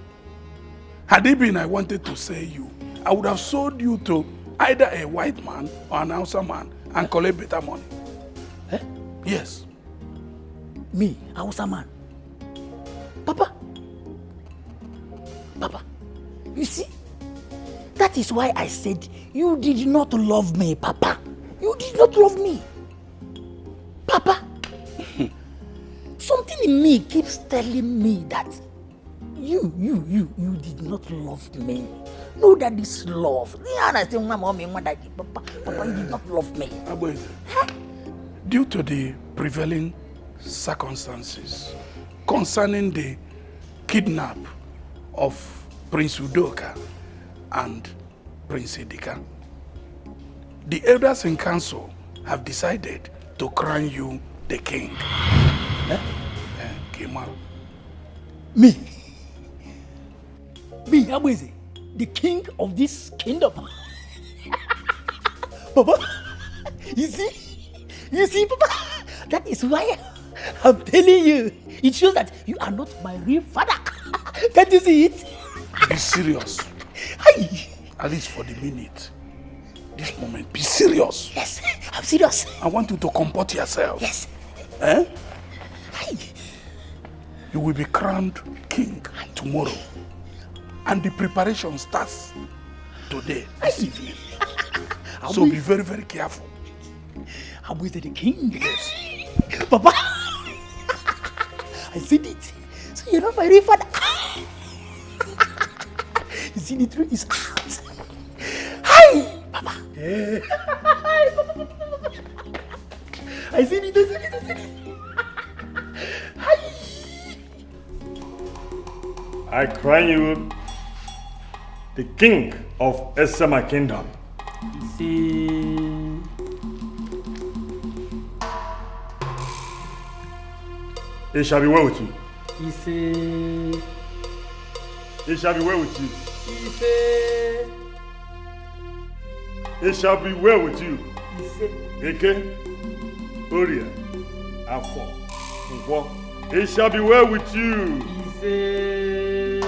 Had it been I wanted to sell you, I would have sold you to either a white man or an Hausa man and collect better money. Eh? Yes. Me, Hausa man? Papa, you see, that is why I said you did not love me, Papa. You did not love me. Papa, something in me keeps telling me that you did not love me. No, that is love. Papa, you did not love me. Due to the prevailing circumstances concerning the kidnap of Prince Udoka and Prince Idika, the elders in council have decided to crown you the king. Kimaru. Me, Abueze, the king of this kingdom. Papa, you see, Papa, that is why I'm telling you. It shows that you are not my real father. Can't you see it? Be serious. At least for the minute. This moment, be serious. Yes, I'm serious. I want you to comport yourself. Yes. Eh? You will be crowned king tomorrow. And the preparation starts today, this evening. So be very, very careful. I'm with the king. Yes. Papa, I see it. So you're not my real father. You see, the truth is out. Hi, Papa. I see it. Hi. I crown you the king of Esama Kingdom. See. It shall be well with you. He say. It shall be well with you. He say. It shall be well with you. He say. Eke, Oria, Afo, Nkwo. It shall be well with you. He say.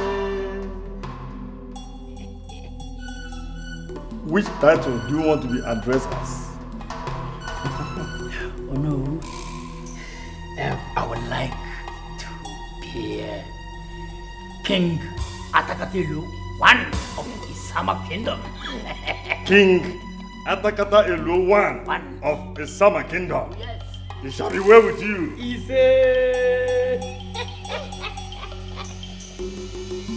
Which title do you want to be addressed as? Oh no. I would like to be King Atakatelu, one of Isama Kingdom. King Atakata Elu, one of Isama Kingdom. Yes. It shall be well with you. He say.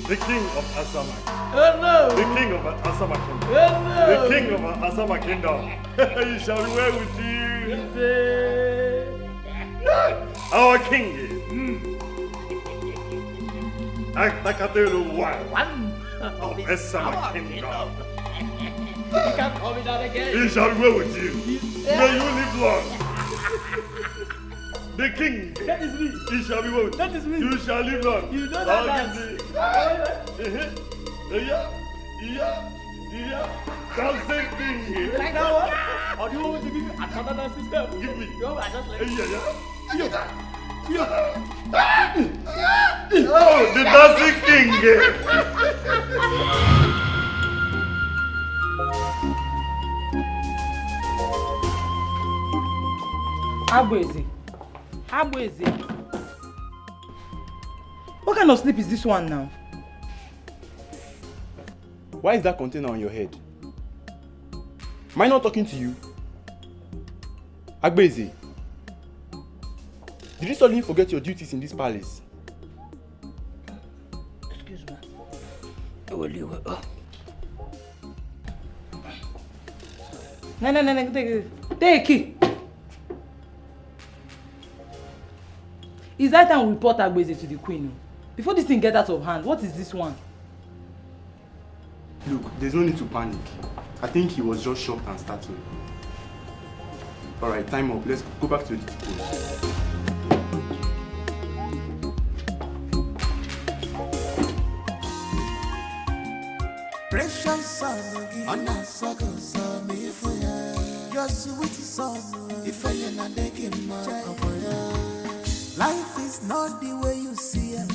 The king of Asama. Oh no. The king of Asama Kingdom. Oh no. The king of Asama Kingdom. It shall be well with you. He say. Our king is Atakatelu, one of Esama Kingdom. You can't call me that again. It shall be well with you. May you live long. The king. That is me. It shall be well with you. That is me. You shall live long. You know that dance. Dancing king. You like that one? Or do you want me to give you another dancing step? Give me. You want me to just like Oh, the dancing king. Abueze. What kind of sleep is this one now? Why is that container on your head? Am I not talking to you? Agbeze, did you suddenly forget your duties in this palace? Excuse me. Will you? No, take it. It's that time we report Agbeze to the queen. Before this thing gets out of hand, what is this one? Look, there's no need to panic. I think he was just shocked and startled. Alright, time up. Let's go back to the post. Precious son, Anna Sago, son, if you're sweet son, if I am a game, life is not the way you see it.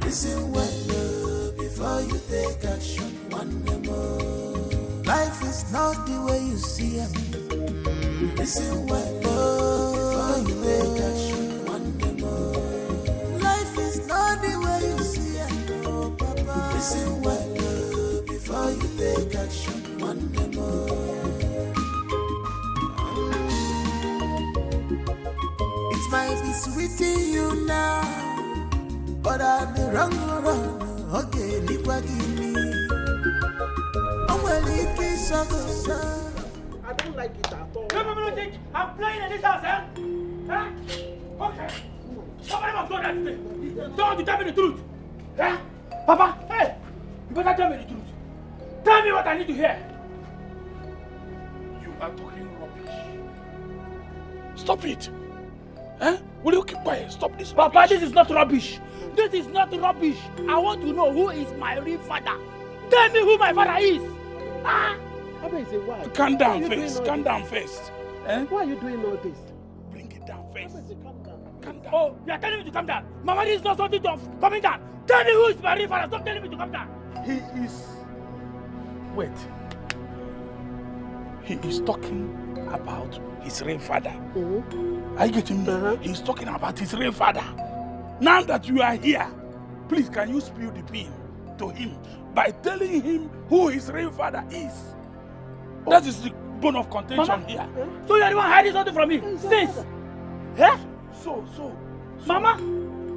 Listen well before you take action. One more. Life is not the way you see it. Listen well before you take action. One more. Life is not the way you see it. Oh, Papa. Listen well before you take action. One more. It might be sweet in you now, but I'm the wrong one. Okay, Nikwa give me. Oh, well, it is so good. I don't like it at all. I'm playing in this house, eh? Huh? Okay. Somebody must go that way. Don't tell me the truth. Huh? Papa, hey! You better tell me the truth. Tell me what I need to hear. You are talking rubbish. Stop it. Huh? Will you keep quiet? Stop this. Papa, this is not rubbish. This is not rubbish. I want to know who is my real father. Tell me who my father is. Ah! Why? Calm down first. Calm down first. Eh? Why are you doing all this? Bring it down first. Calm down. Oh, you are telling me to calm down. Mama, this is not something to coming down. Tell me who is my real father. Stop telling me to calm down. He is... Wait. He is talking about his real father. Are you getting me? He's talking about his real father. Now that you are here, please can you spill the bean to him by telling him who his real father is? That is the bone of contention here. So you are the one hiding something from me since? Eh? So. Mama,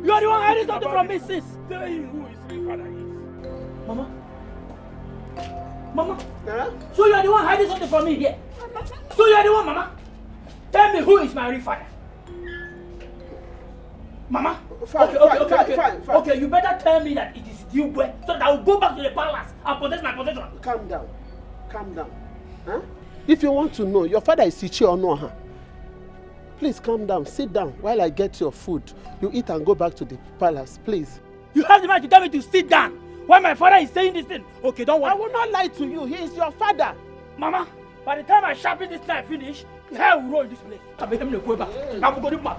you are the one hiding something from me since? Tell him who his real father is. Mama, so you are the one hiding something from me here? So you are the one, Mama? Tell me who is my real father? Mama? Fine. Okay, you better tell me that it is you, so that I will go back to the palace and possess my possession. Calm down. Huh? If you want to know, your father is Ichi or no? Huh? Please calm down, sit down while I get your food. You eat and go back to the palace, please. You have the mind to tell me to sit down while my father is saying this thing. Okay, don't worry. I will not lie to you. He is your father. Mama, by the time I sharpen this knife finish, hell will roll in this place. I'll be able to go back. I'm going to my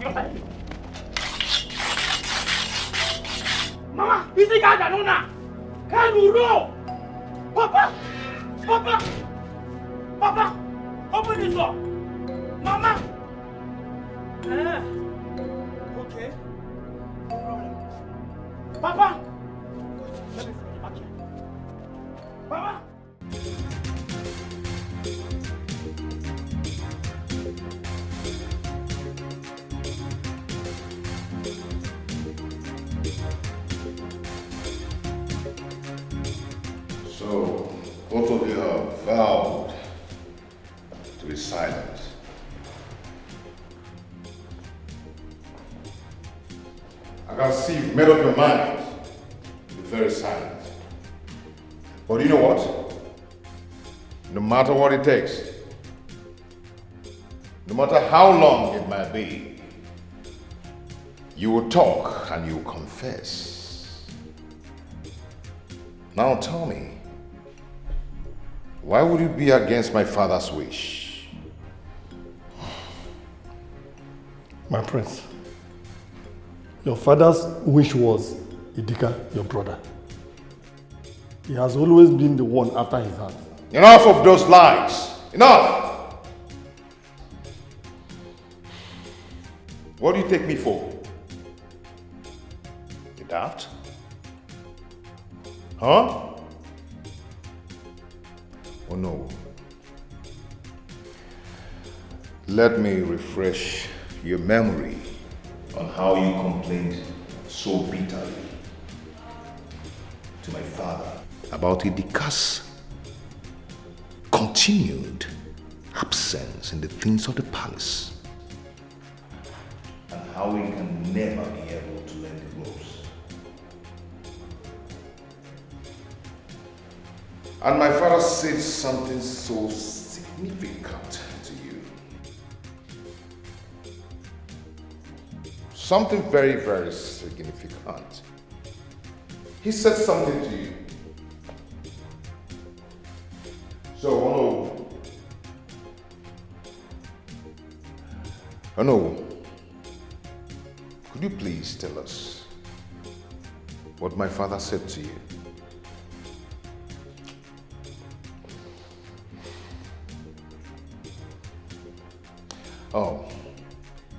Mama, you think I don't know? Hell will roll. Papa, open this door. Mama. Okay. No problem. Papa. Let me throw you back here. Papa. So, both of you have vowed to be silent. I can see you've made up your mind to be very silent. But you know what? No matter what it takes, no matter how long it might be, you will talk and you will confess. Now tell me, why would you be against my father's wish? My prince, your father's wish was Idika, your brother. He has always been the one after his heart. Enough of those lies! Enough! What do you take me for? You daft? Huh? Oh no. Let me refresh your memory on how you complained so bitterly to my father about Idika's continued absence in the things of the palace and how he can never be able to learn the ropes. And my father said something so significant to you. Something very, very significant. He said something to you. So, Anoda, could you please tell us what my father said to you? Oh,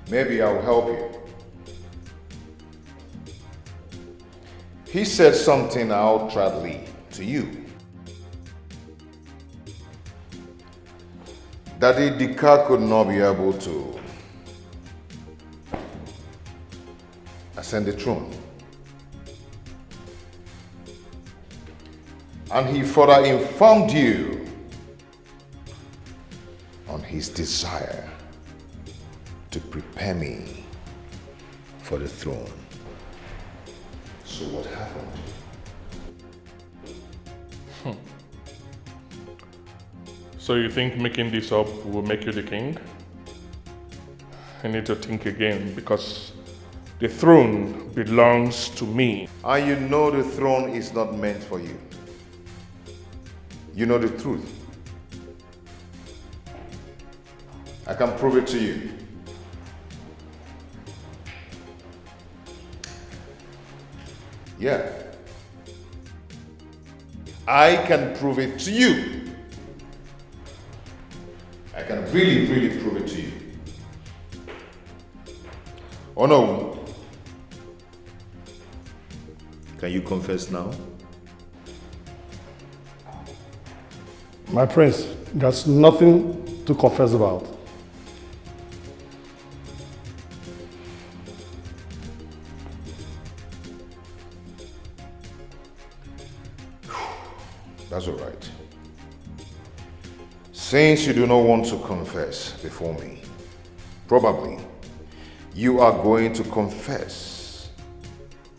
maybe I'll help you. He said something outwardly to you. That Idika could not be able to ascend the throne. And he further informed you on his desire to prepare me for the throne. So what happened? So you think making this up will make you the king? I need to think again because the throne belongs to me. And you know the throne is not meant for you. You know the truth. I can prove it to you. Yeah. I can prove it to you. I can really, really prove it to you. Oh no. Can you confess now? My prince, there's nothing to confess about. That's all right. Since you do not want to confess before me, probably you are going to confess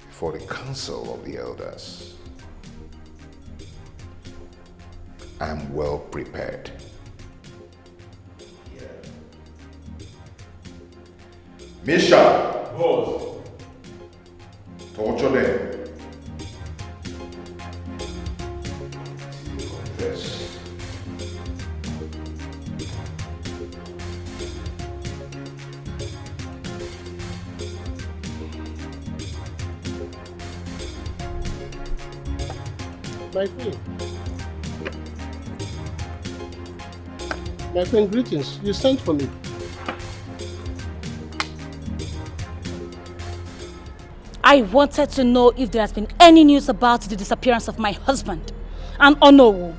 before the council of the elders. I am well prepared. Yeah. Misha! Boss. Torture them. Confess. My queen. My queen, greetings. You sent for me. I wanted to know if there has been any news about the disappearance of my husband and Onowu.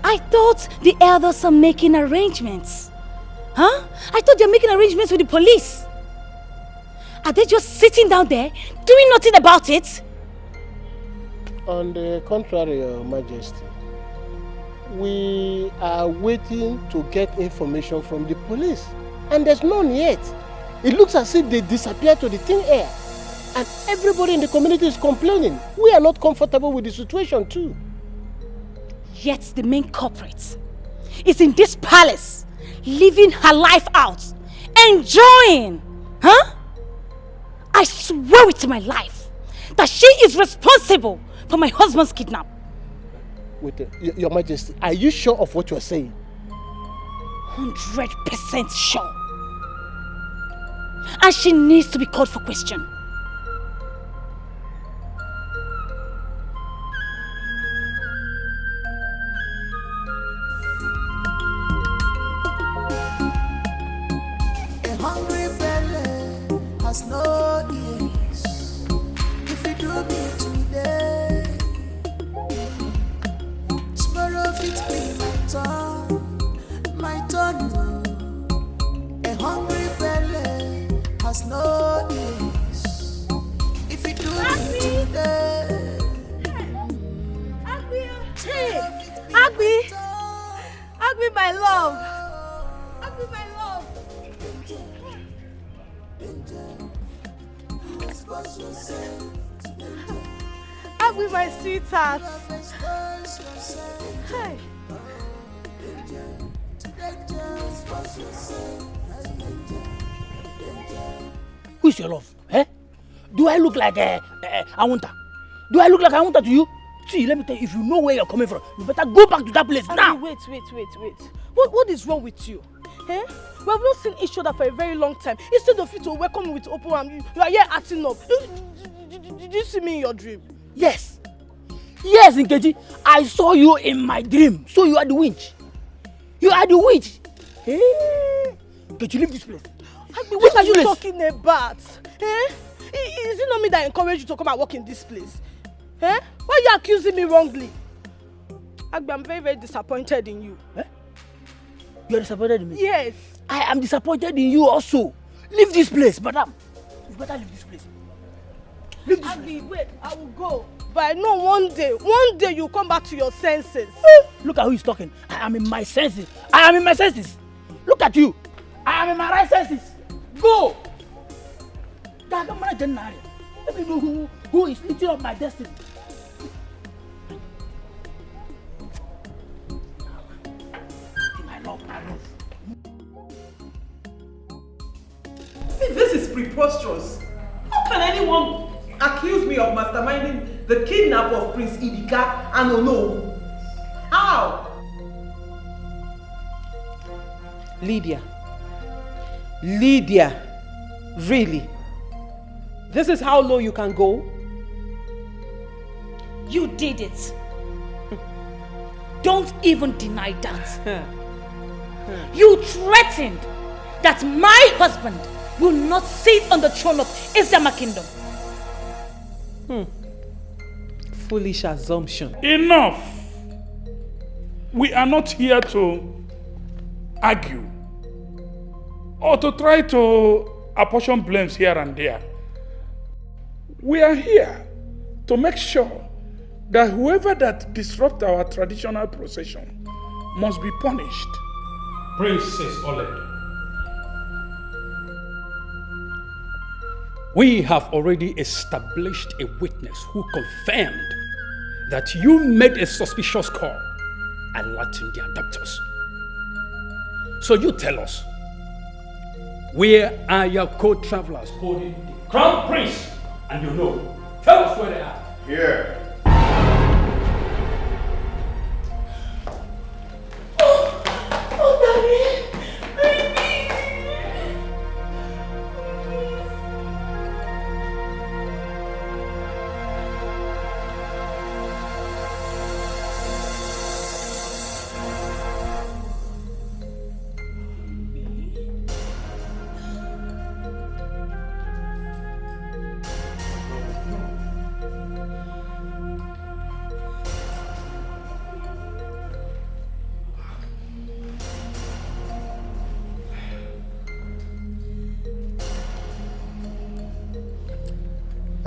I thought the elders are making arrangements. Huh? I thought they're making arrangements with the police. Are they just sitting down there doing nothing about it? On the contrary, Your Majesty, we are waiting to get information from the police, and there's none yet. It looks as if they disappeared to the thin air, and everybody in the community is complaining. We are not comfortable with the situation too. Yet the main culprit is in this palace, living her life out, enjoying. Huh? I swear it to my life that she is responsible for my husband's kidnap. Wait, Your Majesty, are you sure of what you are saying? 100% sure. And she needs to be called for question. A hungry belly has no ears. If you do me today, tomorrow fit be my turn. A hungry belly has no ease. If you do it today, Hey, Agbi! Agbi, my love! Agbi, my love! Agbi, my sweetheart! Hey! Who's your love? Eh? Do I look like Awunta? Do I look like Awunta to you? See, let me tell you, if you know where you're coming from, you better go back to that place now. Wait. What is wrong with you? Eh? We have not seen each other for a very long time. Instead of you to welcome me with open arms, you are here acting up. Did you see me in your dream? Yes. Yes, Nkechi. I saw you in my dream. So you are the witch. You are the witch. Hey. Nkechi, leave this place. What are you talking about? Eh? Is it not me that encouraged you to come and work in this place? Eh? Why are you accusing me wrongly? Agbi, I'm very, very disappointed in you. Eh? You are disappointed in me? Yes. I am disappointed in you also. Leave this place, madam. You better leave this place. Leave this place. Wait, I will go. But I know one day you'll come back to your senses. Look at who is talking. I am in my senses. I am in my senses. Look at you. I am in my right senses. Go. Let me know who is eating up my destiny. My love. This is preposterous. How can anyone accuse me of masterminding the kidnap of Prince Idika and Ono? How? Lydia, really? This is how low you can go? You did it. Don't even deny that. You threatened that my husband will not sit on the throne of Isama Kingdom. Foolish assumption. Enough! We are not here to argue or to try to apportion blames here and there. We are here to make sure that whoever that disrupts our traditional procession must be punished. Princess Oleg, we have already established a witness who confirmed that you made a suspicious call alerting their doctors. So you tell us, where are your co-travelers holding the crown prince? And you know, tell us where they are. Here. Oh, Daddy!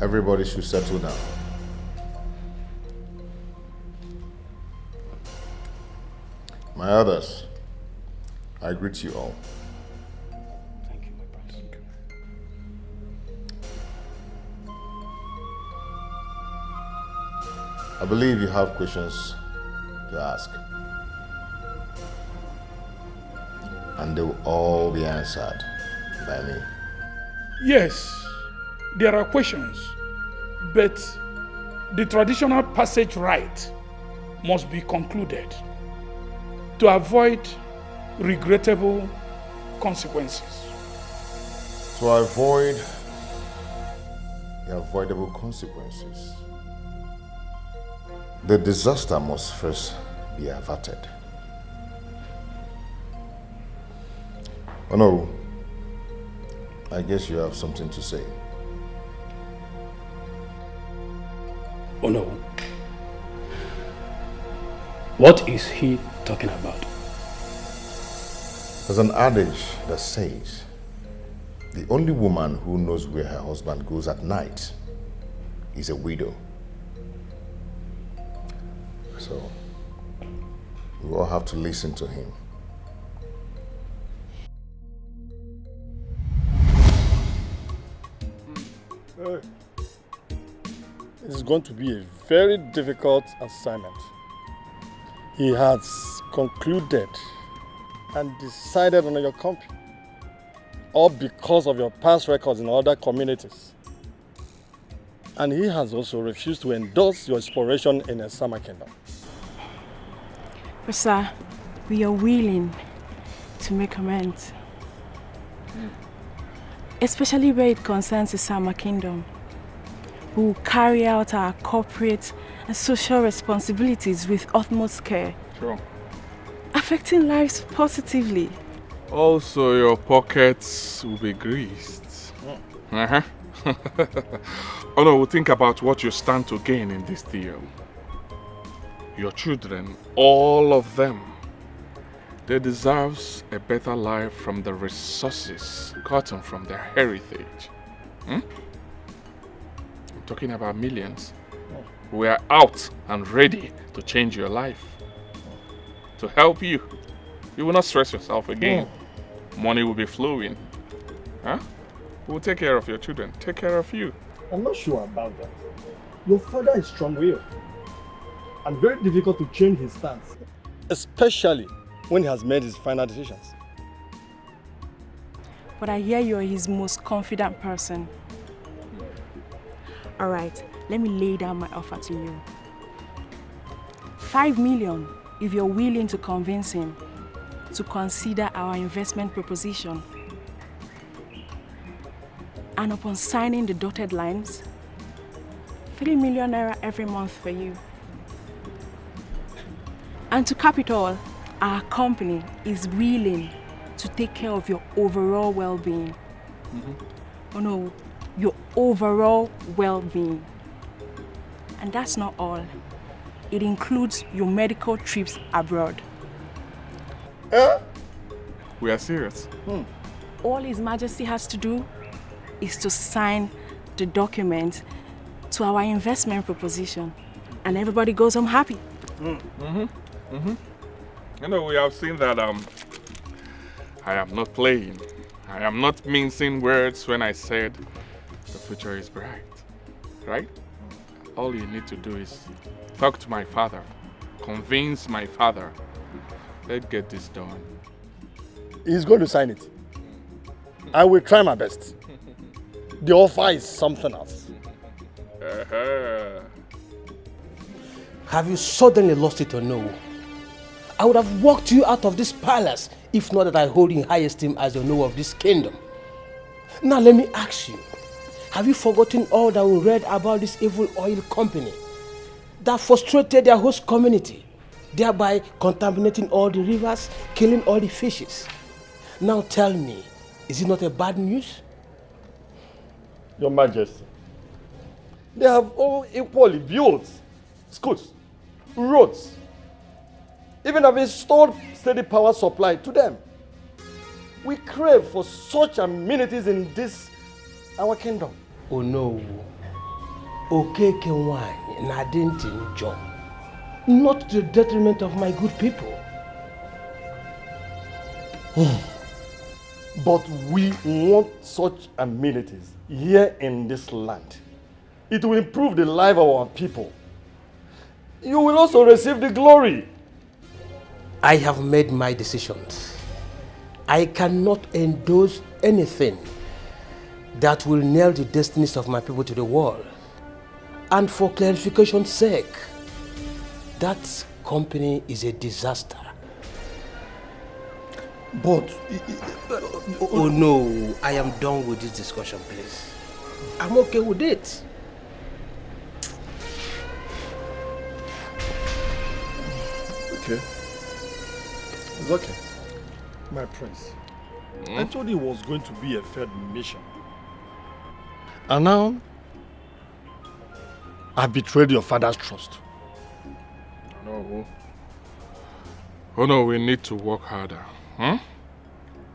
Everybody should settle down. My others, I greet you all. Thank you, my brother. I believe you have questions to ask. And they will all be answered by me. Yes, there are questions, but the traditional passage rite must be concluded to avoid regrettable consequences. To avoid the avoidable consequences, the disaster must first be averted. Oh no, I guess you have something to say. Oh no. What is he talking about? There's an adage that says the only woman who knows where her husband goes at night is a widow. So we all have to listen to him. It is going to be a very difficult assignment. He has concluded and decided on your company, all because of your past records in other communities. And he has also refused to endorse your exploration in the Summer Kingdom. But sir, we are willing to make amends. Especially where it concerns the Summer Kingdom. We will carry out our corporate and social responsibilities with utmost care. Sure. Affecting lives positively. Also, your pockets will be greased. Oh no, we'll think about what you stand to gain in this deal. Your children, all of them, they deserve a better life from the resources gotten from their heritage. I'm talking about millions. We are out and ready to change your life. To help you. You will not stress yourself again. Money will be flowing. We'll take care of your children. Take care of you. I'm not sure about that. Your father is strong-willed and very difficult to change his stance, especially when he has made his final decisions. But I hear you are his most confident person. Alright, let me lay down my offer to you. 5 million if you're willing to convince him to consider our investment proposition. And upon signing the dotted lines, 3 million naira every month for you. And to cap it all, our company is willing to take care of your overall well-being. Oh no, your overall well-being. And that's not all. It includes your medical trips abroad. We are serious. All His Majesty has to do is to sign the document to our investment proposition. And everybody goes home happy. You know, we have seen that I am not playing. I am not mincing words when I said the future is bright. Right? All you need to do is talk to my father. Convince my father. Let's get this done. He's going to sign it. I will try my best. The offer is something else. Have you suddenly lost it or no? I would have walked you out of this palace if not that I hold you in high esteem as the owner of this kingdom. Now let me ask you, have you forgotten all that we read about this evil oil company that frustrated their host community, thereby contaminating all the rivers, killing all the fishes? Now tell me, is it not a bad news? Your Majesty, they have all equally built schools, roads, even have installed steady power supply to them. We crave for such amenities in this, our kingdom. Oh no. Okeke wine na didn't enjoy. Not to the detriment of my good people. But we want such amenities here in this land. It will improve the life of our people. You will also receive the glory. I have made my decisions. I cannot endorse anything that will nail the destinies of my people to the wall. And for clarification's sake, that company is a disaster. But... Oh no, I am done with this discussion, please. I'm okay with it. Okay. It's okay. My prince, I told you it was going to be a failed mission. And now, I betrayed your father's trust. No. Oh no, we need to work harder.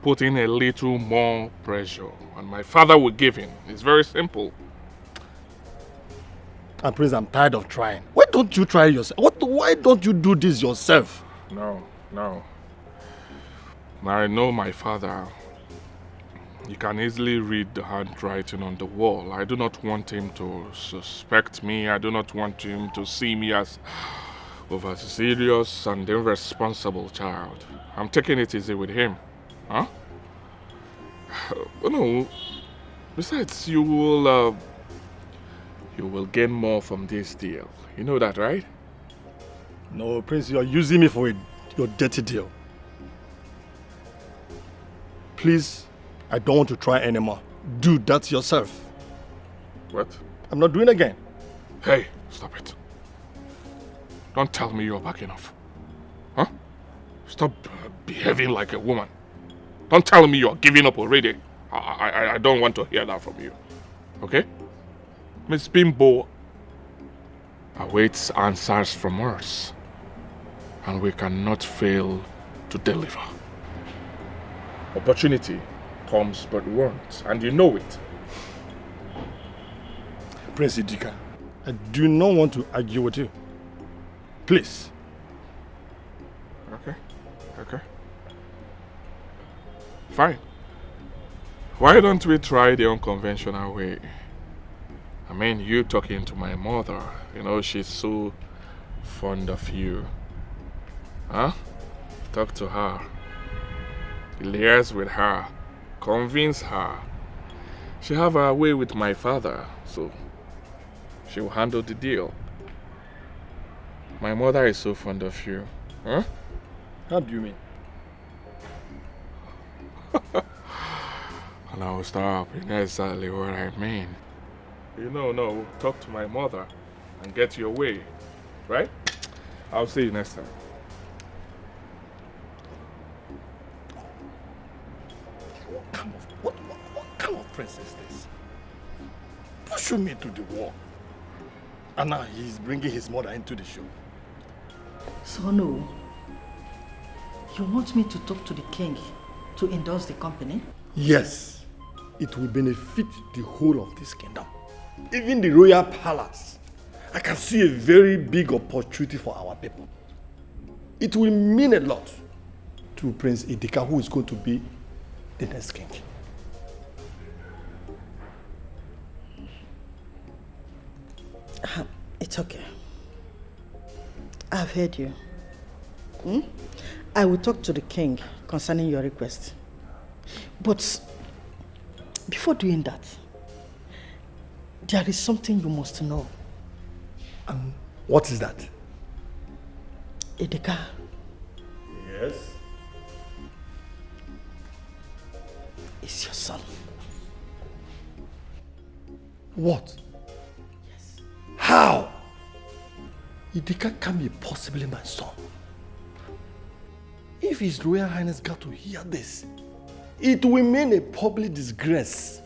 Put in a little more pressure, and my father will give in. It's very simple. And Prince, I'm tired of trying. Why don't you try yourself? Why don't you do this yourself? No. I know my father. He can easily read the handwriting on the wall. I do not want him to suspect me. I do not want him to see me as over-serious and irresponsible child. I'm taking it easy with him. Huh? No. Besides, you will gain more from this deal. You know that, right? No, Prince, you are using me for your dirty deal. Please, I don't want to try anymore. Do that yourself. What? I'm not doing it again. Hey, stop it. Don't tell me you're backing off. Huh? Stop behaving like a woman. Don't tell me you're giving up already. I don't want to hear that from you. Okay? Miss Bimbo awaits answers from us. And we cannot fail to deliver. Opportunity comes but once, and you know it. Prince Idika, I do not want to argue with you. Please. Okay. Fine. Why don't we try the unconventional way? I mean, you talking to my mother. You know, she's so fond of you. Huh? Talk to her. Liaise with her. Convince her. She have her way with my father, so she will handle the deal. My mother is so fond of you. Huh? How do you mean? No, stop. You know exactly what I mean. You know, no, talk to my mother and get your way. Right? I'll see you next time. What kind of prince is this? Pushing me to the wall. And now he's bringing his mother into the show. So no, you want me to talk to the king to endorse the company? Yes. It will benefit the whole of this kingdom. Even the royal palace. I can see a very big opportunity for our people. It will mean a lot to Prince Idika, who is going to be the next king. It's okay. I've heard you. I will talk to the king concerning your request. But before doing that, there is something you must know. And what is that? Idika. Yes? Is your son. What? Yes. How? Idika can't be possibly my son. If His Royal Highness got to hear this, it will mean a public disgrace.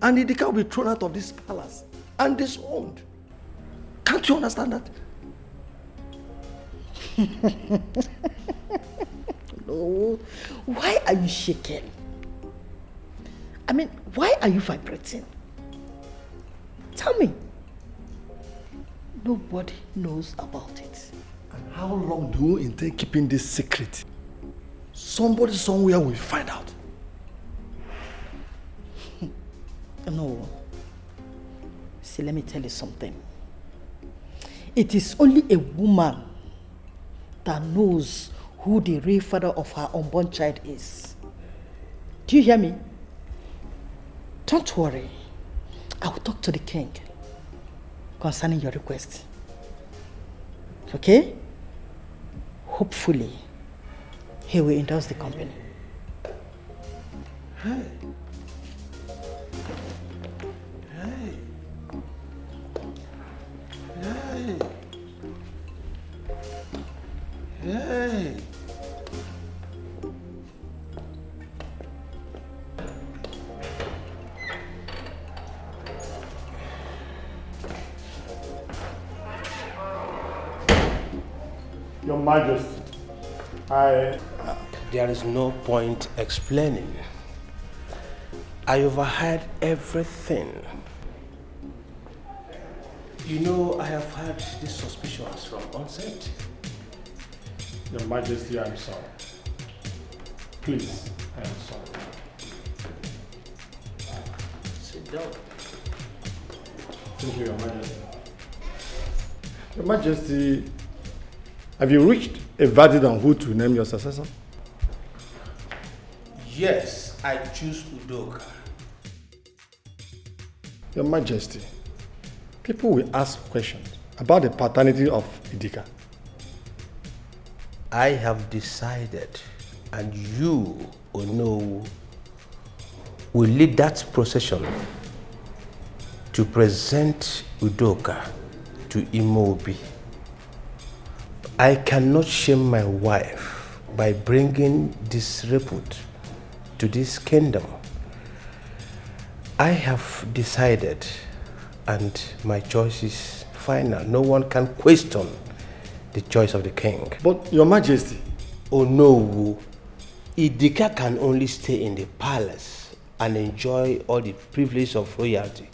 And Idika will be thrown out of this palace and disowned. Can't you understand that? No. Why are you shaking? I mean, why are you vibrating? Tell me. Nobody knows about it. And how long do you intend keeping this secret? Somebody somewhere will find out. No. See, let me tell you something. It is only a woman that knows who the real father of her unborn child is. Do you hear me? Don't worry. I will talk to the king concerning your request. Okay? Hopefully, he will endorse the company. Hey. Hey. Hey. Hey. Your Majesty, There is no point explaining. I overheard everything. You know, I have had these suspicions from onset. Your Majesty, I'm sorry. Please, I am sorry. Sit down. Thank you, Your Majesty. Your Majesty, have you reached a verdict on who to name your successor? Yes, I choose Udoka. Your Majesty, people will ask questions about the paternity of Idika. I have decided, and you, Ono, will lead that procession to present Udoka to Imobi. I cannot shame my wife by bringing disrepute to this kingdom. I have decided, and my choice is final. No one can question the choice of the king. But Your Majesty. Oh no, Idika can only stay in the palace and enjoy all the privileges of royalty.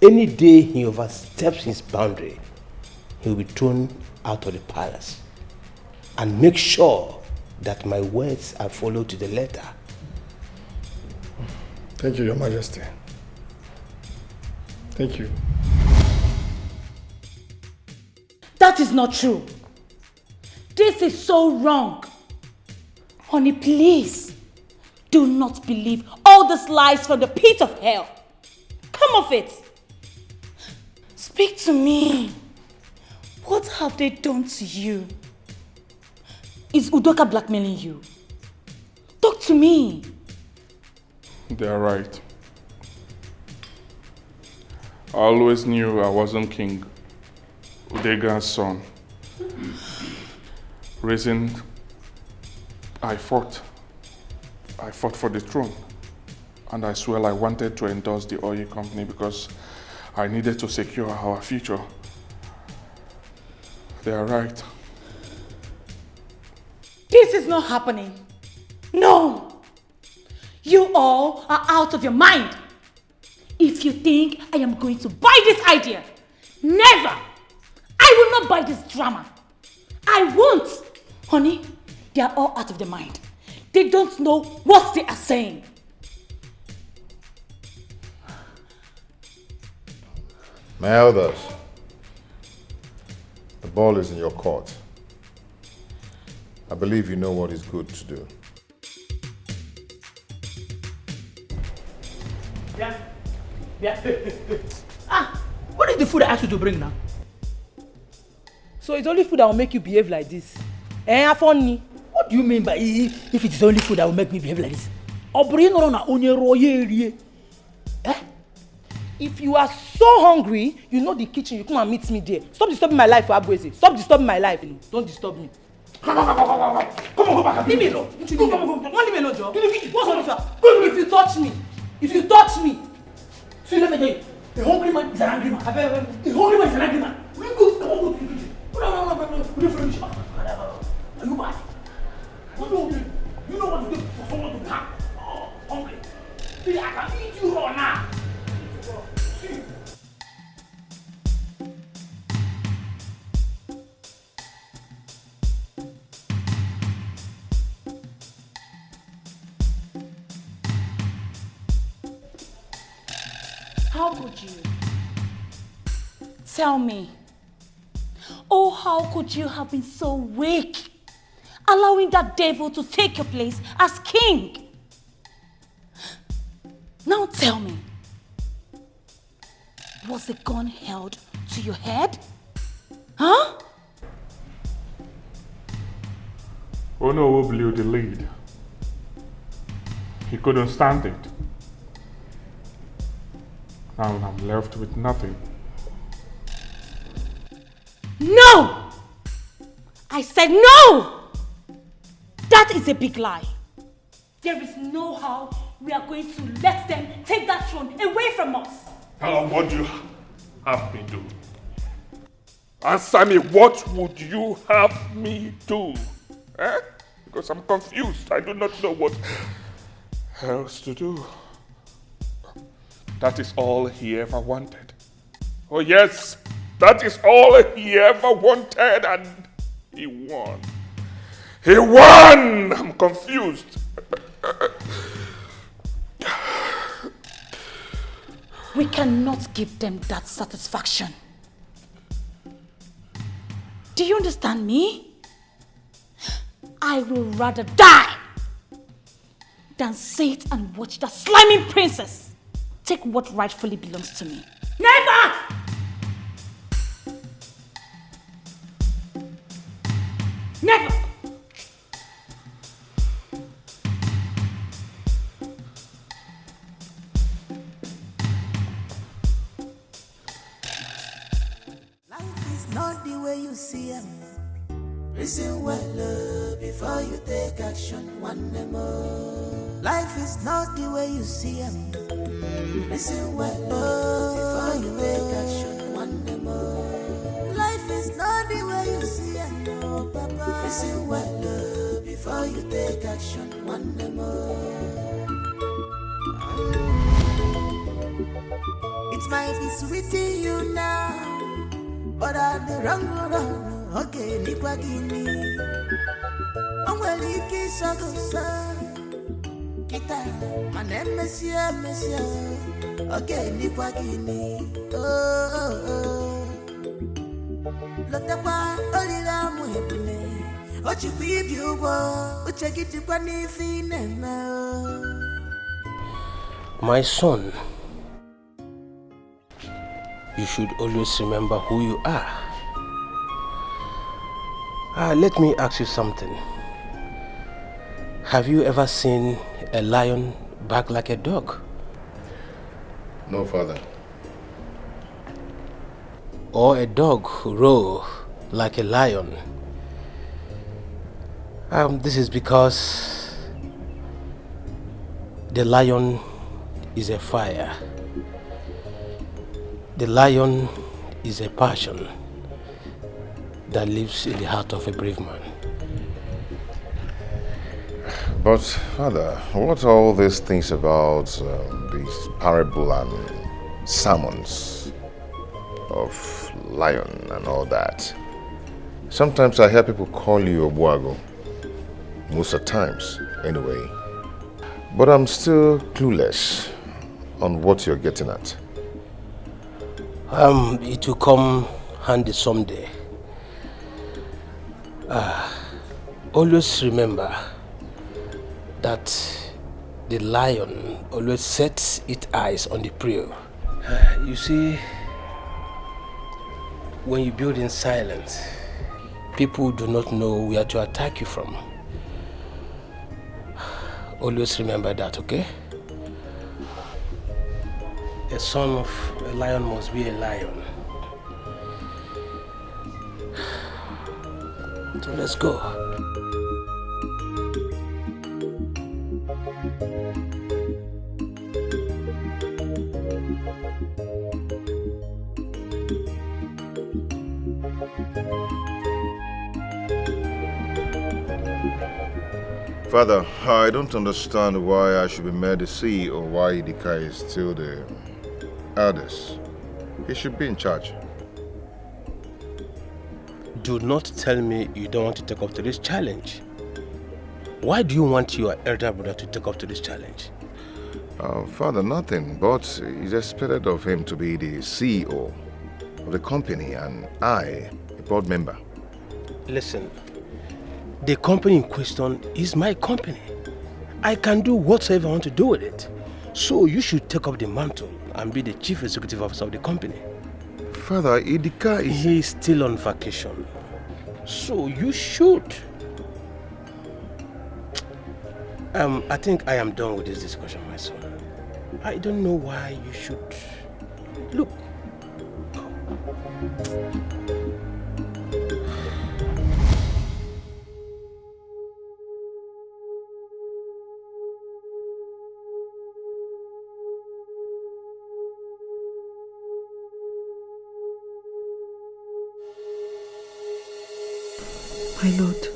Any day he oversteps his boundary, he will be thrown out of the palace. And make sure that my words are followed to the letter. Thank you, Your Majesty. Thank you. That is not true. This is so wrong. Honey, please do not believe all these lies from the pit of hell. Come off it. Speak to me. What have they done to you? Is Udoka blackmailing you? Talk to me. They're right. I always knew I wasn't King Udega's son. Reason I fought for the throne. And I swear I wanted to endorse the oil company because I needed to secure our future. They are right. This is not happening. No. You all are out of your mind. If you think I am going to buy this idea, never. I will not buy this drama. I won't. Honey, they are all out of their mind. They don't know what they are saying. My elders, the ball is in your court. I believe you know what is good to do. What is the food I asked you to bring now? So it's only food that will make you behave like this? Funny. What do you mean by if it is only food that will make me behave like this? If you are so hungry, you know the kitchen, you come and meet me there. Stop disturbing my life, Abweze. Stop disturbing my life. Don't disturb me. Come on, go back. Leave me alone. Leave me alone, Joe. What's wrong with you? If you touch me. See, let me tell you. A hungry man is an angry man. A hungry man is an angry man. Go to the kitchen. No. Are you mad? What do you do? You know what to do for someone to become hungry. See, I can eat you raw now. See. How could you? Tell me. Oh, how could you have been so weak? Allowing that devil to take your place as king. Now tell me. Was the gun held to your head? Huh? Ono blew the lead. He couldn't stand it. Now I'm left with nothing. No! I said no! That is a big lie. There is no how we are going to let them take that throne away from us. What do you have me do? Answer me, what would you have me do? Because I'm confused. I do not know what else to do. That is all he ever wanted. Oh yes, that is all he ever wanted, and he won. He won! I'm confused. We cannot give them that satisfaction. Do you understand me? I will rather die than sit and watch that slimy princess take what rightfully belongs to me. Never! Never! Life is not the way you see it. Listen well before you take action one more. Life is not the way you see it. Listen well before you take action one more. Life is not the way you see it, no, Papa. Listen well before you take action one more. It might be sweet in you now, but I'm the wrong road. Okay, nikwa gini. Onweli kisagosa. Kita, manem mesia. Okay, nikwa gini. Oh. Lotepa, olila muhebune. Ochi bibi ubo. Uchegiti kwa nifine na. My son, you should always remember who you are. Let me ask you something. Have you ever seen a lion bark like a dog? No, Father. Or a dog roar like a lion? This is because the lion is a fire. The lion is a passion that lives in the heart of a brave man. But, Father, what are all these things about these parable and sermons of lion and all that? Sometimes I hear people call you a Buago. Most of the times, anyway. But I'm still clueless on what you're getting at. It will come handy someday. Always remember that the lion always sets its eyes on the prey. You see, when you build in silence, people do not know where to attack you from. Always remember that, okay? A son of a lion must be a lion. So let's go. Father, I don't understand why I should be made the CEO or why Idika is still the eldest. He should be in charge. Do not tell me you don't want to take up to this challenge. Why do you want your elder brother to take up to this challenge? Father, nothing, but it's expected of him to be the CEO of the company and I, a board member. Listen, the company in question is my company. I can do whatever I want to do with it. So you should take up the mantle and be the chief executive officer of the company. Father, Idika is... He is still on vacation. So you should. I think I am done with this discussion, my son. I don't know why you should... Look. My lord,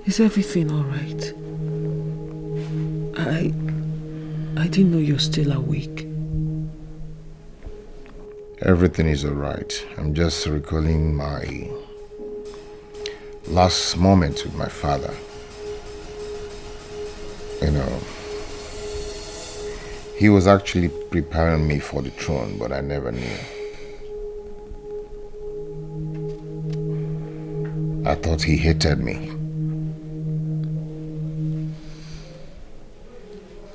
Is everything all right? I didn't know you're still awake. Everything is all right. I'm just recalling my last moment with my father. You know, he was actually preparing me for the throne, but I never knew. I thought he hated me.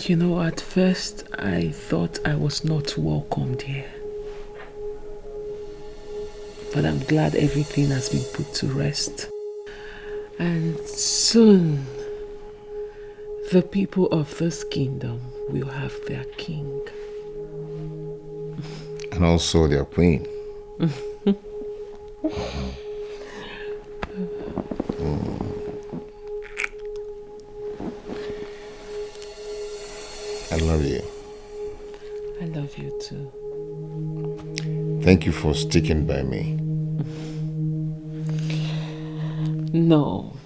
You know, at first I thought I was not welcomed here. But I'm glad everything has been put to rest. And soon, the people of this kingdom will have their king. And also their queen. I love you. I love you too. Thank you for sticking by me. No.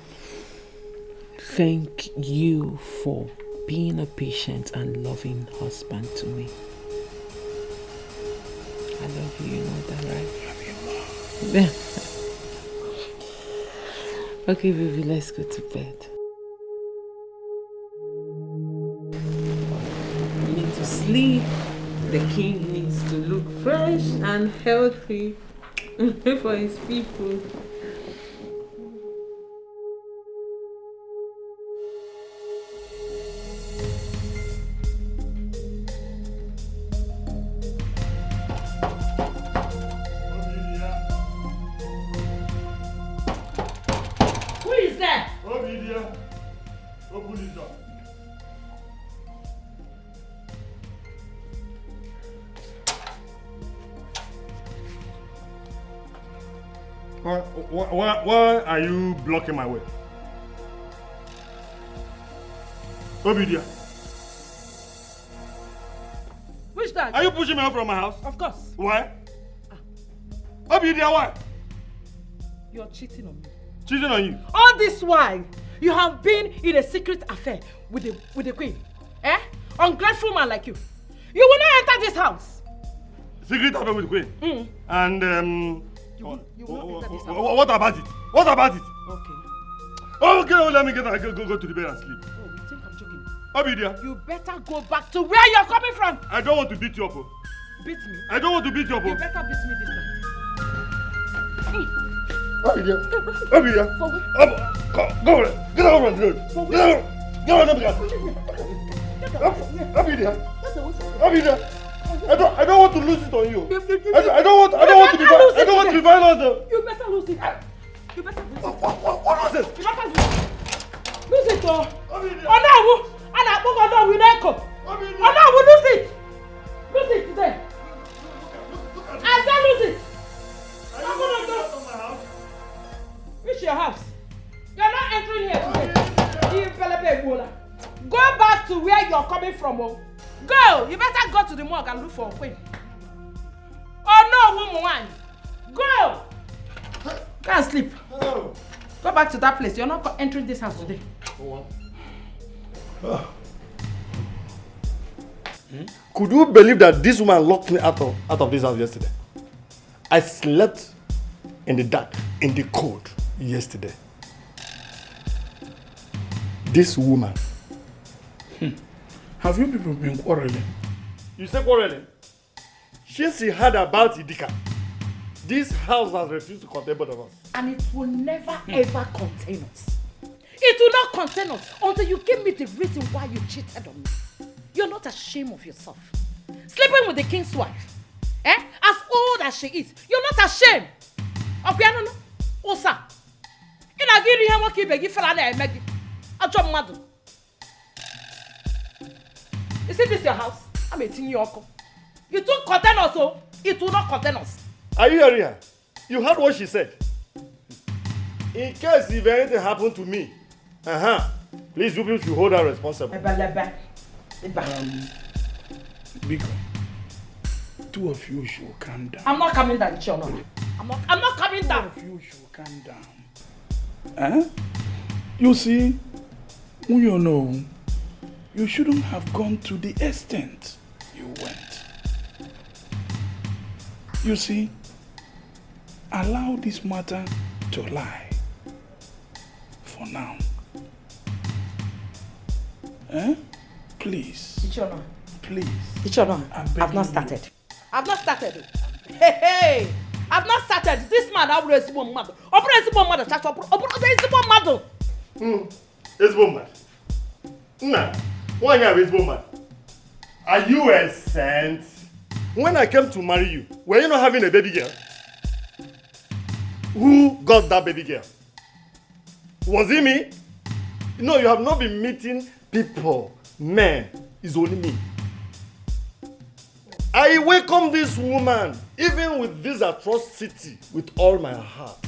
Thank you for being a patient and loving husband to me. I love you, you know that, right? I love you, Mom. Okay, baby, let's go to bed. You need to sleep. The king needs to look fresh and healthy for his people. Who is there? Obidia, open the door. Why are you blocking my way? Obidia. Which dad? Are you pushing me out from my house? Of course. Why? Obidia, why? You're cheating on me. Cheating on you? All this while, you have been in a secret affair with the queen. Eh? Ungrateful man like you. You will not enter this house. Secret affair with the queen? Mm. And You will not enter this house. what about it? What about it? Okay. Oh, okay, let me go to the bed and sleep. Oh, you think I'm joking? Obidia. You better go back to where you're coming from. I don't want to beat you up. Beat me. I don't want to beat you up. You better beat me this time. Obidia. Obidia. Go over there. Get over on the road. Get over there. Obidia. Obidia. I don't want to lose it on you. I don't want to be violent. You better lose it. You better lose it. What was this? You better lose it. Lose it, oh. Oh, no. And I spoke on with Echo. Oh, no, lose it. Lose it today. I said lose it. I'm going to go. Reach your house. You're not entering here today. Go back to where you're coming from, oh. Go! You better go to the morgue and look for a queen. Oh no, woman! Go! Go and sleep. Go back to that place. You're not entering this house today. Could you believe that this woman locked me out of this house yesterday? I slept in the dark, in the cold yesterday. This woman. Have you people been quarreling? You say quarreling? Since he heard about Idika, this house has refused to contain both of us. And it will never ever contain us. It will not contain us until you give me the reason why you cheated on me. You're not ashamed of yourself. Sleeping with the king's wife. As old as she is, you're not ashamed. Obiano, Osa. In a giri hemo ki begi fela na emegi. Ajo madu. Is this your house? I'm eating your uncle. You took contain us, so it will not contain us. Are you hearing her? You heard what she said. In case if anything happened to me, please you people should hold her responsible. Biko, two of you should calm down. I'm not coming down, Chiono. I'm not coming down. Two of you should calm down. You see, you know, you shouldn't have gone to the extent you went. You see, allow this matter to lie for now. Please. Ichiono. Please. Ichiono, I've not started. I've not started. Hey! I've not started. This man, I'll raise one mother. I'll raise one mother. I'll raise one mother. It's woman. Nah, why are you woman? Are you a saint? When I came to marry you, were you not having a baby girl? Who got that baby girl? Was it me? No, you have not been meeting people. Men, it's only me. I welcome this woman, even with this atrocity, with all my heart.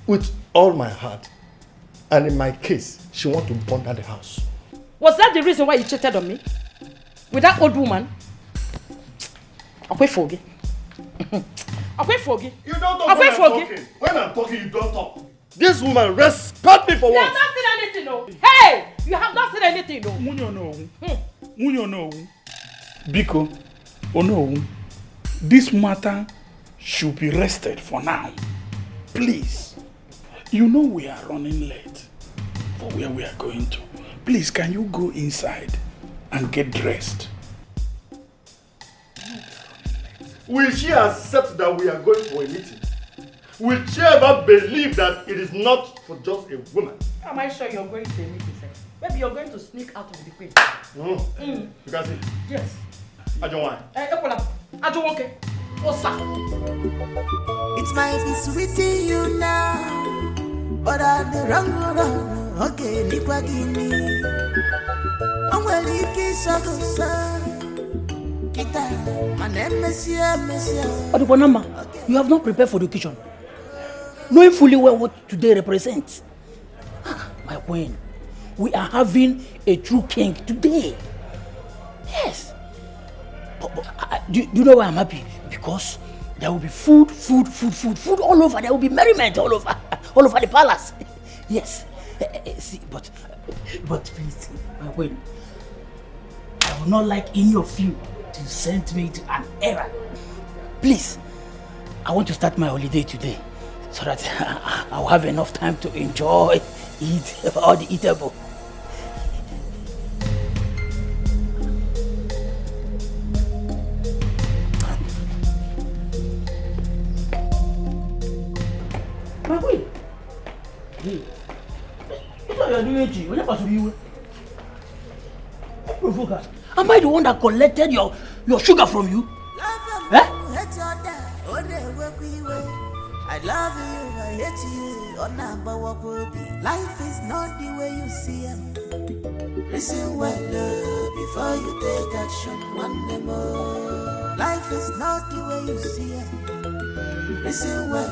With all my heart. And in my case, she wants to burn down the house. Was that the reason why you cheated on me? With that old woman? I'll wait for you. I'll wait for you. You don't talk when I'm talking. When I'm talking, you don't talk. This woman, respect me for once. You have not seen anything, no. Hey! You have not seen anything, no. Munyo no. Biko, oh no. This matter should be rested for now. Please. You know we are running late for where we are going to. Please, can you go inside and get dressed? Will she accept that we are going for a meeting? Will she ever believe that it is not for just a woman? Am I sure you're going to a meeting, sir? Maybe you're going to sneak out with the queen. You can see? Yes. Ajowan. Ajowanke. Osa. It might be sweet in you now, but I'm the wrong one. Okay, Nipa Gini. I'm well, Kita, my name is Monsieur. Oduponama, you have not prepared for the occasion. Knowing fully well what today represents. My queen, we are having a true king today. Yes. Do you know why I'm happy? Because there will be food all over. There will be merriment all over the palace. Yes. See, but please, my queen, I would not like any of you to send me to an errand. Please, I want to start my holiday today so that I'll have enough time to enjoy, eat all the eatable. My queen, what are you doing? What are you doing? Am I the one that collected your sugar from you? I love you, I hate you. On number what will be. Life is not the way you see it. Listen well before you take action. One more. Life is not the way you see it. Listen well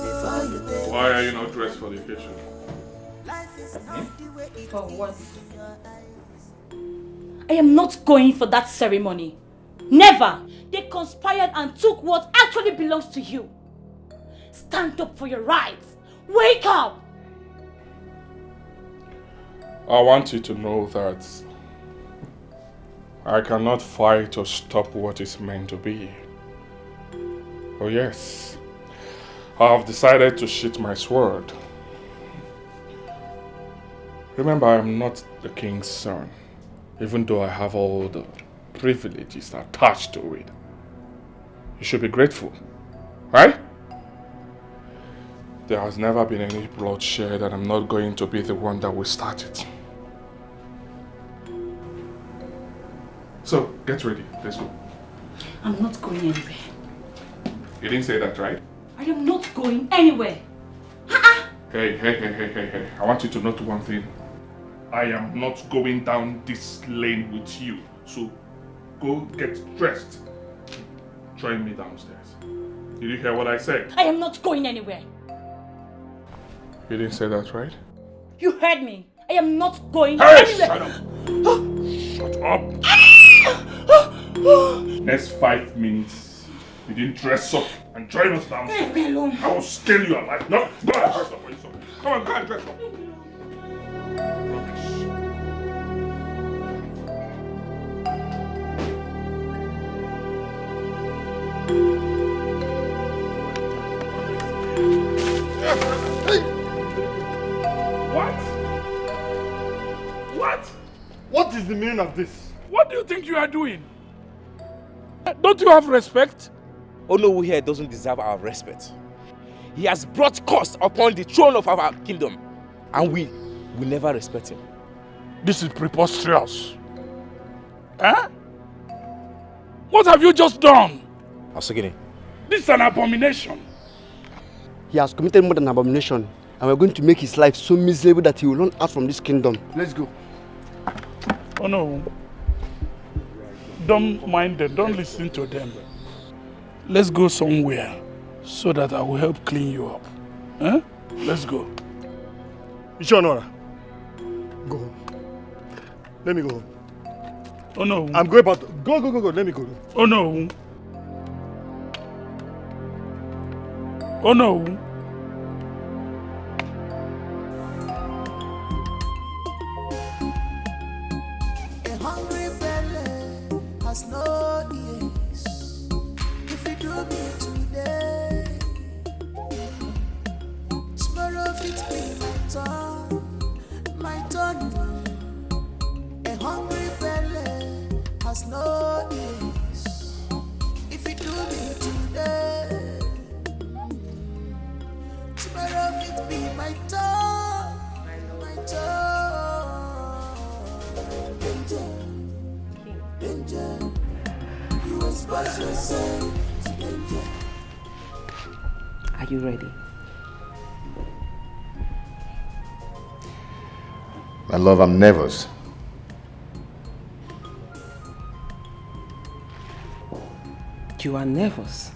before you take. Why are you not dressed for the occasion? Life is not the way it For what? I am not going for that ceremony. Never! They conspired and took what actually belongs to you. Stand up for your rights. Wake up! I want you to know that I cannot fight to stop what is meant to be. Oh yes, I have decided to sheath my sword. Remember, I am not the king's son, even though I have all the privileges attached to it. You should be grateful, right? There has never been any bloodshed, and I'm not going to be the one that will start it. So, get ready. Let's go. I'm not going anywhere. You didn't say that, right? I am not going anywhere. Hey. I want you to note one thing. I am not going down this lane with you. So, go get dressed. Join me downstairs. Did you hear what I said? I am not going anywhere. You didn't say that, right? You heard me. I am not going Hey, anywhere. shut up. Next 5 minutes, you didn't dress up and join us downstairs. Leave me alone. I will scale you alive. No, go and dress up for yourself. Come on, go and dress up. What? What is the meaning of this? What do you think you are doing? Don't you have respect? Ono here doesn't deserve our respect. He has brought curse upon the throne of our kingdom, and we will never respect him. This is preposterous. Eh? What have you just done? Asogini. This is an abomination. He has committed more than an abomination, and we're going to make his life so miserable that he will run out from this kingdom. Let's go. Oh no. Don't mind them. Don't listen to them. Let's go somewhere so that I will help clean you up. Eh? Let's go. Anoda, go home. Let me go home. Oh no. I'm going back. Go. Let me go. Oh no. Oh no. A hungry belly has no ears. If you do me today, tomorrow it be my turn. A hungry belly has no ears. If you do me today, tomorrow it be my turn. My turn. Danger, you expose yourself to danger. Are you ready? My love, I'm nervous. You are nervous?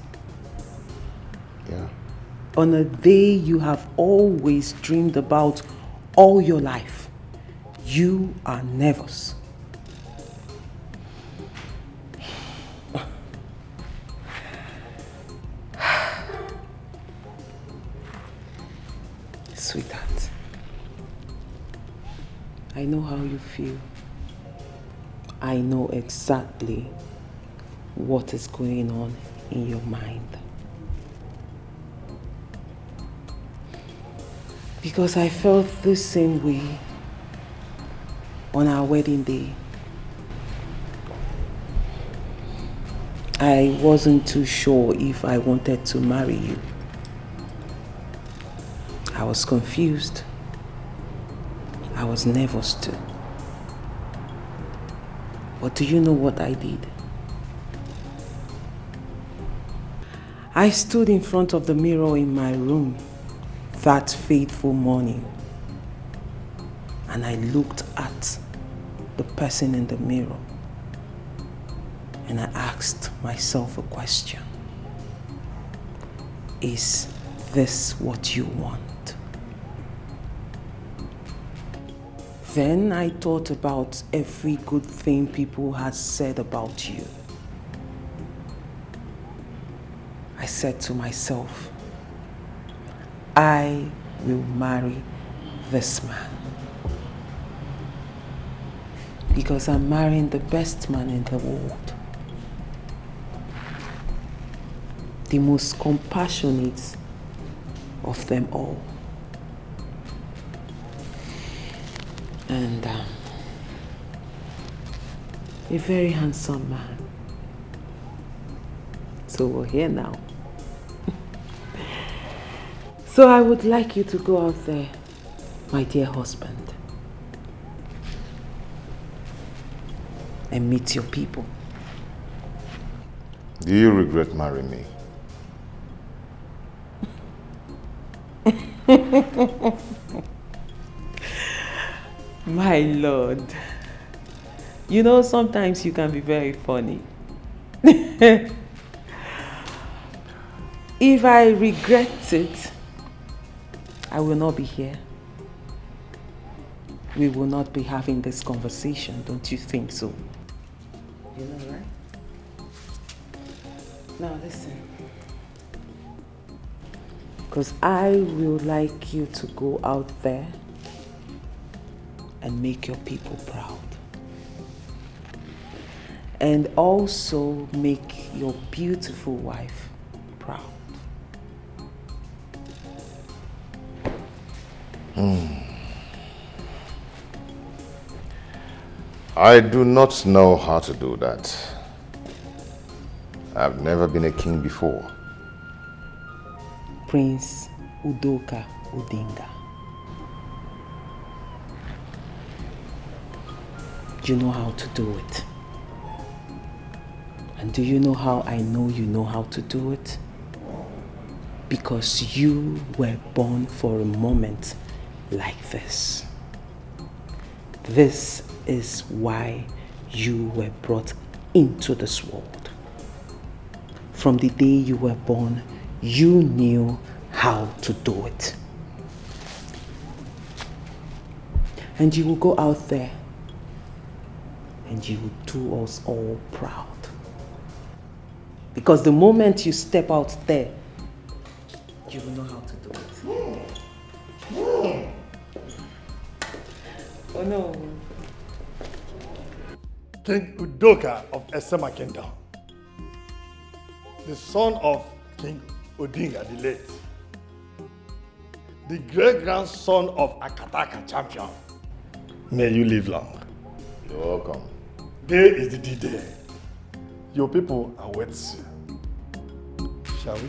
Yeah. On a day you have always dreamed about all your life, you are nervous. Sweetheart, I know how you feel. I know exactly what is going on in your mind. Because I felt the same way on our wedding day. I wasn't too sure if I wanted to marry you. I was confused. I was nervous too. But do you know what I did? I stood in front of the mirror in my room that fateful morning, and I looked at the person in the mirror, and I asked myself a question. Is this what you want? Then I thought about every good thing people had said about you. I said to myself, I will marry this man. Because I'm marrying the best man in the world. The most compassionate of them all. And a very handsome man. So we're here now. So I would like you to go out there, my dear husband, and meet your people. Do you regret marrying me? My Lord, you know sometimes you can be very funny. If I regret it, I will not be here. We will not be having this conversation, don't you think so? You know, right? Now listen. Because I will like you to go out there and make your people proud. And also make your beautiful wife proud. I do not know how to do that. I've never been a king before. Prince Udoka Odinga. You know how to do it. And do you know how I know you know how to do it? Because you were born for a moment like this. This is why you were brought into this world. From the day you were born, you knew how to do it. And you will go out there and you will do us all proud. Because the moment you step out there, you will know how to do it. Oh no. King Udoka of Esema Kingdom, the son of King Odinga the late, the great-grandson of Akataka champion. May you live long. You're welcome. Day is the D-Day. Your people are waiting. Shall we?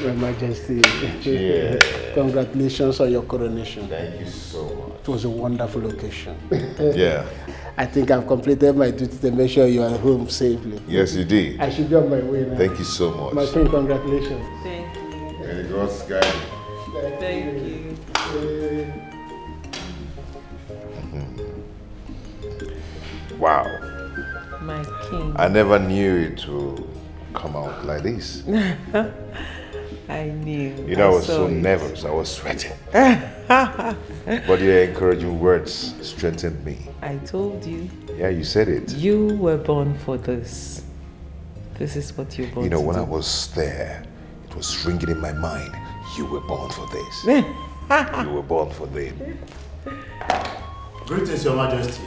Your Majesty, Yeah. Congratulations on your coronation. Thank you so much. It was a wonderful occasion. Yeah. I think I've completed my duty to make sure you are home safely. Yes, you did. I should be on my way now. Thank you so much. My friend, congratulations. Thank you. May the gods guide you. Thank you. Wow. My king. I never knew it would come out like this. I knew. You know, I was saw so it. nervous. I was sweating. But your encouraging words strengthened me. I told you. Yeah, you said it. You were born for this. This is what you're born You know, to when do. I was there, it was ringing in my mind. You were born for this. You were born for this. Greetings, Your Majesty.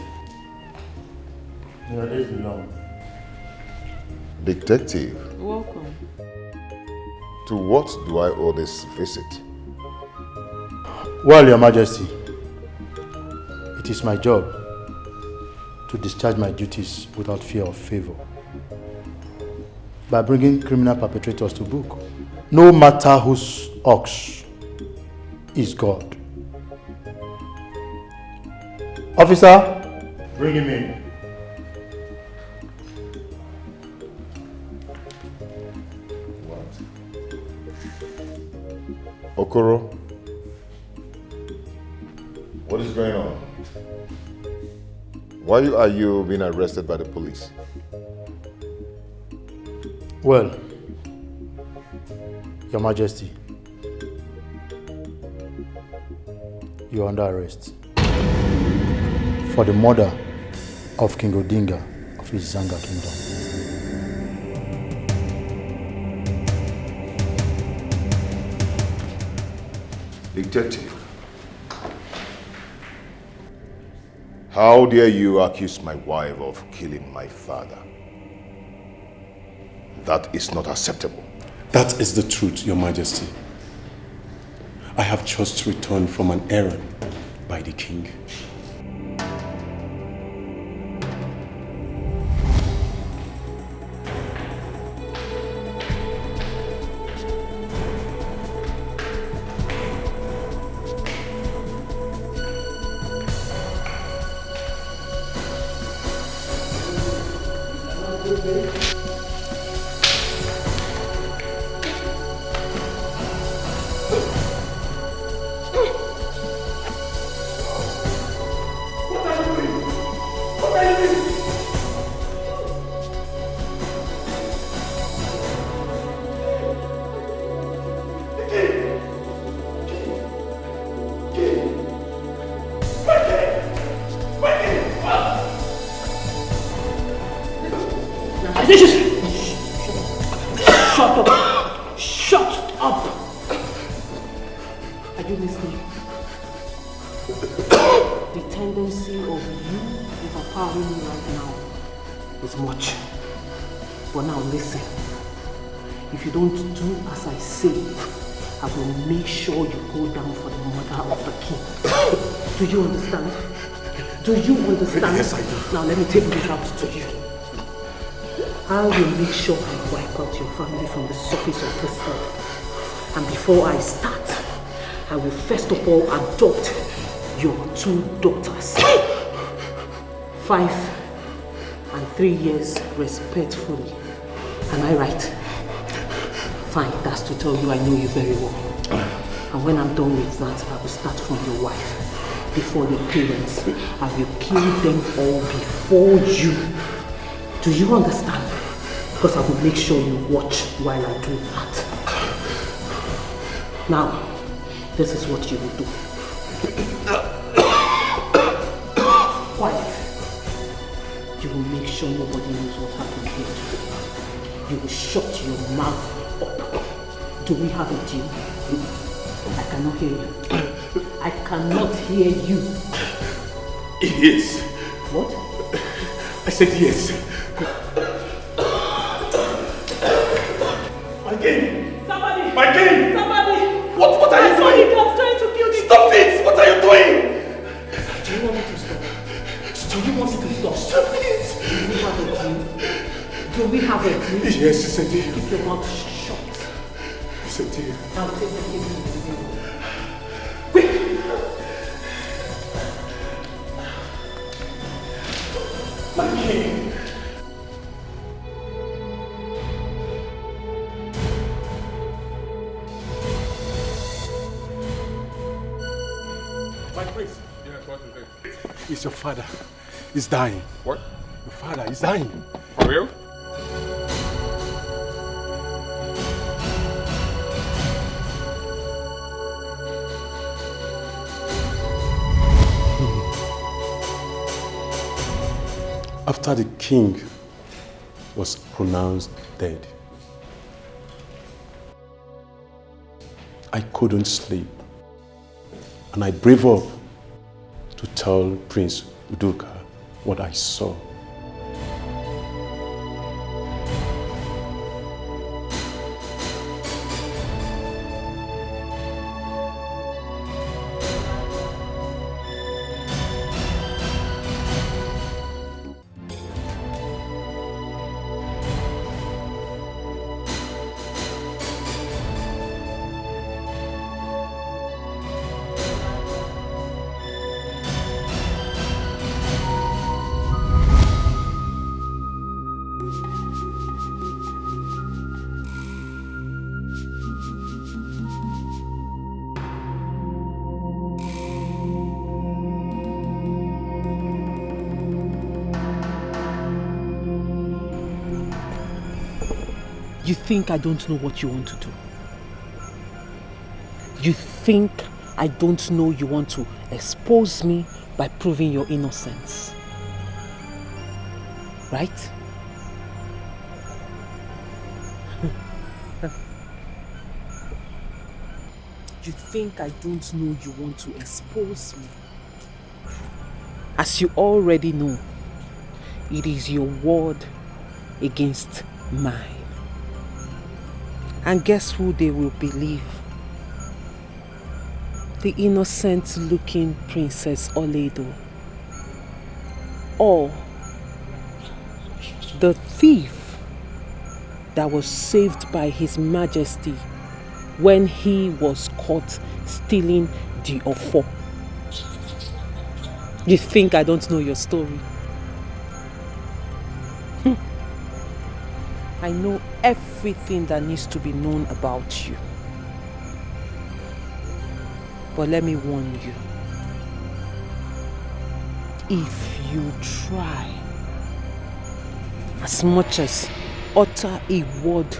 Your days be long. Detective, Welcome. to what do I owe this visit? Well, Your Majesty, it is my job to discharge my duties without fear of favor by bringing criminal perpetrators to book, no matter whose ox is God. Officer, bring him in. Okoro, what is going on? Why are you being arrested by the police? Well, Your Majesty, you are under arrest for the murder of King Odinga of his Zanga Kingdom. Detective, how dare you accuse my wife of killing my father? That is not acceptable. That is the truth, Your Majesty. I have just returned from an errand by the king. Shut up! Shut up! Are you listening? The tendency of you overpowering me right now is much. But now listen. If you don't do as I say, I will make sure you go down for the murder of the king. Do you understand? Do you understand? Yes, I do. Now let me take this out to you. I will make sure I wipe out your family from the surface of this earth. And before I start, I will first of all adopt your 2 daughters. 5 and 3 years respectfully. Am I right? Fine, that's to tell you I know you very well. And when I'm done with that, I will start from your wife. Before your parents, I will kill them all before you. Do you understand? Because I will make sure you watch while I do that. Now, this is what you will do. Quiet. You will make sure nobody knows what happened here today. You will shut your mouth up. Do we have a deal? I cannot hear you. I cannot hear you. Yes. What? I said yes. My king! Somebody! My king! Somebody! What are you doing? Somebody was trying to kill me! Stop this! What are you doing? Do you want me to stop? Do you want me to stop? Stop it! Do we have a deal? Yes, it's a deal. Keep your mouth shut. It's a deal. Now take the key to the room. My king! My prince. Yes, what is it? It's your father. He's dying. What? Your father is dying. For real? After the king was pronounced dead, I couldn't sleep. And I brave up to tell Prince Udoka what I saw. You think I don't know what you want to do? You think I don't know you want to expose me by proving your innocence? Right? You think I don't know you want to expose me? As you already know, it is your word against mine. And guess who they will believe? The innocent-looking Princess Oledo. Or the thief that was saved by His Majesty when he was caught stealing the Ofo. You think I don't know your story? I know everything that needs to be known about you. But let me warn you. If you try as much as utter a word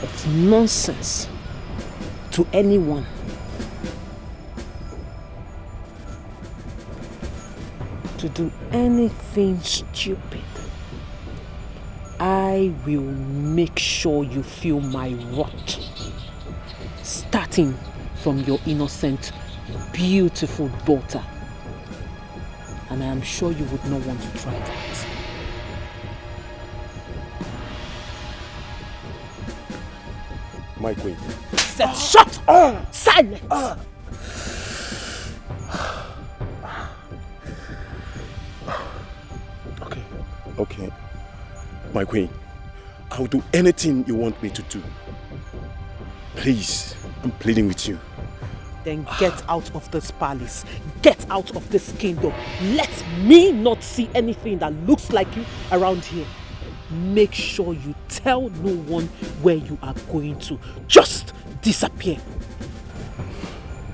of nonsense to anyone, to do anything stupid, I will make sure you feel my wrath, starting from your innocent, beautiful daughter. And I am sure you would not want to try that. My queen. Shut up! Silence! Okay. My queen, I'll do anything you want me to do. Please, I'm pleading with you. Then get out of this palace. Get out of this kingdom. Let me not see anything that looks like you around here. Make sure you tell no one where you are going to. Just disappear.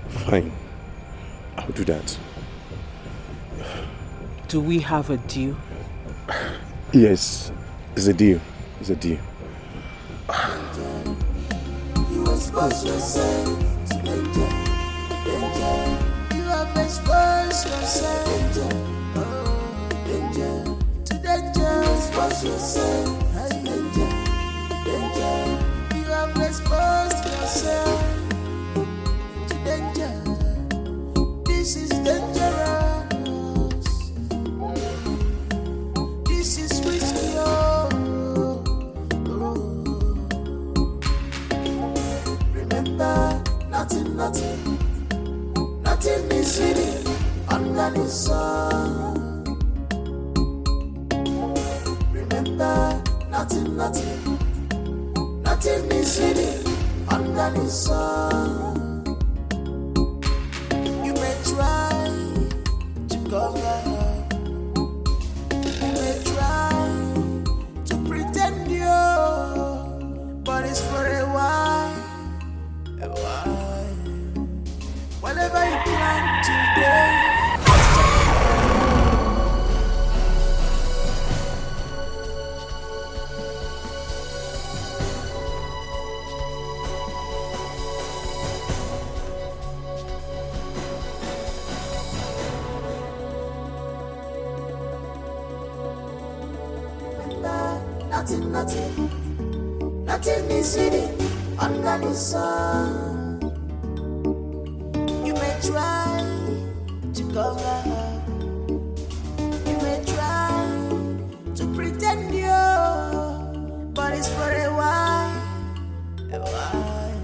Fine. I'll do that. Do we have a deal? Yes, it's a deal. It's a deal. You expose yourself to danger, danger. You have exposed yourself danger, to danger. Expose yourself to danger, danger. You have exposed yourself to danger. This is dangerous. This is risky. Remember, nothing is hidden under the sun. Remember, nothing is hidden under the sun. You may try to cover up, you may try to pretend you, but it's for a while. Whatever you plan today, nothing is hidden under the sun. You may try to cover up, you may try to pretend you, but it's for a while, a while.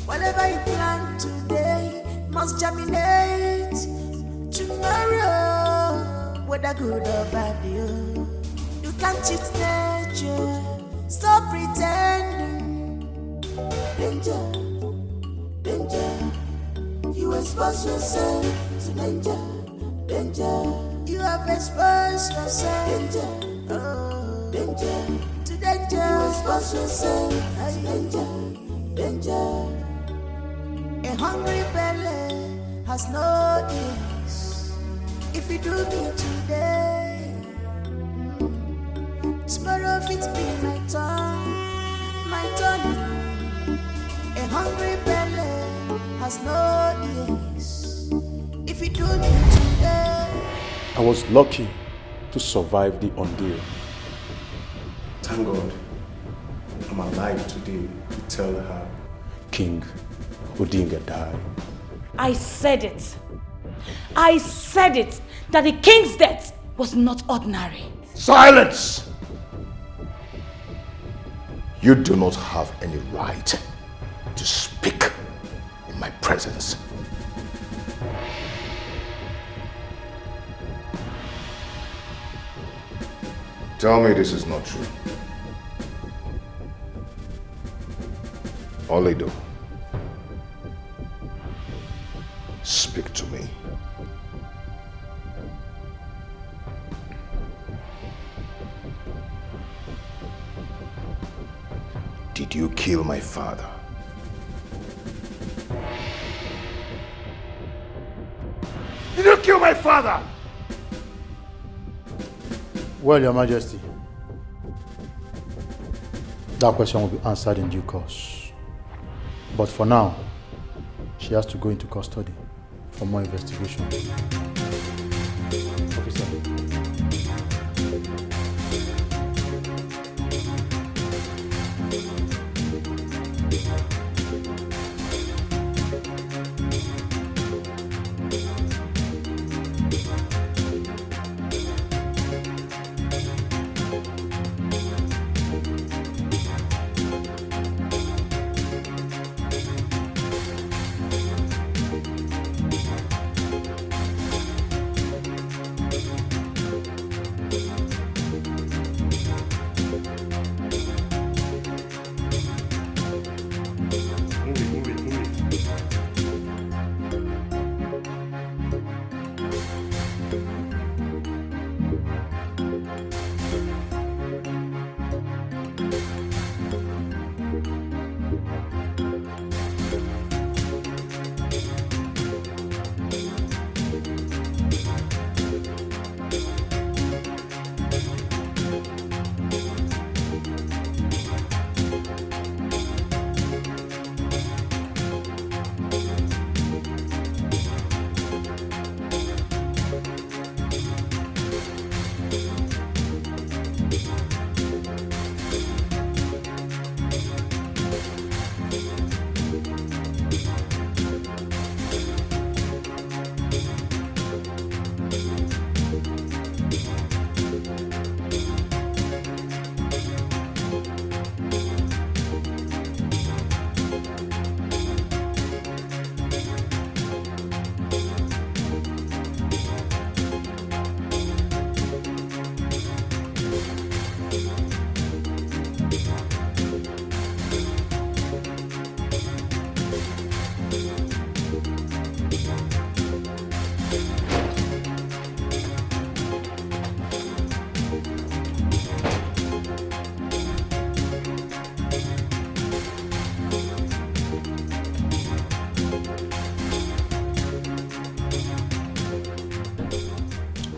Whatever you plan today must germinate tomorrow, whether good or bad. You can't cheat nature, stop pretending. Danger, danger. You expose yourself to danger, danger. You have exposed yourself danger, danger, to danger. You expose yourself to danger, danger. A hungry belly has no ears. If you do me today, tomorrow it be my turn, my turn. A hungry belly has no ears. If you do me today, I was lucky to survive the ordeal. Thank God I'm alive today to tell her King Odinga died. I said it. I said it, that the king's death was not ordinary. Silence! You do not have any right to speak in my presence. Tell me this is not true. Oledo, speak to me. Did you kill my father? Did you kill my father? Well, Your Majesty, that question will be answered in due course. But for now, she has to go into custody for more investigation. Officer.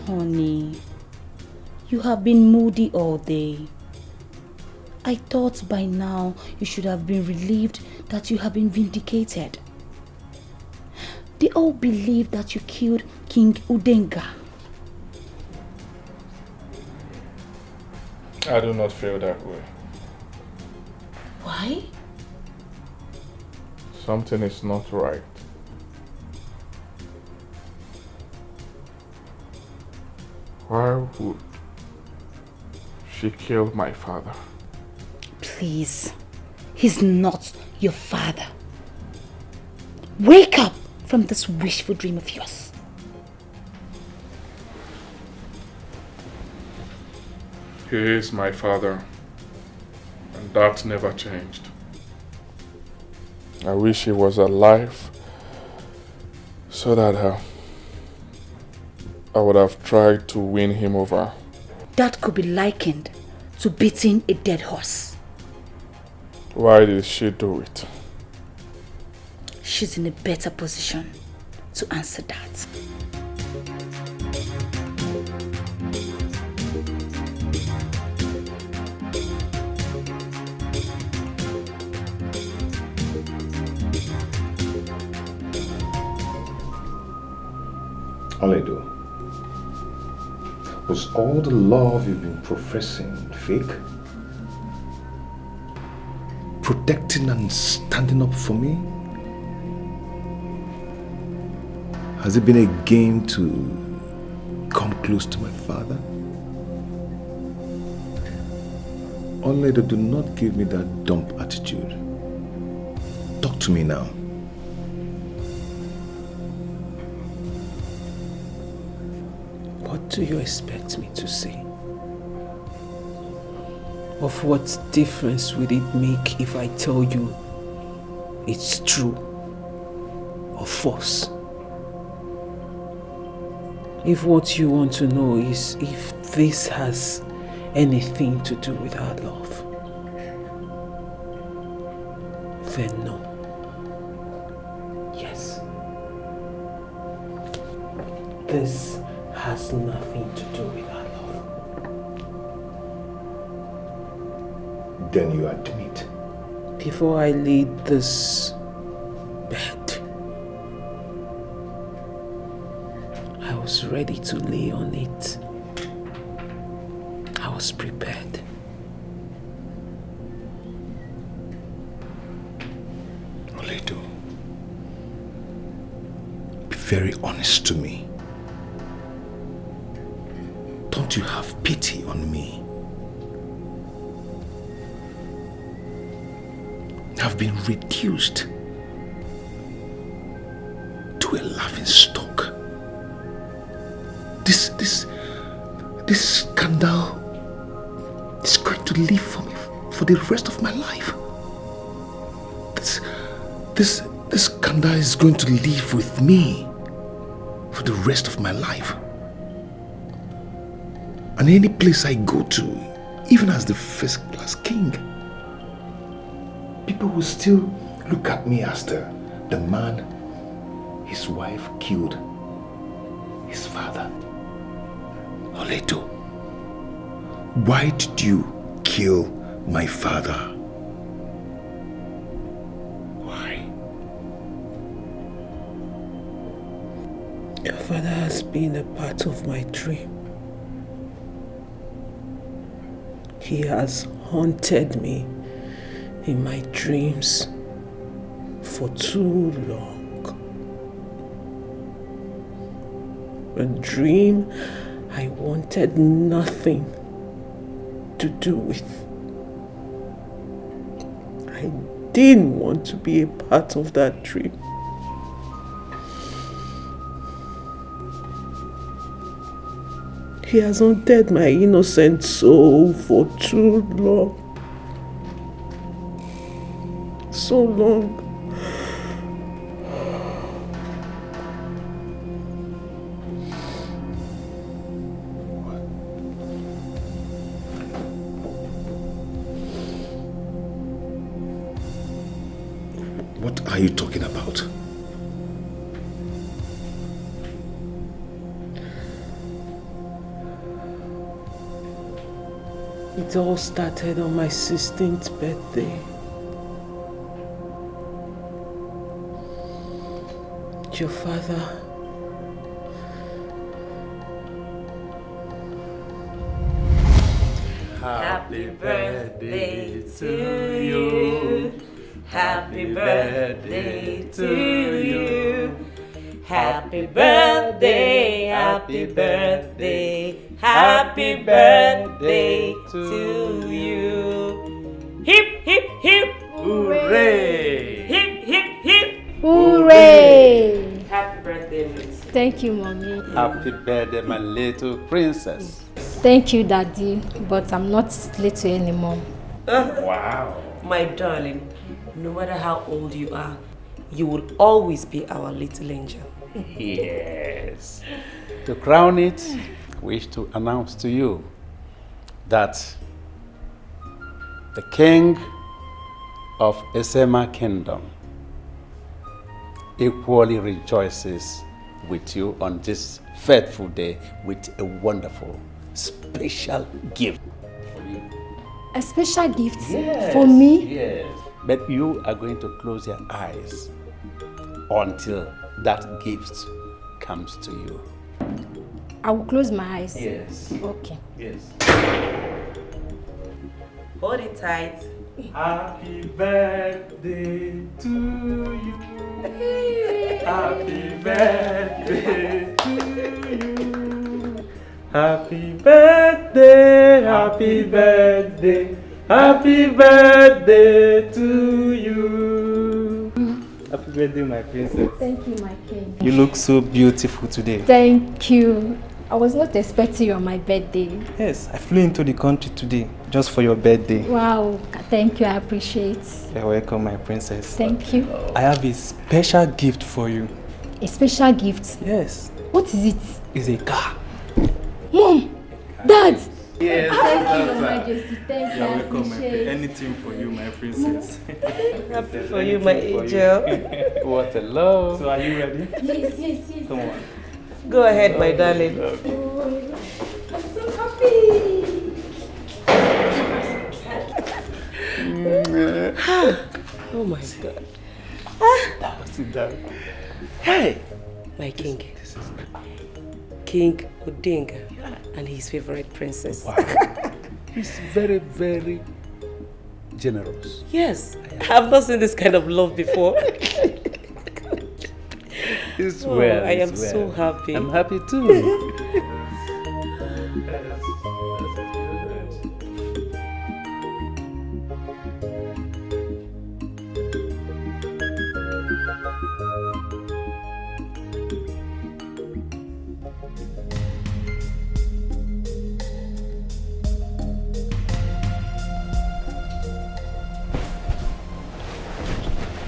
Honey, you have been moody all day. I thought by now you should have been relieved that you have been vindicated. They all believe that you killed King Udenga. I do not feel that way. Why? Something is not right. Why would she kill my father? Please, he's not your father. Wake up from this wishful dream of yours. He is my father, and that never changed. I wish he was alive so that I would have tried to win him over. That could be likened to beating a dead horse. Why did she do it? She's in a better position to answer that. Aledo, was all the love you've been professing fake? Protecting and standing up for me? Has it been a game to come close to my father? Aledo, do not give me that dumb attitude. Talk to me now. What do you expect me to say? Of what difference would it make if I tell you it's true or false? If what you want to know is if this has anything to do with our love, then no. Yes. This has nothing to do with our love. Then you admit. Before I laid this bed, I was ready to lay on it. I was prepared. Aledo, be very honest to me. Don't you have pity on me? I've been reduced to a laughing stock. This scandal is going to live for me for the rest of my life. This scandal is going to live with me for the rest of my life. And any place I go to, even as the first-class king, people will still look at me as the man his wife killed his father. Aledo, why did you kill my father? Why? Your father has been a part of my dream. He has haunted me in my dreams for too long. A dream I wanted nothing to do with. I didn't want to be a part of that dream. He has haunted my innocent soul for too long. So long. What are you talking about? It all started on my 16th birthday. Your father Happy birthday to you. Happy birthday to you. Happy birthday, happy birthday, happy birthday to you. Hip, hip, hip. Hooray! Hip, hip, hip. Hooray! Happy birthday, Ruth. Thank you, Mommy. Happy birthday, my little princess. Thank you, Daddy, but I'm not little anymore. Wow. My darling, no matter how old you are, you will always be our little angel. Yes. To crown it, I wish to announce to you that the king of Esema Kingdom equally rejoices with you on this fateful day with a wonderful, special gift for you. A special gift Yes, for me? Yes. But you are going to close your eyes until that gift comes to you. I will close my eyes. Yes. Okay. Yes. Hold it tight. Happy birthday to you. Happy birthday to you. Happy birthday, happy birthday, happy birthday to you. Happy birthday, my princess. Thank you, my king. You look so beautiful today. Thank you. I was not expecting you on my birthday. Yes, I flew into the country today just for your birthday. Wow, thank you, I appreciate. You're welcome, my princess. Thank you. I have a special gift for you. A special gift? Yes. What is it? It's a car. Mom! Dad! Yes. Thank you, Your Majesty. Thank you, You're I welcome, my appreciate. anything for you, my princess. Happy for you, my angel. What a love. So are you ready? Yes, yes, yes. Come on. Go ahead, my darling. Oh, I'm so happy. Oh my God. Sit down. Hey, my king. King Odinga and his favorite princess. Wow. He's very, very generous. Yes, I've not seen this kind of love before. It's Oh, well. I am it's so well. happy. I'm happy too.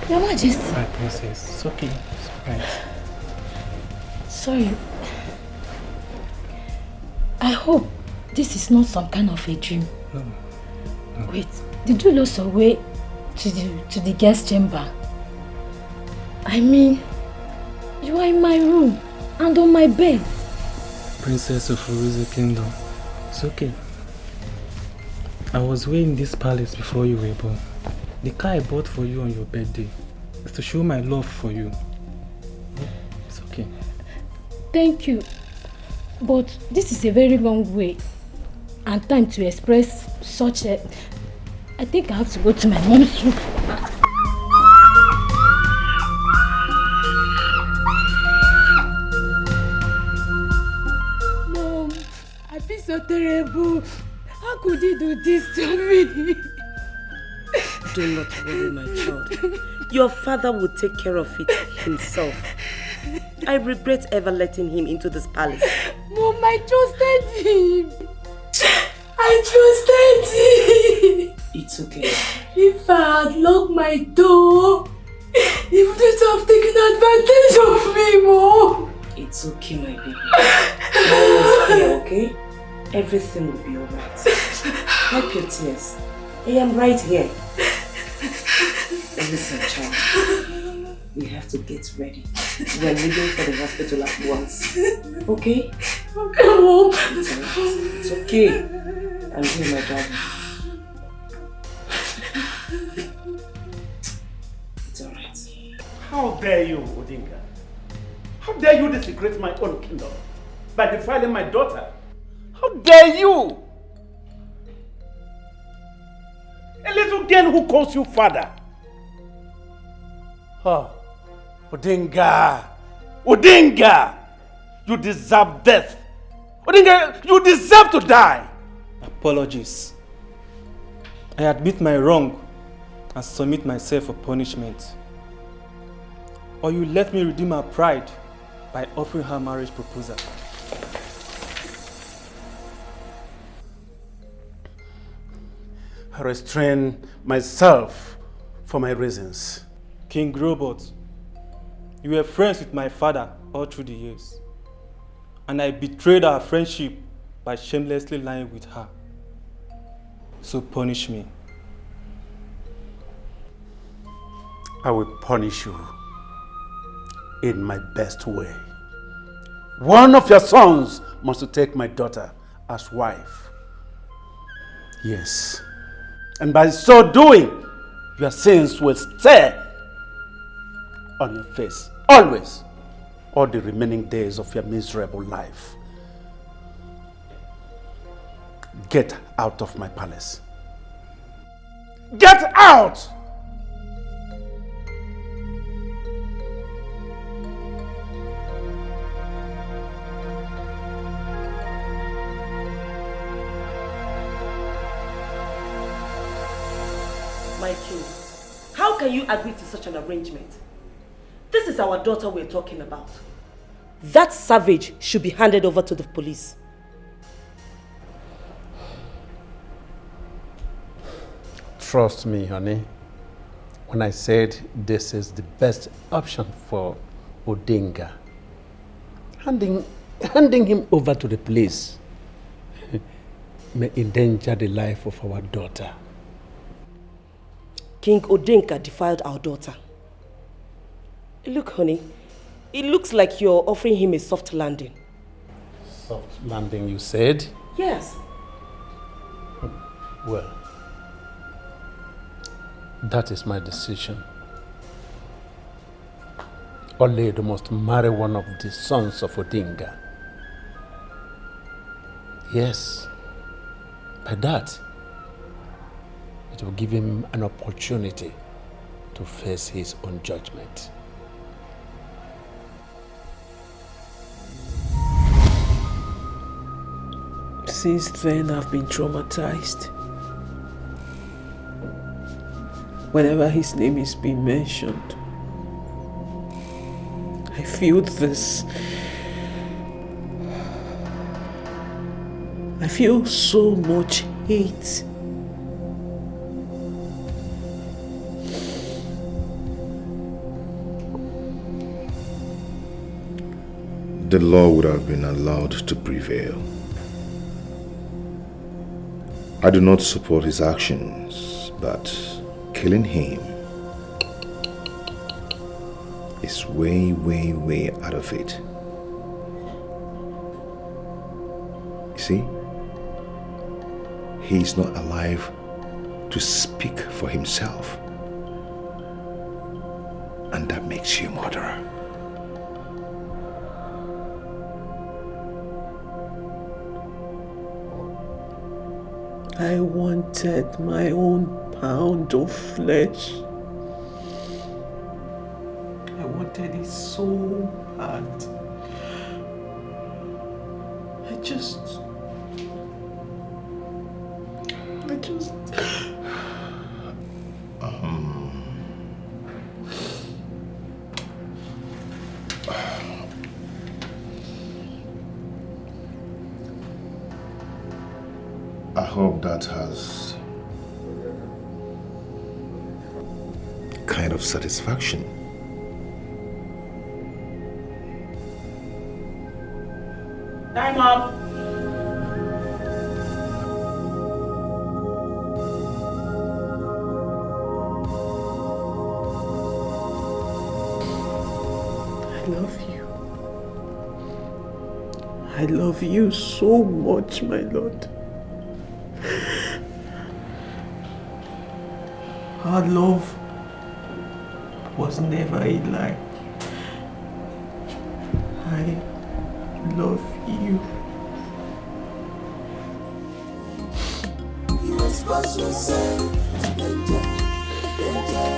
Your Majesty. My princess, it's okay. It's alright. Sorry. I hope this is not some kind of a dream. No. Wait, did you lose your way to the guest chamber? I mean, you are in my room and on my bed. Princess of Uruze Kingdom, it's okay. I was way in this palace before you were born. The car I bought for you on your birthday is to show my love for you. It's okay. Thank you. But this is a very long way and time to express such a... I think I have to go to my mom's room. Mom, I feel so terrible. How could he do this to me? Do not worry, my child. Your father will take care of it himself. I regret ever letting him into this palace. Mom, I trusted him. I trusted him. It's okay. If I had locked my door, he wouldn't have taken advantage of me, Mom. It's okay, my baby. Mom is here, okay? Everything will be alright. Wipe your tears. I am right here. Listen, child. We have to get ready. We are leaving for the hospital at once. Okay? Okay, Mom. It's okay. and do my job. It's alright. How dare you, Odinga? How dare you desecrate my own kingdom by defiling my daughter? How dare you? A little girl who calls you father. Oh, Odinga! Odinga! You deserve death. Odinga, you deserve to die. Apologies. I admit my wrong and submit myself for punishment. Or you let me redeem her pride by offering her marriage proposal. I restrain myself for my reasons. King Robot, you were friends with my father all through the years. And I betrayed our friendship by shamelessly lying with her. So punish me. I will punish you in my best way. One of your sons must take my daughter as wife. Yes. And by so doing, your sins will stay on your face, always, all the remaining days of your miserable life. Get out of my palace. Get out! My king, how can you agree to such an arrangement? This is our daughter we're talking about. That savage should be handed over to the police. Trust me, honey, when I said this is the best option for Odinga. Handing him over to the police may endanger the life of our daughter. King Odinga defiled our daughter. Look, honey, it looks like you're offering him a soft landing. Soft landing, you said? Yes. Well, that is my decision. Oledo must marry one of the sons of Odinga. Yes, by that, it will give him an opportunity to face his own judgment. Since then, I've been traumatized. Whenever his name is being mentioned, I feel this. I feel so much hate. The law would have been allowed to prevail. I do not support his actions, but killing him is way, way, way out of it. You see, he is not alive to speak for himself, and that makes you a murderer. I wanted my own pound of flesh. I wanted it so bad. I hope that has kind of satisfaction. Time up. I love you. I love you so much, my Lord. Our love was never a lie. I love you. You expose yourself to danger, danger.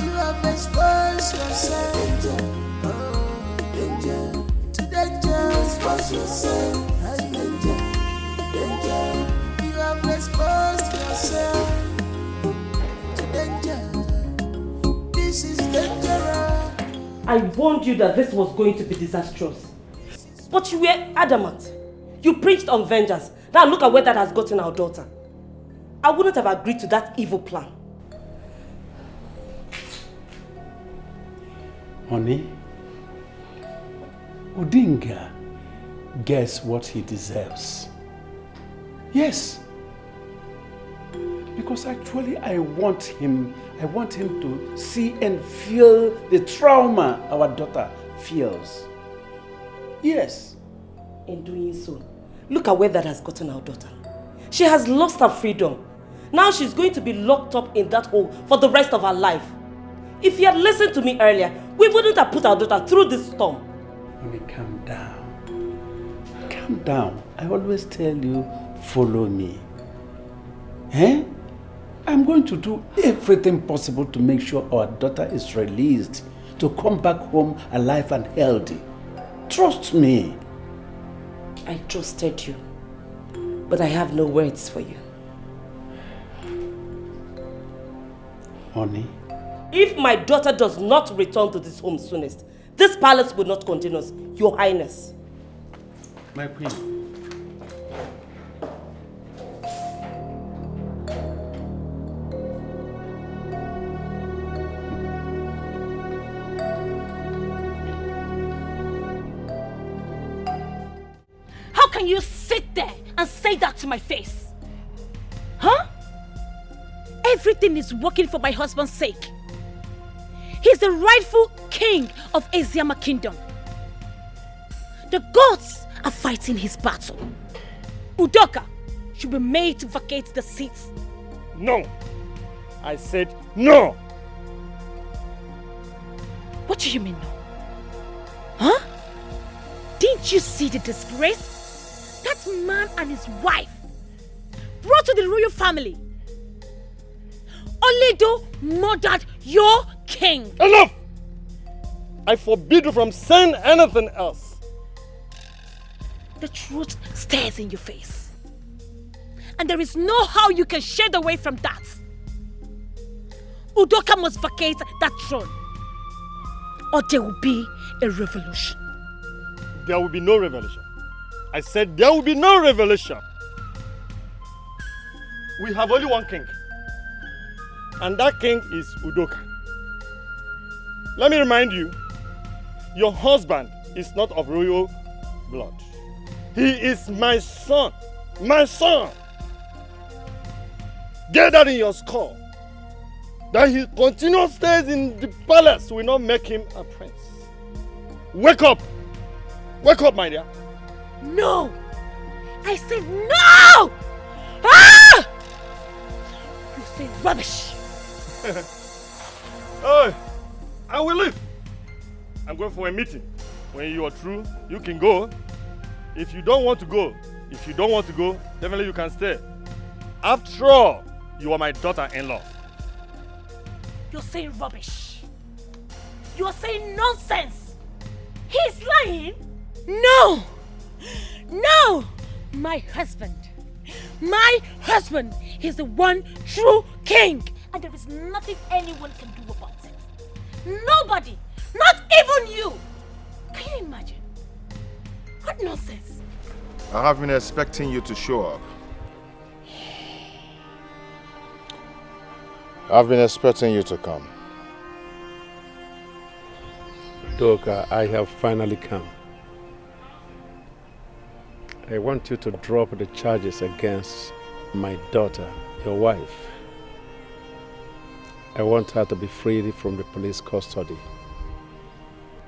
You have exposed yourself danger, to danger. Expose yourself to danger, danger. You have exposed yourself to danger. This is dangerous. I warned you that this was going to be disastrous. But you were adamant. You preached on vengeance. Now look at where that has gotten our daughter. I wouldn't have agreed to that evil plan. Honey, Odinga gets what he deserves. Yes. Because actually I want him to see and feel the trauma our daughter feels. Yes. In doing so, look at where that has gotten our daughter. She has lost her freedom. Now she's going to be locked up in that hole for the rest of her life. If you had listened to me earlier, we wouldn't have put our daughter through this storm. Honey, calm down. Calm down. I always tell you, follow me. I'm going to do everything possible to make sure our daughter is released, to come back home alive and healthy. Trust me. I trusted you, but I have no words for you. Honey? If my daughter does not return to this home soonest, this palace will not continue, Your Highness. My queen. How can you sit there and say that to my face? Huh? Everything is working for my husband's sake. He's the rightful king of Asiama Kingdom. The gods are fighting his battle. Udoka should be made to vacate the seats. No. I said no. What do you mean no? Huh? Didn't you see the disgrace that man and his wife brought to the royal family? Oledo murdered your king. Enough! I forbid you from saying anything else. The truth stares in your face. And there is no how you can shed away from that. Udoka must vacate that throne, or there will be a revolution. There will be no revolution. I said there will be no revolution. We have only one king. And that king is Udoka. Let me remind you, your husband is not of royal blood. He is my son. My son. Get that in your skull. That he continually stays in the palace will not make him a prince. Wake up. Wake up, my dear. No! I said no! Ah! You say rubbish. Hey, I will leave. I'm going for a meeting. When you are through, you can go. If you don't want to go, definitely you can stay. After all, you are my daughter-in-law. You're saying rubbish. You're saying nonsense. He's lying. No! No! My husband. He's the one true king. And there is nothing anyone can do about it. Nobody. Not even you. Can you imagine? What nonsense. I have been expecting you to show up. I've been expecting you to come. Doka, I have finally come. I want you to drop the charges against my daughter, your wife. I want her to be freed from the police custody.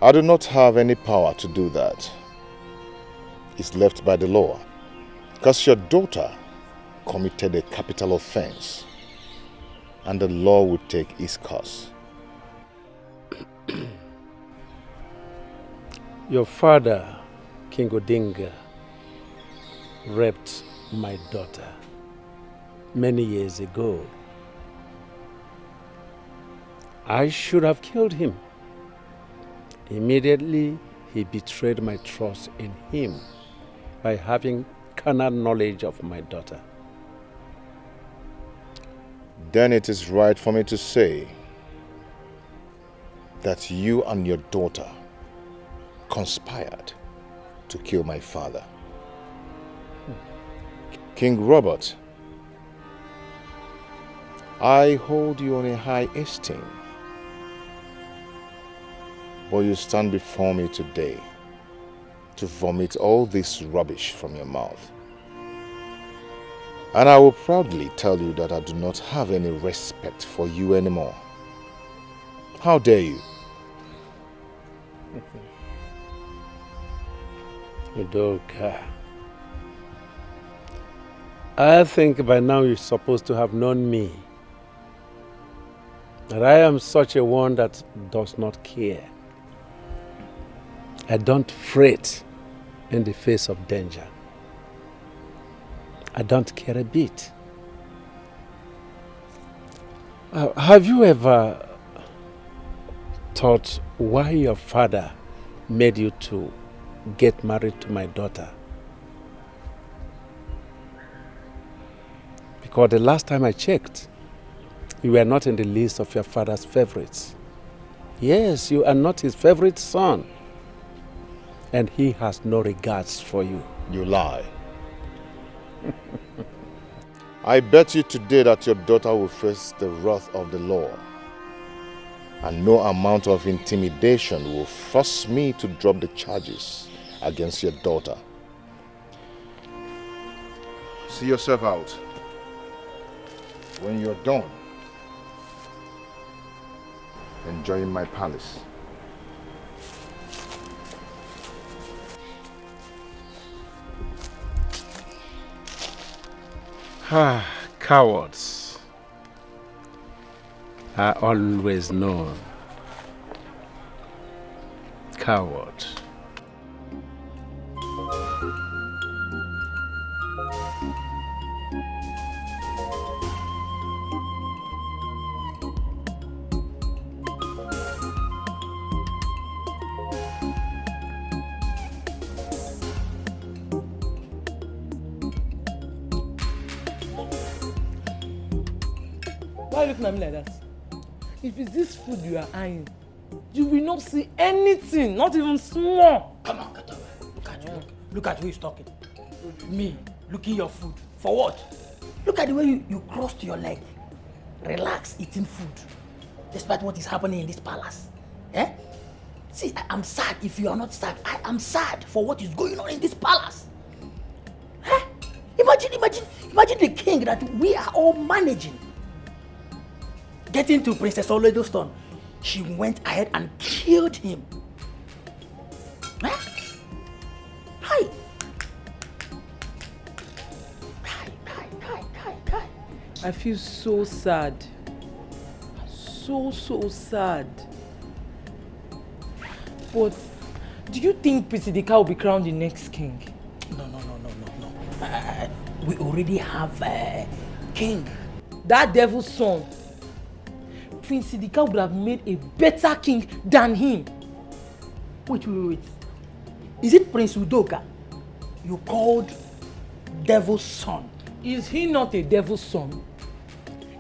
I do not have any power to do that. It's left by the law. Because your daughter committed a capital offense, and the law would take its course. Your father, King Odinga, raped my daughter many years ago. I should have killed him. Immediately, he betrayed my trust in him by having carnal knowledge of my daughter. Then it is right for me to say that you and your daughter conspired to kill my father. King Robert, I hold you in a high esteem, but you stand before me today to vomit all this rubbish from your mouth. And I will proudly tell you that I do not have any respect for you anymore. How dare you? Udoka, I think by now you're supposed to have known me. That I am such a one that does not care. I don't fret in the face of danger. I don't care a bit. Have you ever thought why your father made you to get married to my daughter? Because the last time I checked, you were not in the list of your father's favorites. Yes, you are not his favorite son. And he has no regards for you. You lie. I bet you today that your daughter will face the wrath of the law. And no amount of intimidation will force me to drop the charges against your daughter. See yourself out. When you're done enjoying my palace. Cowards are always known. Cowards. Why are you looking at me like that? If it's this food you are eyeing, you will not see anything, not even small. Come on, get away. Look at who is talking. Me, looking your food. For what? Look at the way you crossed your leg. Relax, eating food. Despite what is happening in this palace. Eh? See, I'm sad if you are not sad. I am sad for what is going on in this palace. Eh? Imagine the king that we are all managing. Getting to Princess Oledo's son, she went ahead and killed him. Eh? Hi. I feel so sad. So sad. But do you think Prisidika will be crowned the next king? No. We already have a king. That devil's son. Prince Sidika would have made a better king than him. Wait. Is it Prince Udoka you called devil's son? Is he not a devil's son?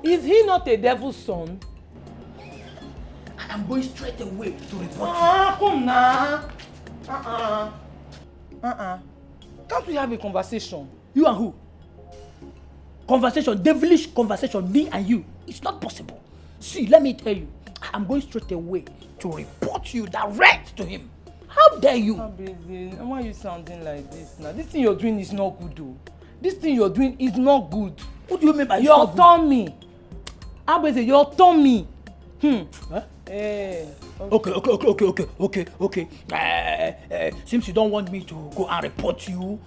Is he not a devil's son? I'm going straight away to report you. Come now. Can't we have a conversation? You and who? Conversation, devilish conversation, me and you. It's not possible. See, let me tell you, I'm going straight away to report you direct to him. How dare you? Abeze, why are you sounding like this now? This thing you're doing is not good though. This thing you're doing is not good. What do you mean by your tummy? Abeze, your tummy. Huh? Okay. Since you don't want me to go and report you,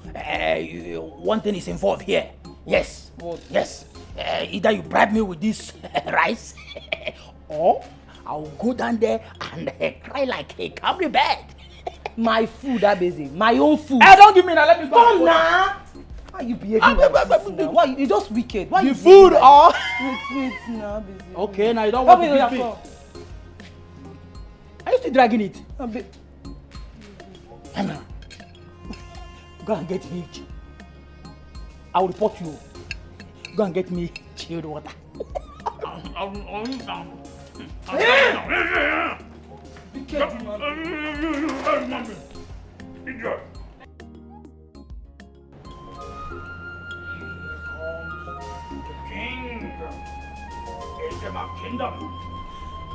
one thing is involved here. Yes. What? Yes. Either you bribe me with this rice, or I'll go down there and cry like a camry bed. My food, Abeze. My own food. Hey, don't give me that. Let me go. Come now. Why you behaving like this now? Why you just wicked? Why the you food like or wait now, Abeze. okay, now you don't want to give me. Are you still dragging it? Emma, go and get me. I will report you. Go and get me chilled water.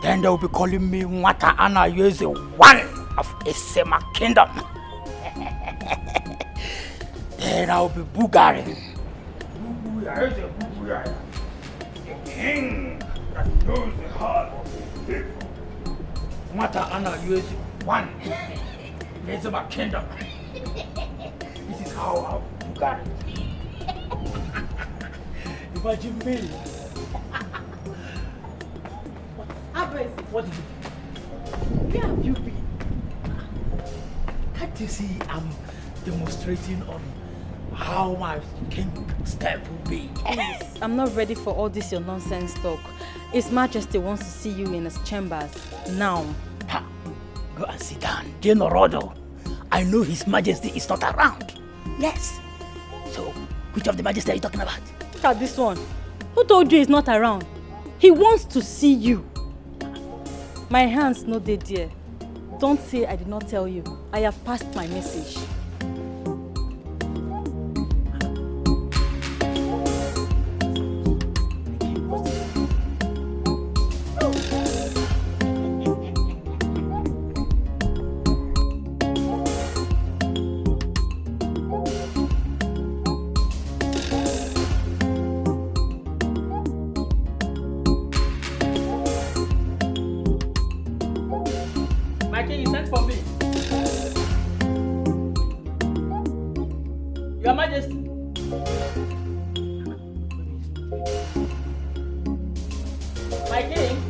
Then they will be calling me Nwata Ana Yeze, one of Esema Kingdom. Then I will be Bugari. The king that knows the heart of his people. Nwata Ana Yeze, one. Esema Kingdom. This is how I will be Bugari. Imagine me. What did you do? Where have you been? Can't you see I'm demonstrating on how my king step will be? Please, I'm not ready for all this your nonsense talk. His Majesty wants to see you in his chambers now. Ha! Go and sit down, Generodo. I know His Majesty is not around. Yes. So, which of the Majesty are you talking about? Look at this one. Who told you he's not around? He wants to see you. My hands no dey there. Don't say I did not tell you. I have passed my message. Your Majesty. My king.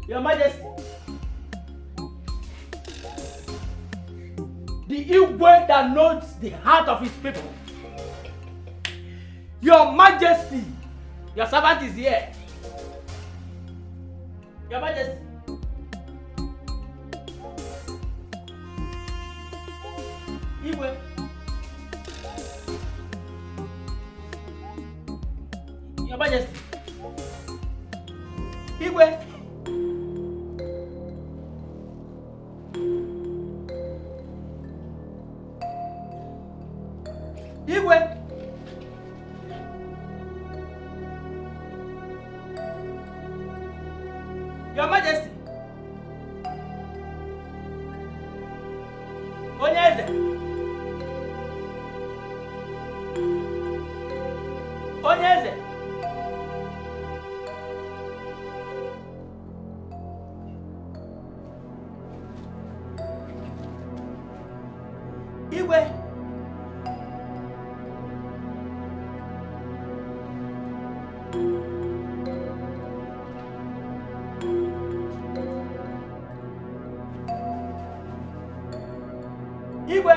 Your Majesty, the Igwe that knows the heart of his people. Your Majesty, your servant is here. Your Majesty. Igwe. Your Majesty. Igwe. Igwe. Your Majesty. Onyeze. Onyeze. Igwe. Igwe.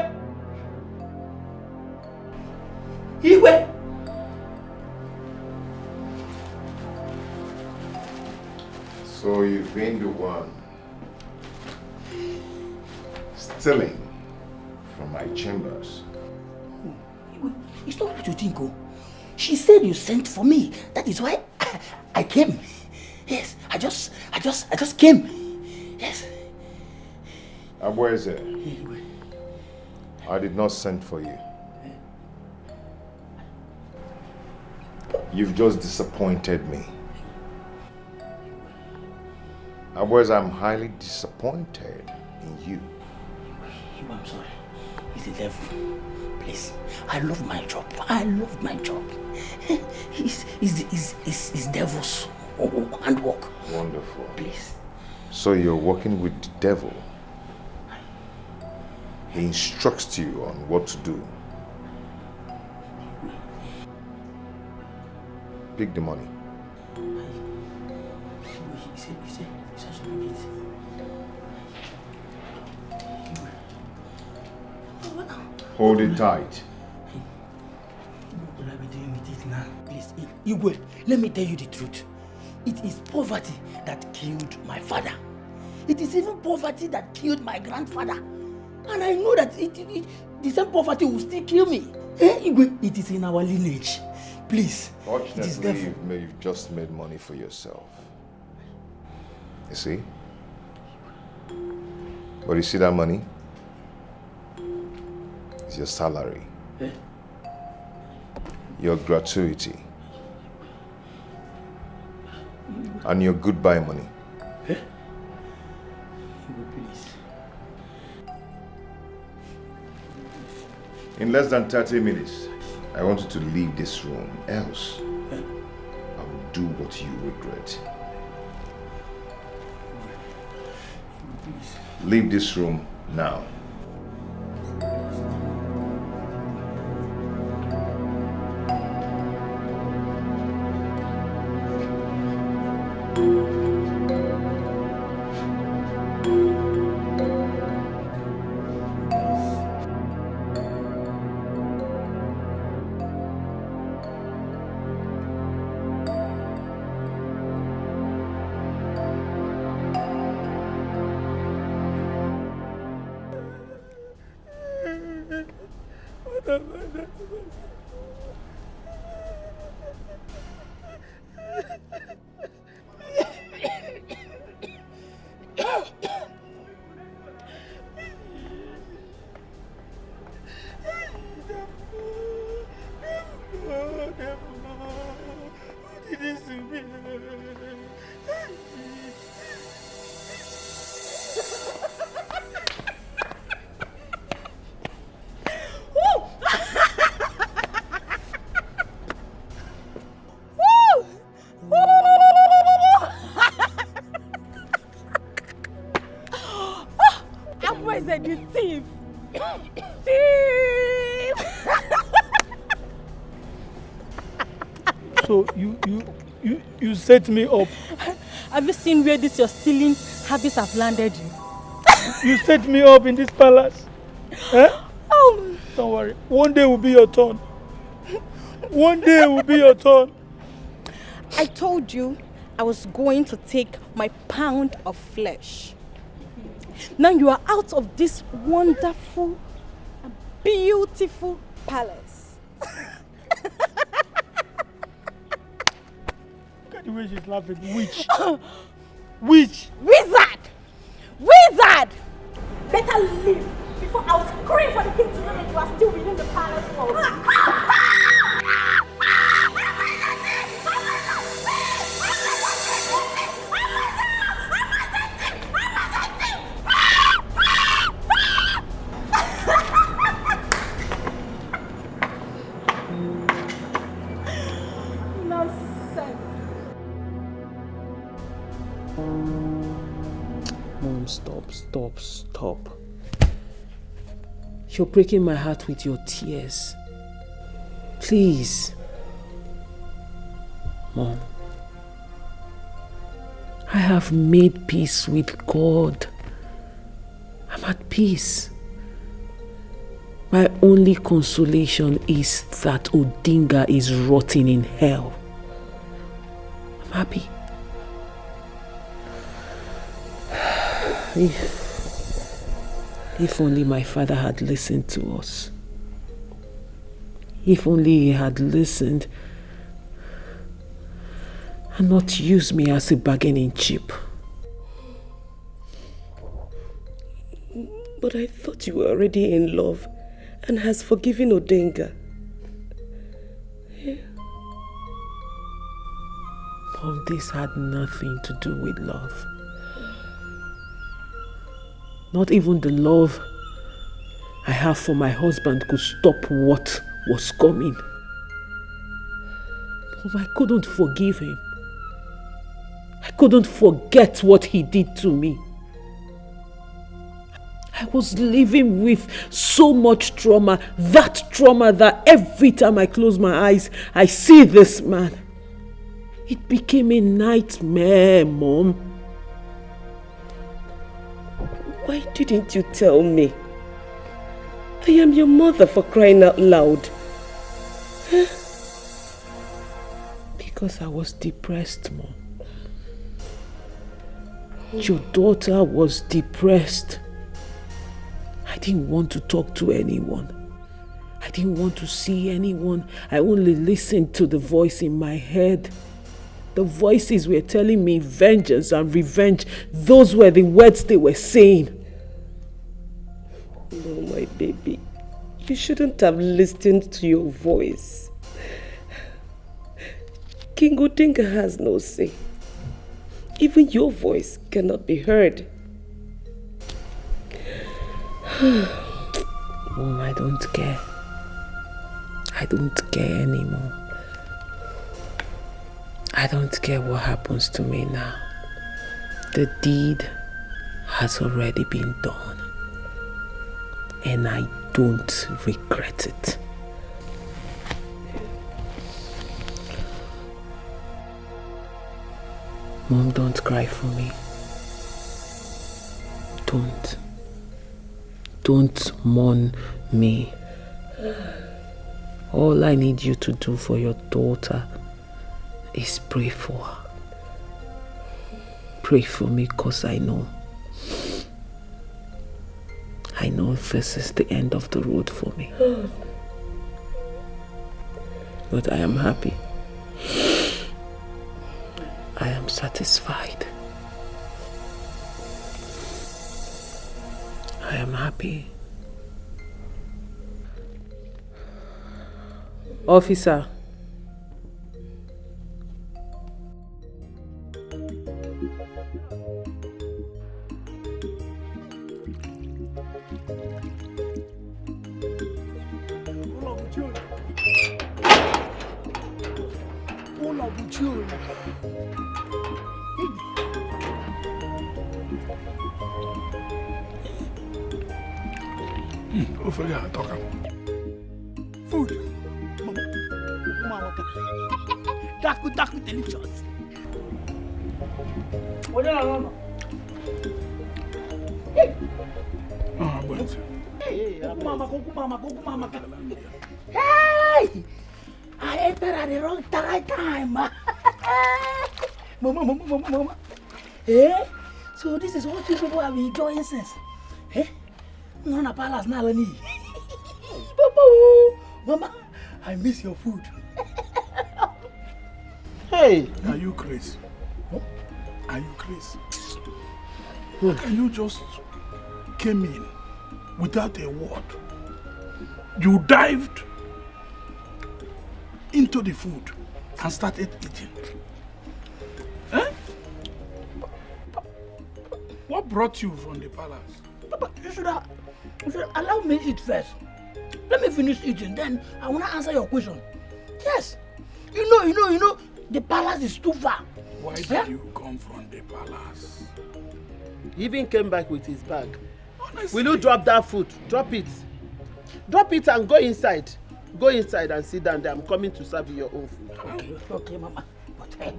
Igwe. So you've been the one stealing from my chambers. It's not what you think, oh. She said you sent for me. That is why I came. Yes, I just came. Yes. Abweze, I did not send for you. You've just disappointed me. Otherwise, I'm highly disappointed in you. I'm sorry. He's the devil. Please. I love my job. I love my job. He's devil's handwork. Wonderful. Please. So you're working with the devil. He instructs you on what to do. Pick the money. Hold it tight. What will I be doing with it now? Please, Igwe, let me tell you the truth. It is poverty that killed my father. It is even poverty that killed my grandfather. And I know that the same poverty will still kill me. Igwe, it is in our lineage. Please. Fortunately, you've just made money for yourself. You see? But you see that money? It's your salary. Your gratuity. And your goodbye money. In less than 30 minutes, I want you to leave this room. Else, I will do what you regret. Leave this room now. So you set me up. Have you seen where this your stealing habits have landed you? You set me up in this palace. Don't worry. One day will be your turn. One day will be your turn. I told you I was going to take my pound of flesh. Now you are out of this wonderful, beautiful palace. Look at the way she's laughing. Witch. Witch. Wizard. Wizard. Better leave before I will scream for the king to know that you are still within the palace walls. Mom, stop. You're breaking my heart with your tears. Please. Mom, I have made peace with God. I'm at peace. My only consolation is that Odinga is rotting in hell. I'm happy. If only my father had listened to us. If only he had listened and not used me as a bargaining chip. But I thought you were already in love and has forgiven Odinga. Mom, this had nothing to do with love. Not even the love I have for my husband could stop what was coming. Mom, I couldn't forgive him. I couldn't forget what he did to me. I was living with so much trauma, that every time I close my eyes, I see this man. It became a nightmare, Mom. Why didn't you tell me? I am your mother, for crying out loud. Huh? Because I was depressed, Mom. Your daughter was depressed. I didn't want to talk to anyone. I didn't want to see anyone. I only listened to the voice in my head. The voices were telling me vengeance and revenge. Those were the words they were saying. No, my baby. You shouldn't have listened to your voice. King Odinga has no say. Even your voice cannot be heard. Mom, I don't care. I don't care anymore. I don't care what happens to me now. The deed has already been done. And I don't regret it. Mom, don't cry for me. Don't mourn me. All I need you to do for your daughter is pray for her. Pray for me, because I know this is the end of the road for me. But I am happy. I am satisfied. I am happy. Officer. Food. Dark delicious. Mama. Hey! I entered at the wrong time. Mama. Hey? So this is what you people have been enjoying since. Hey? No, na palace na lani. Mama, I miss your food. Hey! Are you crazy? Are you crazy? Can you just came in without a word? You dived into the food and started eating. Eh? What brought you from the palace? Papa, you should allow me eat first. Let me finish eating, then I want to answer your question. Yes. You know, the palace is too far. Why did you come from the palace? He even came back with his bag. Honestly. Will you drop that food? Drop it. Drop it and go inside. Go inside and sit down there. I'm coming to serve you your own food. Okay, Mama.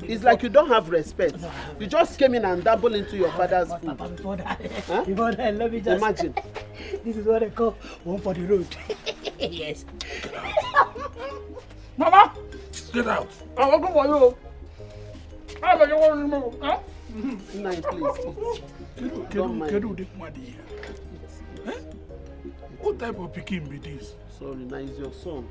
It's like you don't have respect. You just came in and dabbled into your father's food. Papa, before that, let me just... Imagine. This is what I call one for the road. Yes. Mama! Get out. I'm looking for you. I'm going to move. Huh? Nice, please. Don't mind. What type of picking be this? Sorry, now it's your son.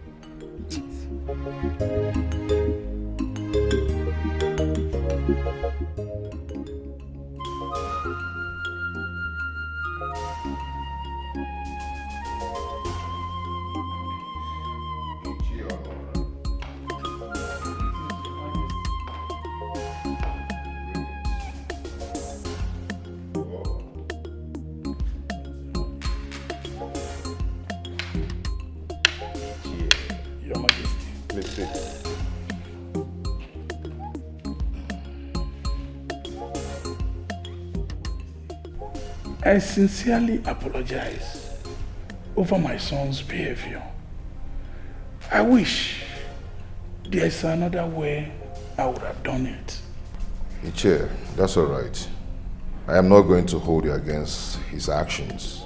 Proceed. I sincerely apologize over my son's behavior. I wish there's another way I would have done it. Iche, that's all right. I am not going to hold you against his actions.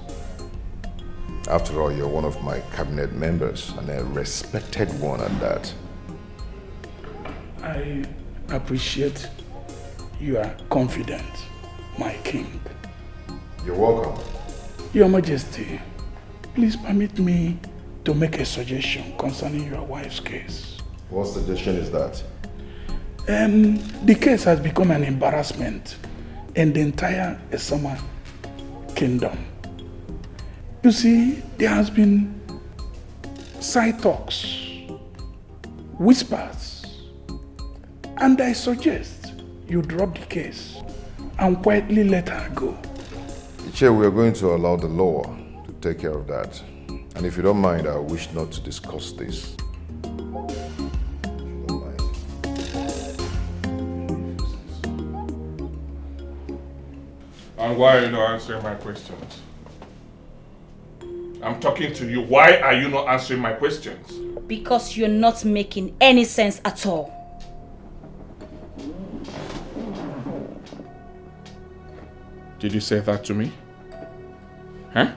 After all, you're one of my cabinet members and a respected one at that. I appreciate your confidence, my king. You're welcome. Your Majesty, please permit me to make a suggestion concerning your wife's case. What suggestion is that? The case has become an embarrassment in the entire Esama kingdom. You see, there has been side talks, whispers, and I suggest you drop the case and quietly let her go. Iche, we are going to allow the law to take care of that. And if you don't mind, I wish not to discuss this. And why are you not answering my questions? I'm talking to you. Why are you not answering my questions? Because you're not making any sense at all. Did you say that to me? Huh?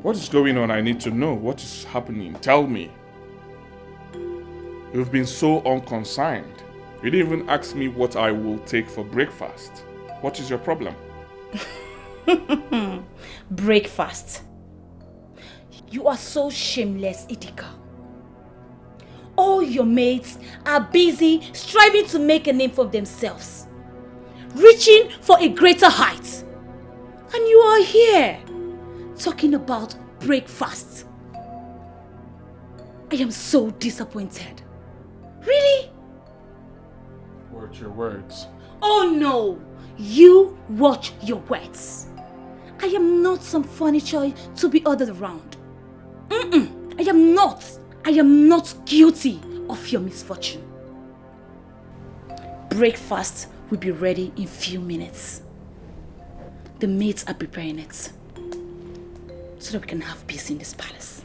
What is going on? I need to know. What is happening? Tell me. You've been so unconcerned. You didn't even ask me what I will take for breakfast. What is your problem? Breakfast. You are so shameless, Idika. All your mates are busy striving to make a name for themselves, reaching for a greater height. And you are here talking about breakfast. I am so disappointed. Really? Watch your words. Oh no! You watch your words. I am not some furniture to be ordered around. I am not. I am not guilty of your misfortune. Breakfast will be ready in few minutes. The maids are preparing it so that we can have peace in this palace.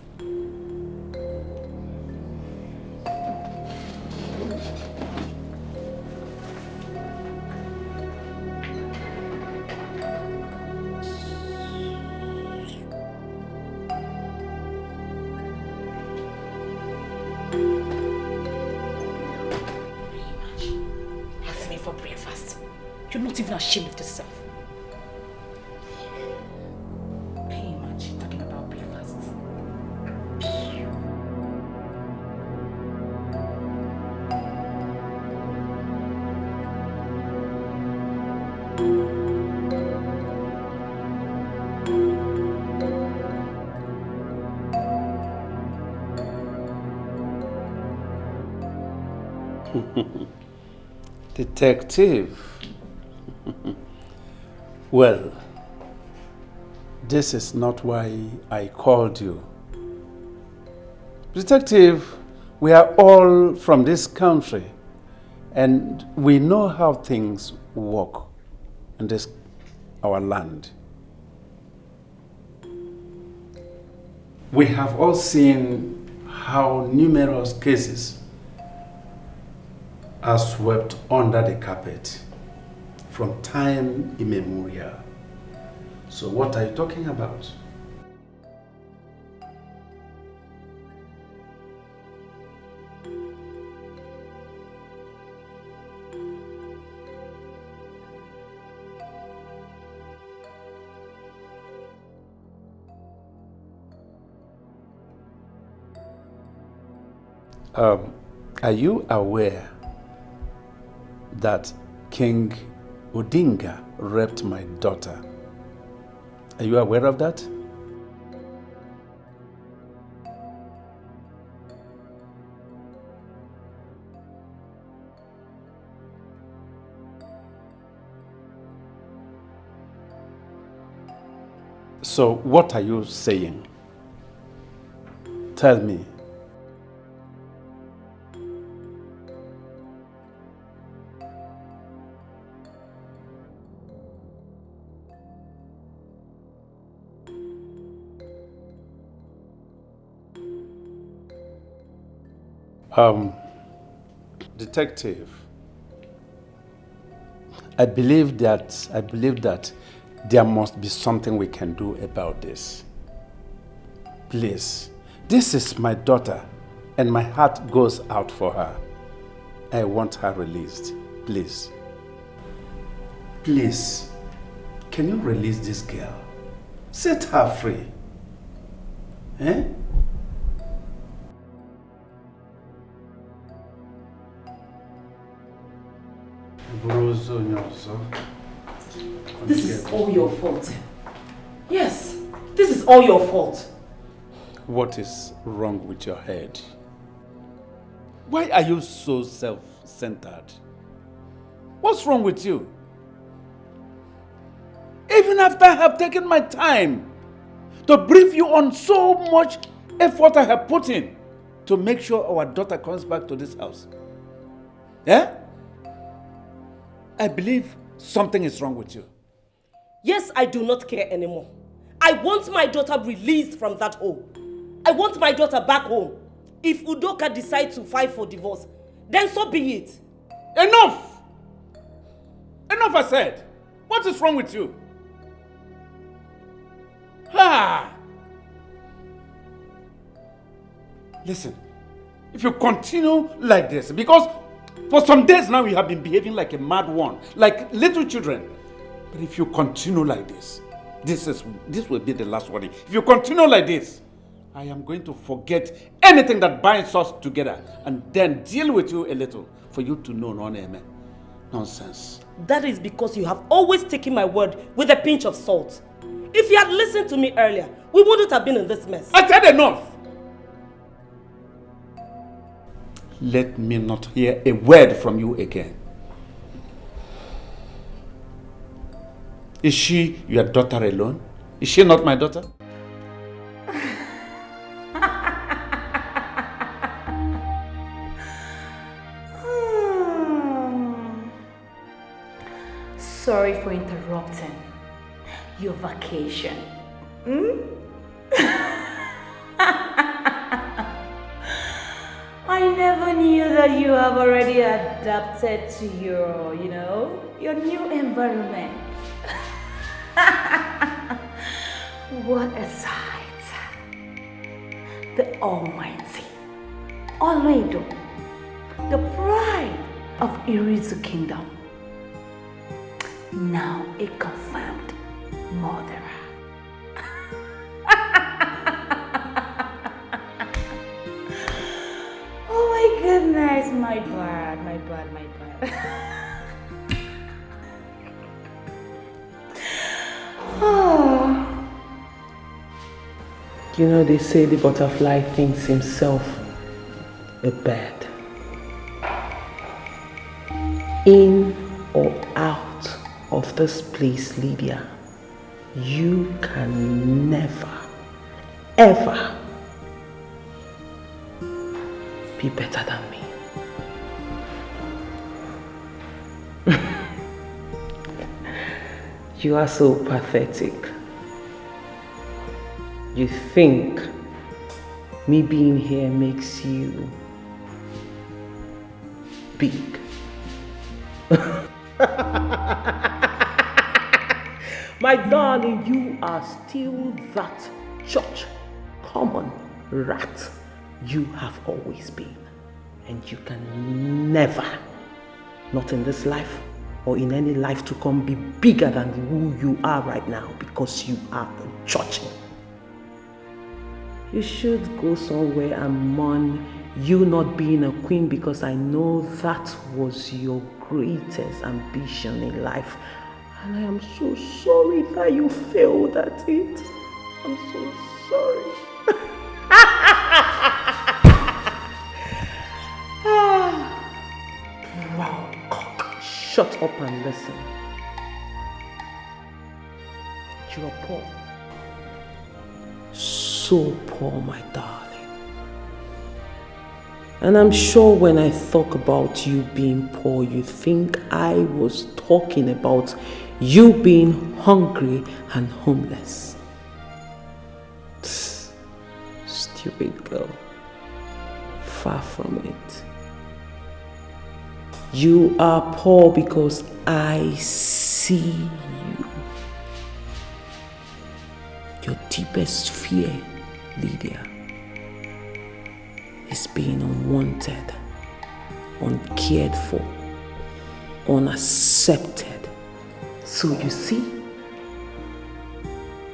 Asking me for breakfast. You're not even ashamed of yourself. Can you imagine talking about breakfast? Detective. Well, this is not why I called you. Detective, we are all from this country and we know how things work in this, our land. We have all seen how numerous cases are swept under the carpet from time immemorial. So what are you talking about? Are you aware that King Odinga raped my daughter? Are you aware of that? So what are you saying? Tell me. Detective, I believe that there must be something we can do about this. Please, this is my daughter and my heart goes out for her. I want her released, please. Please, can you release this girl? Set her free. Eh? This is all your fault. Yes, this is all your fault. What is wrong with your head? Why are you so self-centered? What's wrong with you? Even after I have taken my time to brief you on so much effort I have put in to make sure our daughter comes back to this house. Yeah? I believe something is wrong with you. Yes, I do not care anymore. I want my daughter released from that hole. I want my daughter back home. If Udoka decides to file for divorce, then so be it. Enough! Enough, I said. What is wrong with you? Ha! Listen, if you continue like this, because for some days now you have been behaving like a mad one, like little children. But if you continue like this, this will be the last warning. If you continue like this, I am going to forget anything that binds us together and then deal with you a little for you to know nonsense. That is because you have always taken my word with a pinch of salt. If you had listened to me earlier, we wouldn't have been in this mess. I said enough! Let me not hear a word from you again. Is she your daughter alone? Is she not my daughter? Sorry for interrupting your vacation. I never knew that you have already adapted to your new environment. What a sight. The Almighty, Oledo, the pride of Irizu Kingdom, now a confirmed murderer. Oh my goodness, my bad. Oh. You know, they say the butterfly thinks himself a bird. In or out of this place, Lydia, you can never, ever be better than me. You are so pathetic. You think me being here makes you big. My darling, you are still that church common rat you have always been. And you can never, not in this life or in any life to come, be bigger than who you are right now, because you are a church. You should go somewhere and mourn you not being a queen, because I know that was your greatest ambition in life. And I am so sorry that you failed at it. I'm so sorry. Wow, cock. Shut up and listen. You are poor. So poor, my darling. And I'm sure when I talk about you being poor, you think I was talking about you being hungry and homeless. Psst, stupid girl. Far from it. You are poor because I see you. Your deepest fear, Lydia, is being unwanted, uncared for, unaccepted. So you see,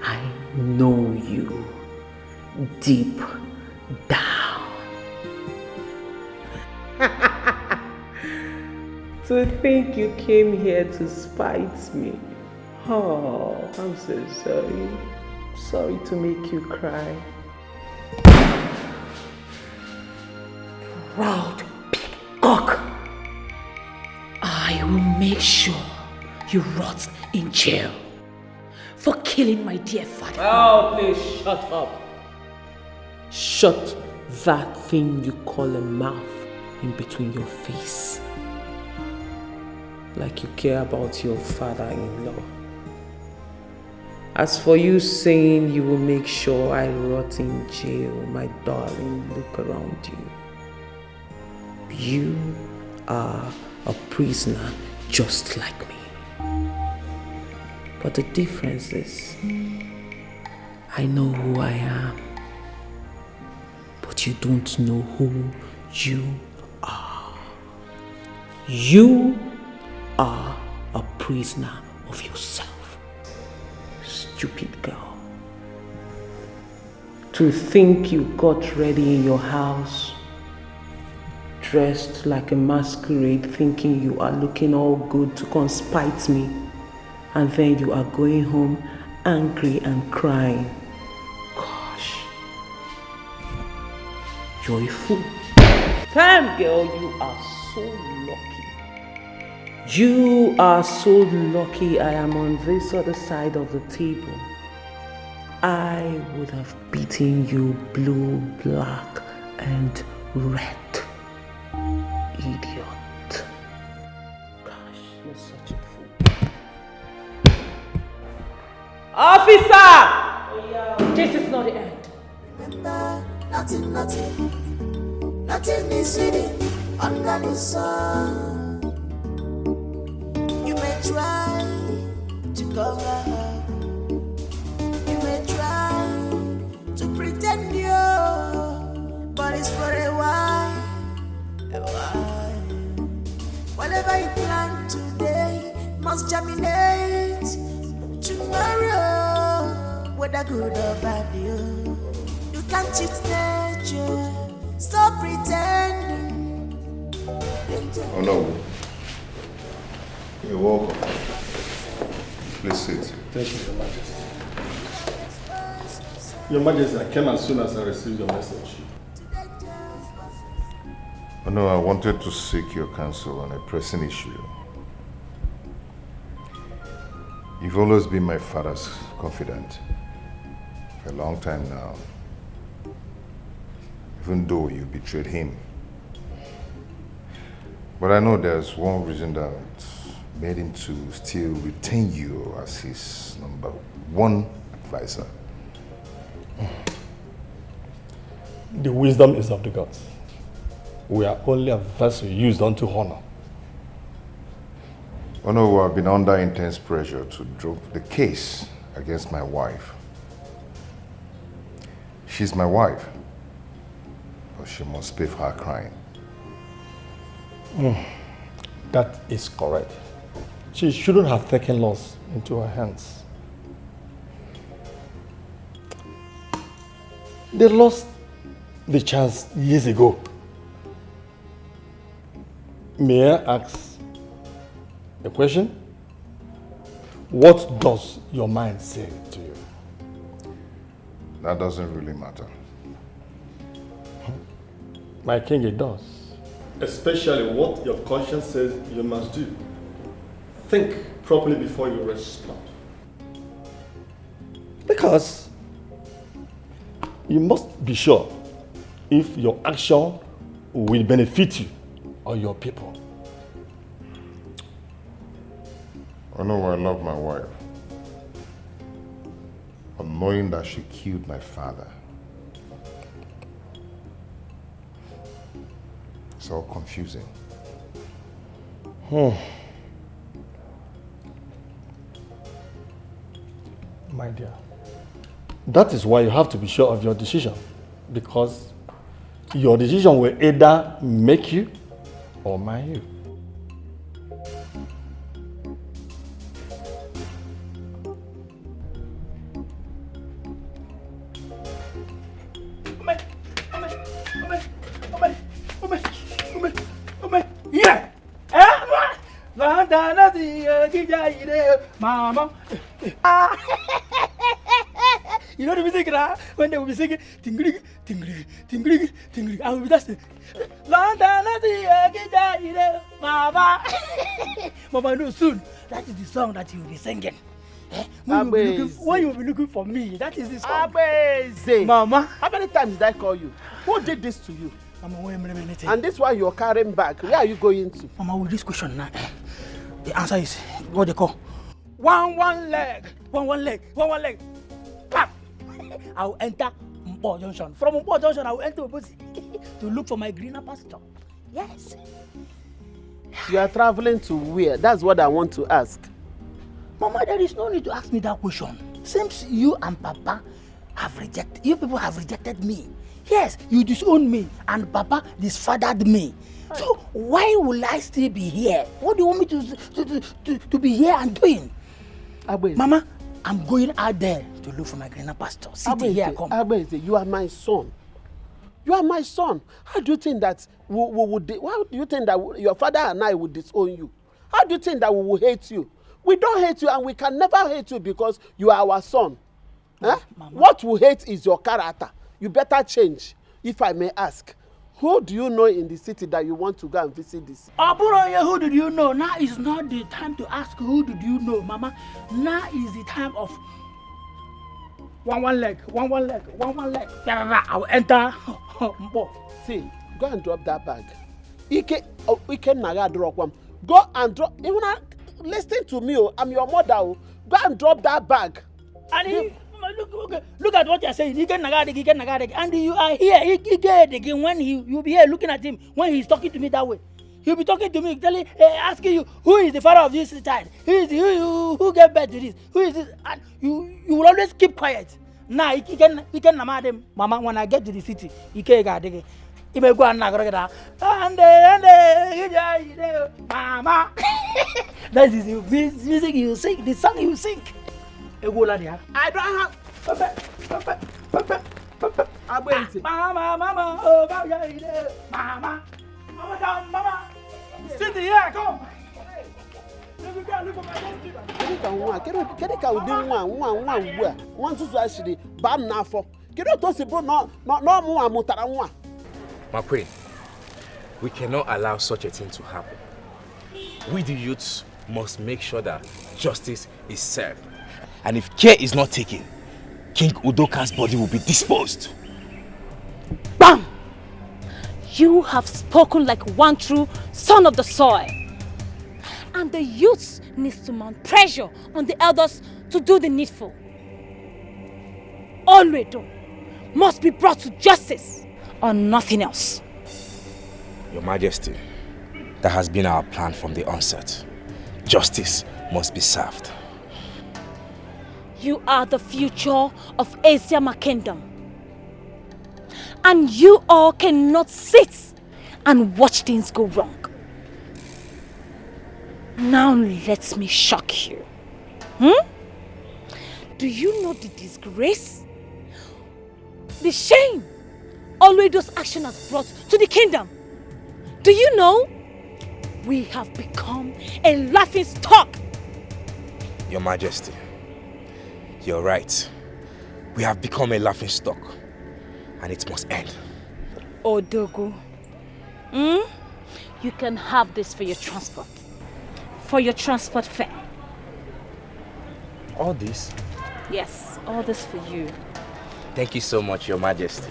I know you deep down. To think you came here to spite me. Oh, I'm so sorry. Sorry to make you cry. Proud peacock. I will make sure you rot in jail for killing my dear father. Oh, please shut up. Shut that thing you call a mouth in between your face. Like you care about your father-in-law. As for you saying you will make sure I rot in jail, my darling, look around you. You are a prisoner just like me. But the difference is, I know who I am, but you don't know who you are. You are a prisoner of yourself. Stupid girl. To think you got ready in your house, dressed like a masquerade, thinking you are looking all good to conspite me, and then you are going home angry and crying. Gosh. You're a fool. Damn girl, you are so lucky. You are so lucky I am on this other side of the table. I would have beaten you blue, black, and red. Idiot. Gosh, you're such a fool. Officer! This is not the end. Remember, nothing is hidden under the sun. You may try to cover up. You may try to pretend you, but it's for a while. A while. Whatever you plant today must germinate tomorrow. Whether good or bad, you can't cheat nature. Stop pretending. Oh no. You're welcome. Please sit. Thank you, Your Majesty. Your Majesty, I came as soon as I received your message. Oh no, I wanted to seek your counsel on a pressing issue. You've always been my father's confidant for a long time now, even though you betrayed him. But I know there's one reason that made him to still retain you as his number one advisor. The wisdom is of the gods. We are only a vessel used unto honor. Oh no, I've been under intense pressure to drop the case against my wife. She's my wife, but she must pay for her crime. That is correct. She shouldn't have taken laws into her hands. They lost the chance years ago. May I ask a question? What does your mind say to you? That doesn't really matter. My king, it does. Especially what your conscience says you must do. Think properly before you respond. Because you must be sure if your action will benefit you or your people. I know I love my wife, but knowing that she killed my father, It's all confusing. My dear, that is why you have to be sure of your decision, because your decision will either make you or mar you. Yeah! Mama! You know the music, right? When they will be singing, tingling, tingling, tingling, tingling, I will be dancing. Mama! Mama, no, soon. That is the song that you will be singing. When you will be looking for me, that is the song. Mama, how many times did I call you? Who did this to you? Mama, wait a minute. And this one you're carrying back. Where are you going to? Mama, with this question now, the answer is what they call one leg. Pap! I will enter Mpo Junction. From Mpo Junction, I will enter Obosi to look for my greener pasture. Yes. You are traveling to where? That's what I want to ask. Mama, there is no need to ask me that question. Since you and Papa have rejected, you people have rejected me. Yes, you disowned me and Papa disfathered me. So why will I still be here? What do you want me to be here and doing? Mama, I'm going out there to look for my greener pasture. Sitting here, come. You are my son. You are my son. How do you think that why do you think that your father and I would disown you? How do you think that we will hate you? We don't hate you and we can never hate you because you are our son. What we hate is your character. You better change, if I may ask. Who do you know in the city that you want to go and visit this? Who did you know? Now is not the time to ask who did you know, Mama. Now is the time of one leg. I will enter. See, go and drop that bag. Go and drop. Listen to me, I'm your mother. Go and drop that bag. Look at what you're saying. And you are here. When you'll be here looking at him when he's talking to me that way. He'll be talking to me, asking you, who is the father of this child? Who gave birth to this? Who is this? And you will always keep quiet. Now, he can namad him. Mama, when I get to the city, he can't get he may go and nagara. Mama. That is the music you sing, the song you sing. I don't have. Mama. Sit here, come. My queen, we cannot allow such a thing to happen. We the youths must make sure that justice is served. And if care is not taken, King Udoka's body will be disposed. Bam! You have spoken like one true son of the soil. And the youths needs to mount pressure on the elders to do the needful. Olwedo must be brought to justice or nothing else. Your Majesty, that has been our plan from the onset. Justice must be served. You are the future of Asiama Kingdom. And you all cannot sit and watch things go wrong. Now let me shock you. Do you know the disgrace? The shame Olwedo's action has brought to the kingdom? Do you know? We have become a laughing stock. Your Majesty, you're right. We have become a laughing stock, and it must end. Odogu, you can have this for your transport. For your transport fare. All this? Yes, all this for you. Thank you so much, Your Majesty.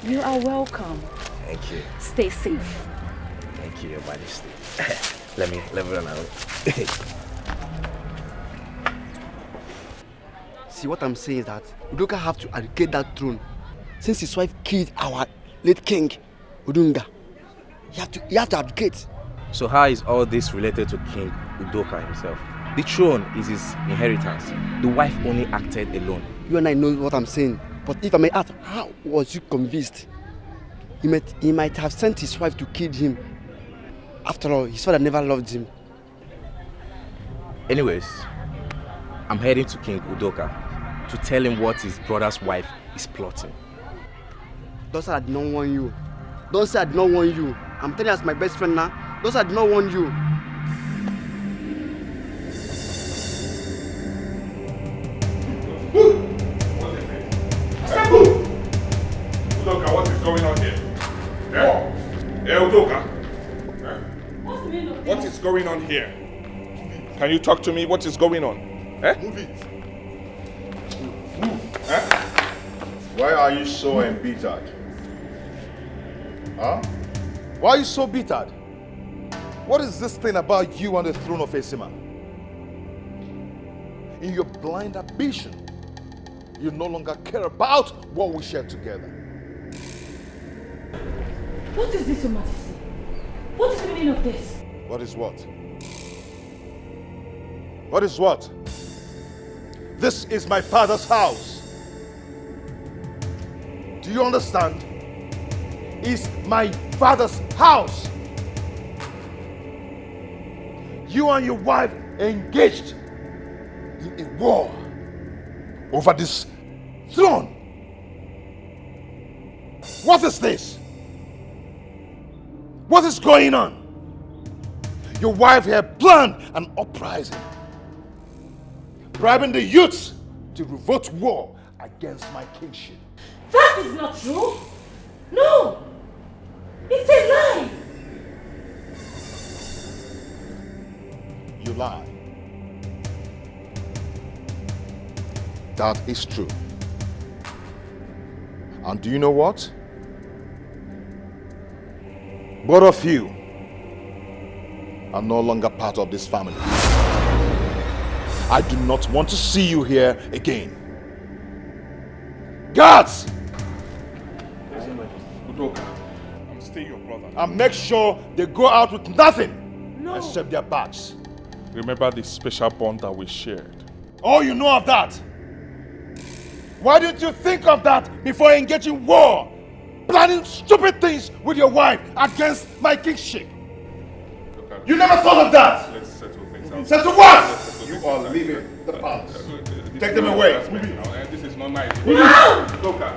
You are welcome. Thank you. Stay safe. Thank you, Your Majesty. Let me run out. See, what I'm saying is that Udoka have to allocate that throne since his wife killed our late king, Udunga. You have to abdicate. So how is all this related to King Udoka himself? The throne is his inheritance. The wife only acted alone. You and I know what I'm saying. But if I may ask, how was you convinced? He might have sent his wife to kill him. After all, his father never loved him. Anyways, I'm heading to King Udoka to tell him what his brother's wife is plotting. Don't say I did not warn you. Don't say I did not warn you. I'm telling you as my best friend now. Don't say I did not warn you. Udoka, what is going on here? Udoka. What's the meaning of What is going on here? Can you talk to me? What is going on? Move it. Move. Why are you so embittered? Huh? Why are you so bittered? What is this thing about you on the throne of Esima? In your blind ambition, you no longer care about what we share together. What is this, Your Majesty? What is the meaning of this? What is what? What is what? This is my father's house. Do you understand? It's my father's house. You and your wife engaged in a war over this throne. What is this? What is going on? Your wife had planned an uprising, bribing the youths to revolt war against my kingship. That is not true. No. It's a lie. You lie. That is true. And do you know what? Both of you are no longer part of this family. I do not want to see you here again. Guards! Udoka, I'm still your brother. And make sure they go out with nothing except their bags. Remember the special bond that we shared. Oh, you know of that? Why didn't you think of that before engaging war? Planning stupid things with your wife against my kingship. You never thought of that! Let's settle things out. Settle what? You are leaving the palace. Take them away. This is not nice. No! Udoka.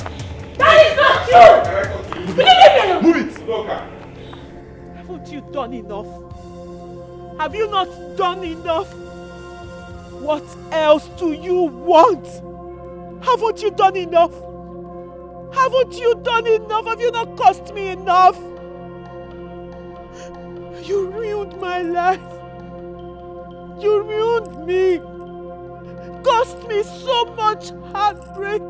That is not true! Move it! Udoka. Haven't you done enough? Have you not done enough? What else do you want? Haven't you done enough? Haven't you done enough? Have you not cost me enough? You ruined my life. You ruined me. Cost me so much heartbreak.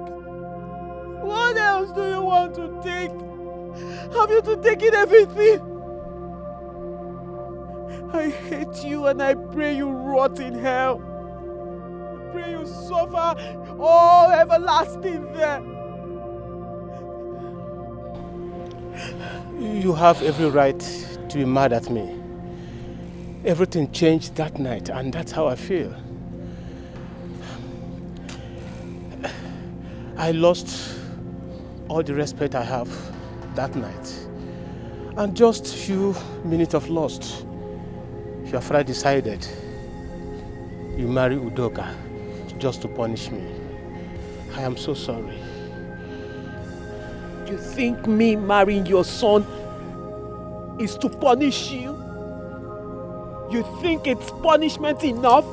What else do you want to take? Have you to take it everything? I hate you and I pray you rot in hell. I pray you suffer all everlasting there. You have every right to be mad at me. Everything changed that night, and that's how I feel. I lost all the respect I have that night. And just few minutes of lost, your father decided you marry Udoka just to punish me. I am so sorry. You think me marrying your son is to punish you? You think it's punishment enough?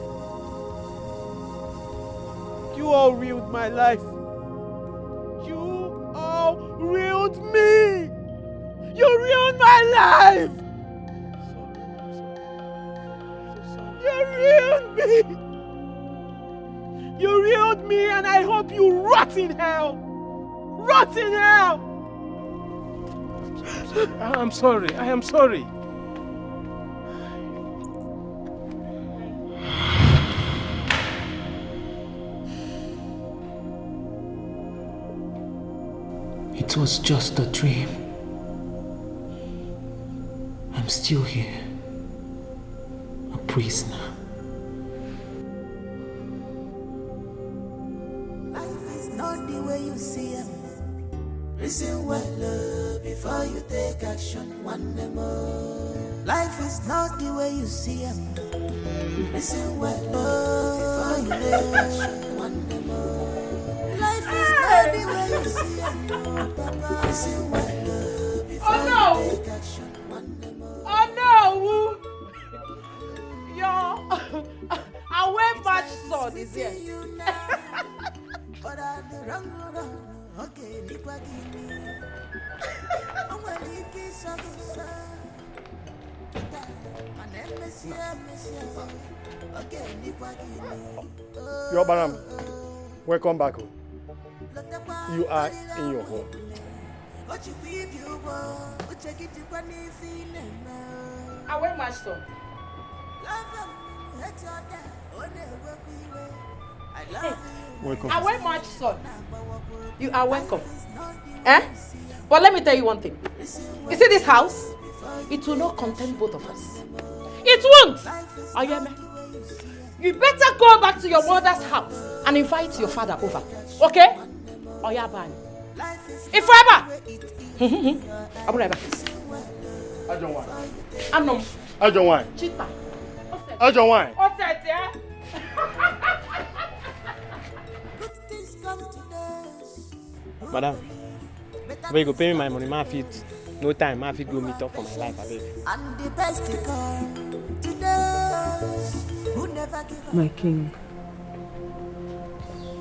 You all ruined my life. You all ruined me. You ruined my life. You ruined me. You ruined me, and I hope you rot in hell. Rot in hell. I'm sorry. I am sorry. It was just a dream. I'm still here. A prisoner. Life is not the way you see it. Reason well before you take action. One more. Life is not the way you see it. Listen well before you take action. One more. Life is not the way you see it. Papa. Listen well before you take action. One more. Oh no! Your away match son is here. But I'm the wrong. Okay, Your Baram, welcome back home. You are in your home. Away match son. Welcome. Away match son. You are welcome. Eh? But let me tell you one thing. You see this house? It will not contain both of us. It won't! Oyeme, you better go back to your mother's house and invite your father over. Okay? Oyabani. If forever! Abureba. I don't want. Anom. I don't want. Chita. I don't want. Offset, yeah? Madam, where you go pay me my money, my feet. No time, my feet go meet up for my life, I beg. And the best to come to those who never give up. My king,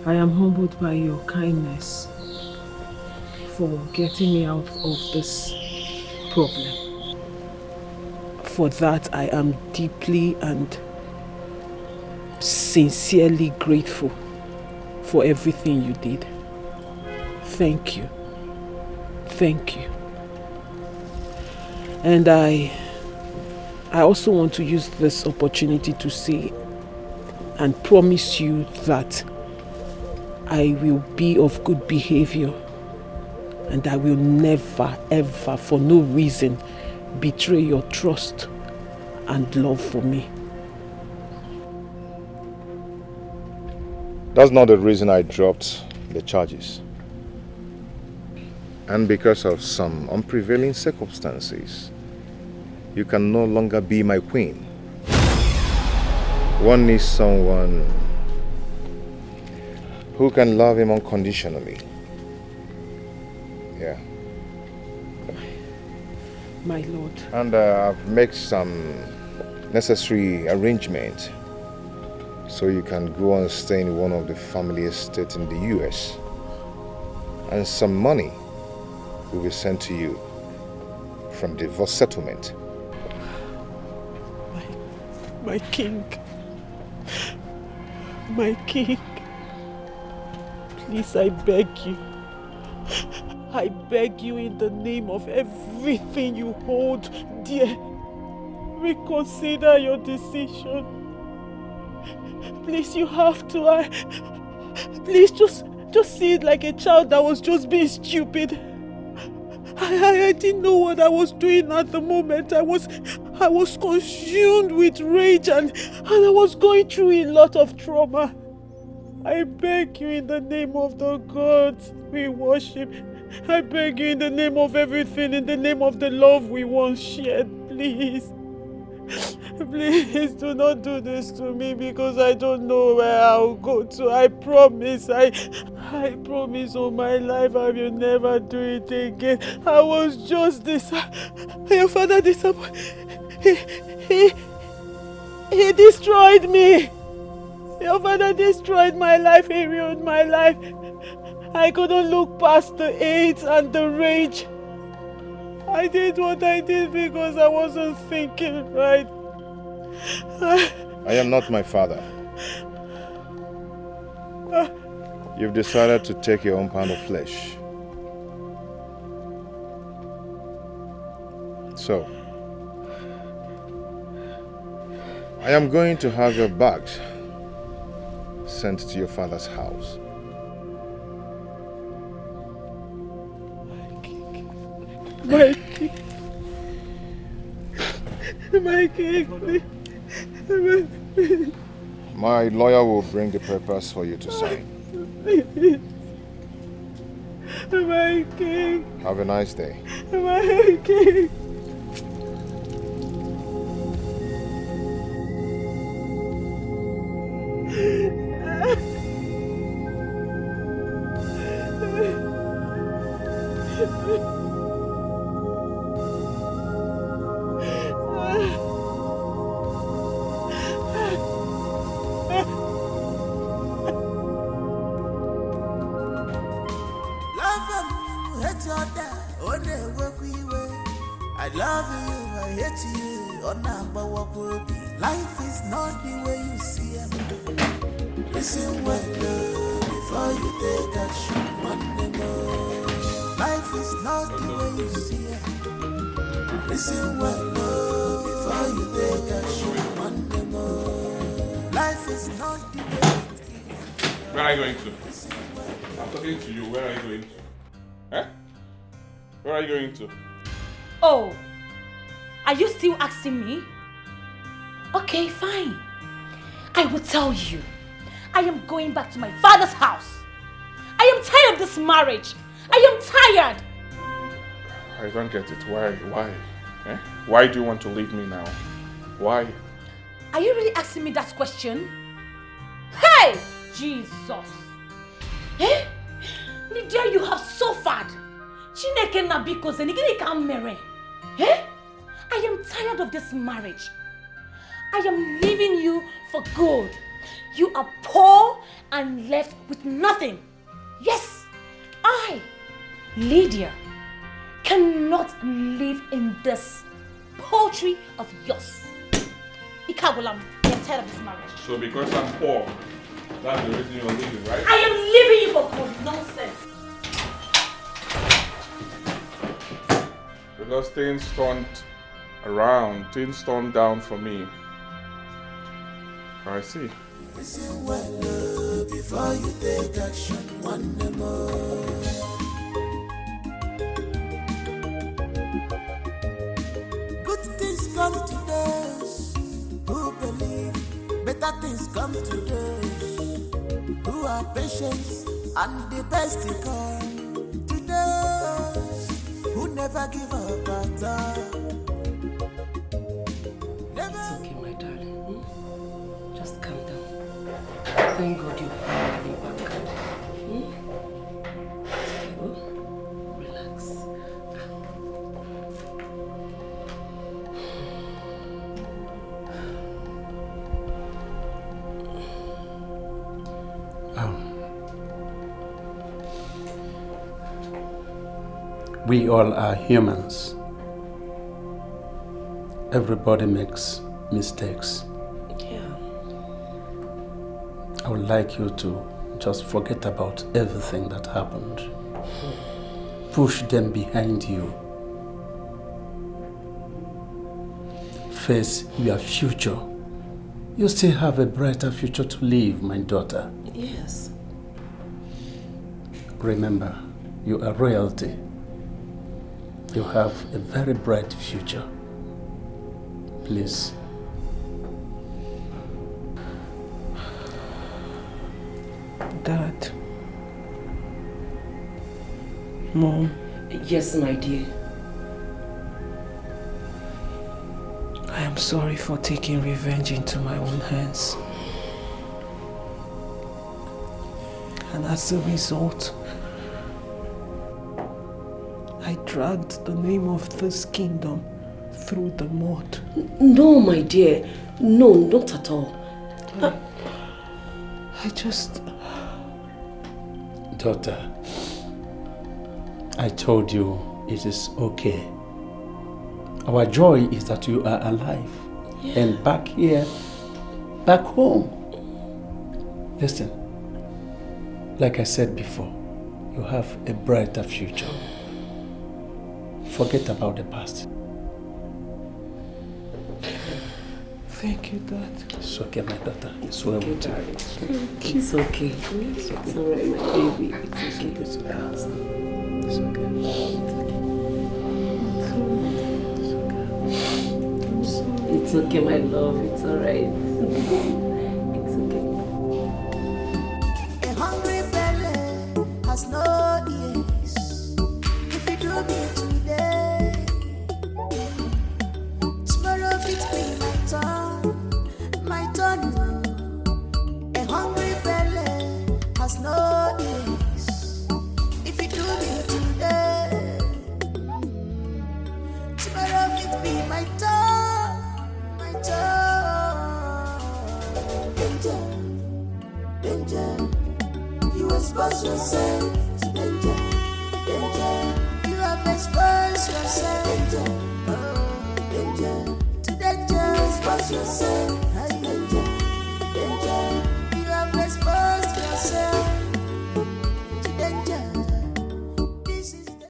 I am humbled by your kindness for getting me out of this problem. For that, I am deeply and sincerely grateful for everything you did. Thank you. Thank you. And I also want to use this opportunity to say and promise you that I will be of good behavior and I will never, ever, for no reason, betray your trust and love for me. That's not the reason I dropped the charges. And because of some unprevailing circumstances, you can no longer be my queen. One needs someone who can love him unconditionally. Yeah. My lord. And I've made some necessary arrangements so you can go and stay in one of the family estates in the US. And some money will be sent to you from divorce settlement. My king. My king. Please, I beg you. I beg you in the name of everything you hold dear. Reconsider your decision. Please, you have to. Please, just see it like a child that was just being stupid. I didn't know what I was doing at the moment. I was consumed with rage and I was going through a lot of trauma. I beg you in the name of the gods we worship. I beg you in the name of everything, in the name of the love we once shared, please. Please do not do this to me because I don't know where I'll go to. I promise, I promise on my life I will never do it again. I was just your father he destroyed me. Your father destroyed my life, he ruined my life. I couldn't look past the hate and the rage. I did what I did because I wasn't thinking right. I am not my father. You've decided to take your own pound of flesh. So, I am going to have your bags sent to your father's house. My king. My king. My lawyer will bring the papers for you to sign. My king. Have a nice day. My king. I love you, I hate you, life is not the way you see it. Listen well before you take action, life is not the way you see it. Listen well before you take action, life is not the way. Where are you going to? I'm talking to you. Where are you going to? Eh? Where are you going to? Oh, are you still asking me? Okay, fine. I will tell you. I am going back to my father's house. I am tired of this marriage. I am tired. I don't get it. Why? Eh? Why do you want to leave me now? Why? Are you really asking me that question? Hey! Jesus! Eh? Lydia, you have suffered. Chineke nabiko zenigiri kamere. Eh? I am tired of this marriage. I am leaving you for good. You are poor and left with nothing. Yes, I, Lydia, cannot live in this poultry of yours. Ikabulam, I am tired of this marriage. So because I'm poor, that's the reason you're leaving, right? I am leaving you for good. Nonsense. Because things turned around, things turned down for me. I see. Listen well before you take action, one more. Good things come to those who believe. Better things come to those who are patient, and the best to come to those who never give up at all. It's okay, my darling. Just calm down. Thank God you're finally back. Relax. We all are humans. Everybody makes mistakes. Yeah. I would like you to just forget about everything that happened. Push them behind you. Face your future. You still have a brighter future to live, my daughter. Yes. Remember, you are royalty. You have a very bright future. Please. Dad. Mom. Yes, my dear. I am sorry for taking revenge into my own hands. And as a result, I dragged the name of this kingdom through the mud. No, my dear. No, not at all. I just... Daughter, I told you it is okay. Our joy is that you are alive. Yeah. And back here, back home. Listen, like I said before, you have a brighter future. Forget about the past. Thank you, Dad. It's okay, my daughter. It's well with you. It's okay. It's alright, my baby. It's okay. It's okay. It's okay. I'm sorry. It's okay, my love. It's alright. It's okay. A hungry belly has no ears. If you do me today, tomorrow it be my turn. A hungry belly has no ears. If you do me today, tomorrow it be my turn. Danger, danger, you expose yourself to danger, danger, you have exposed yourself, danger, to danger, expose yourself.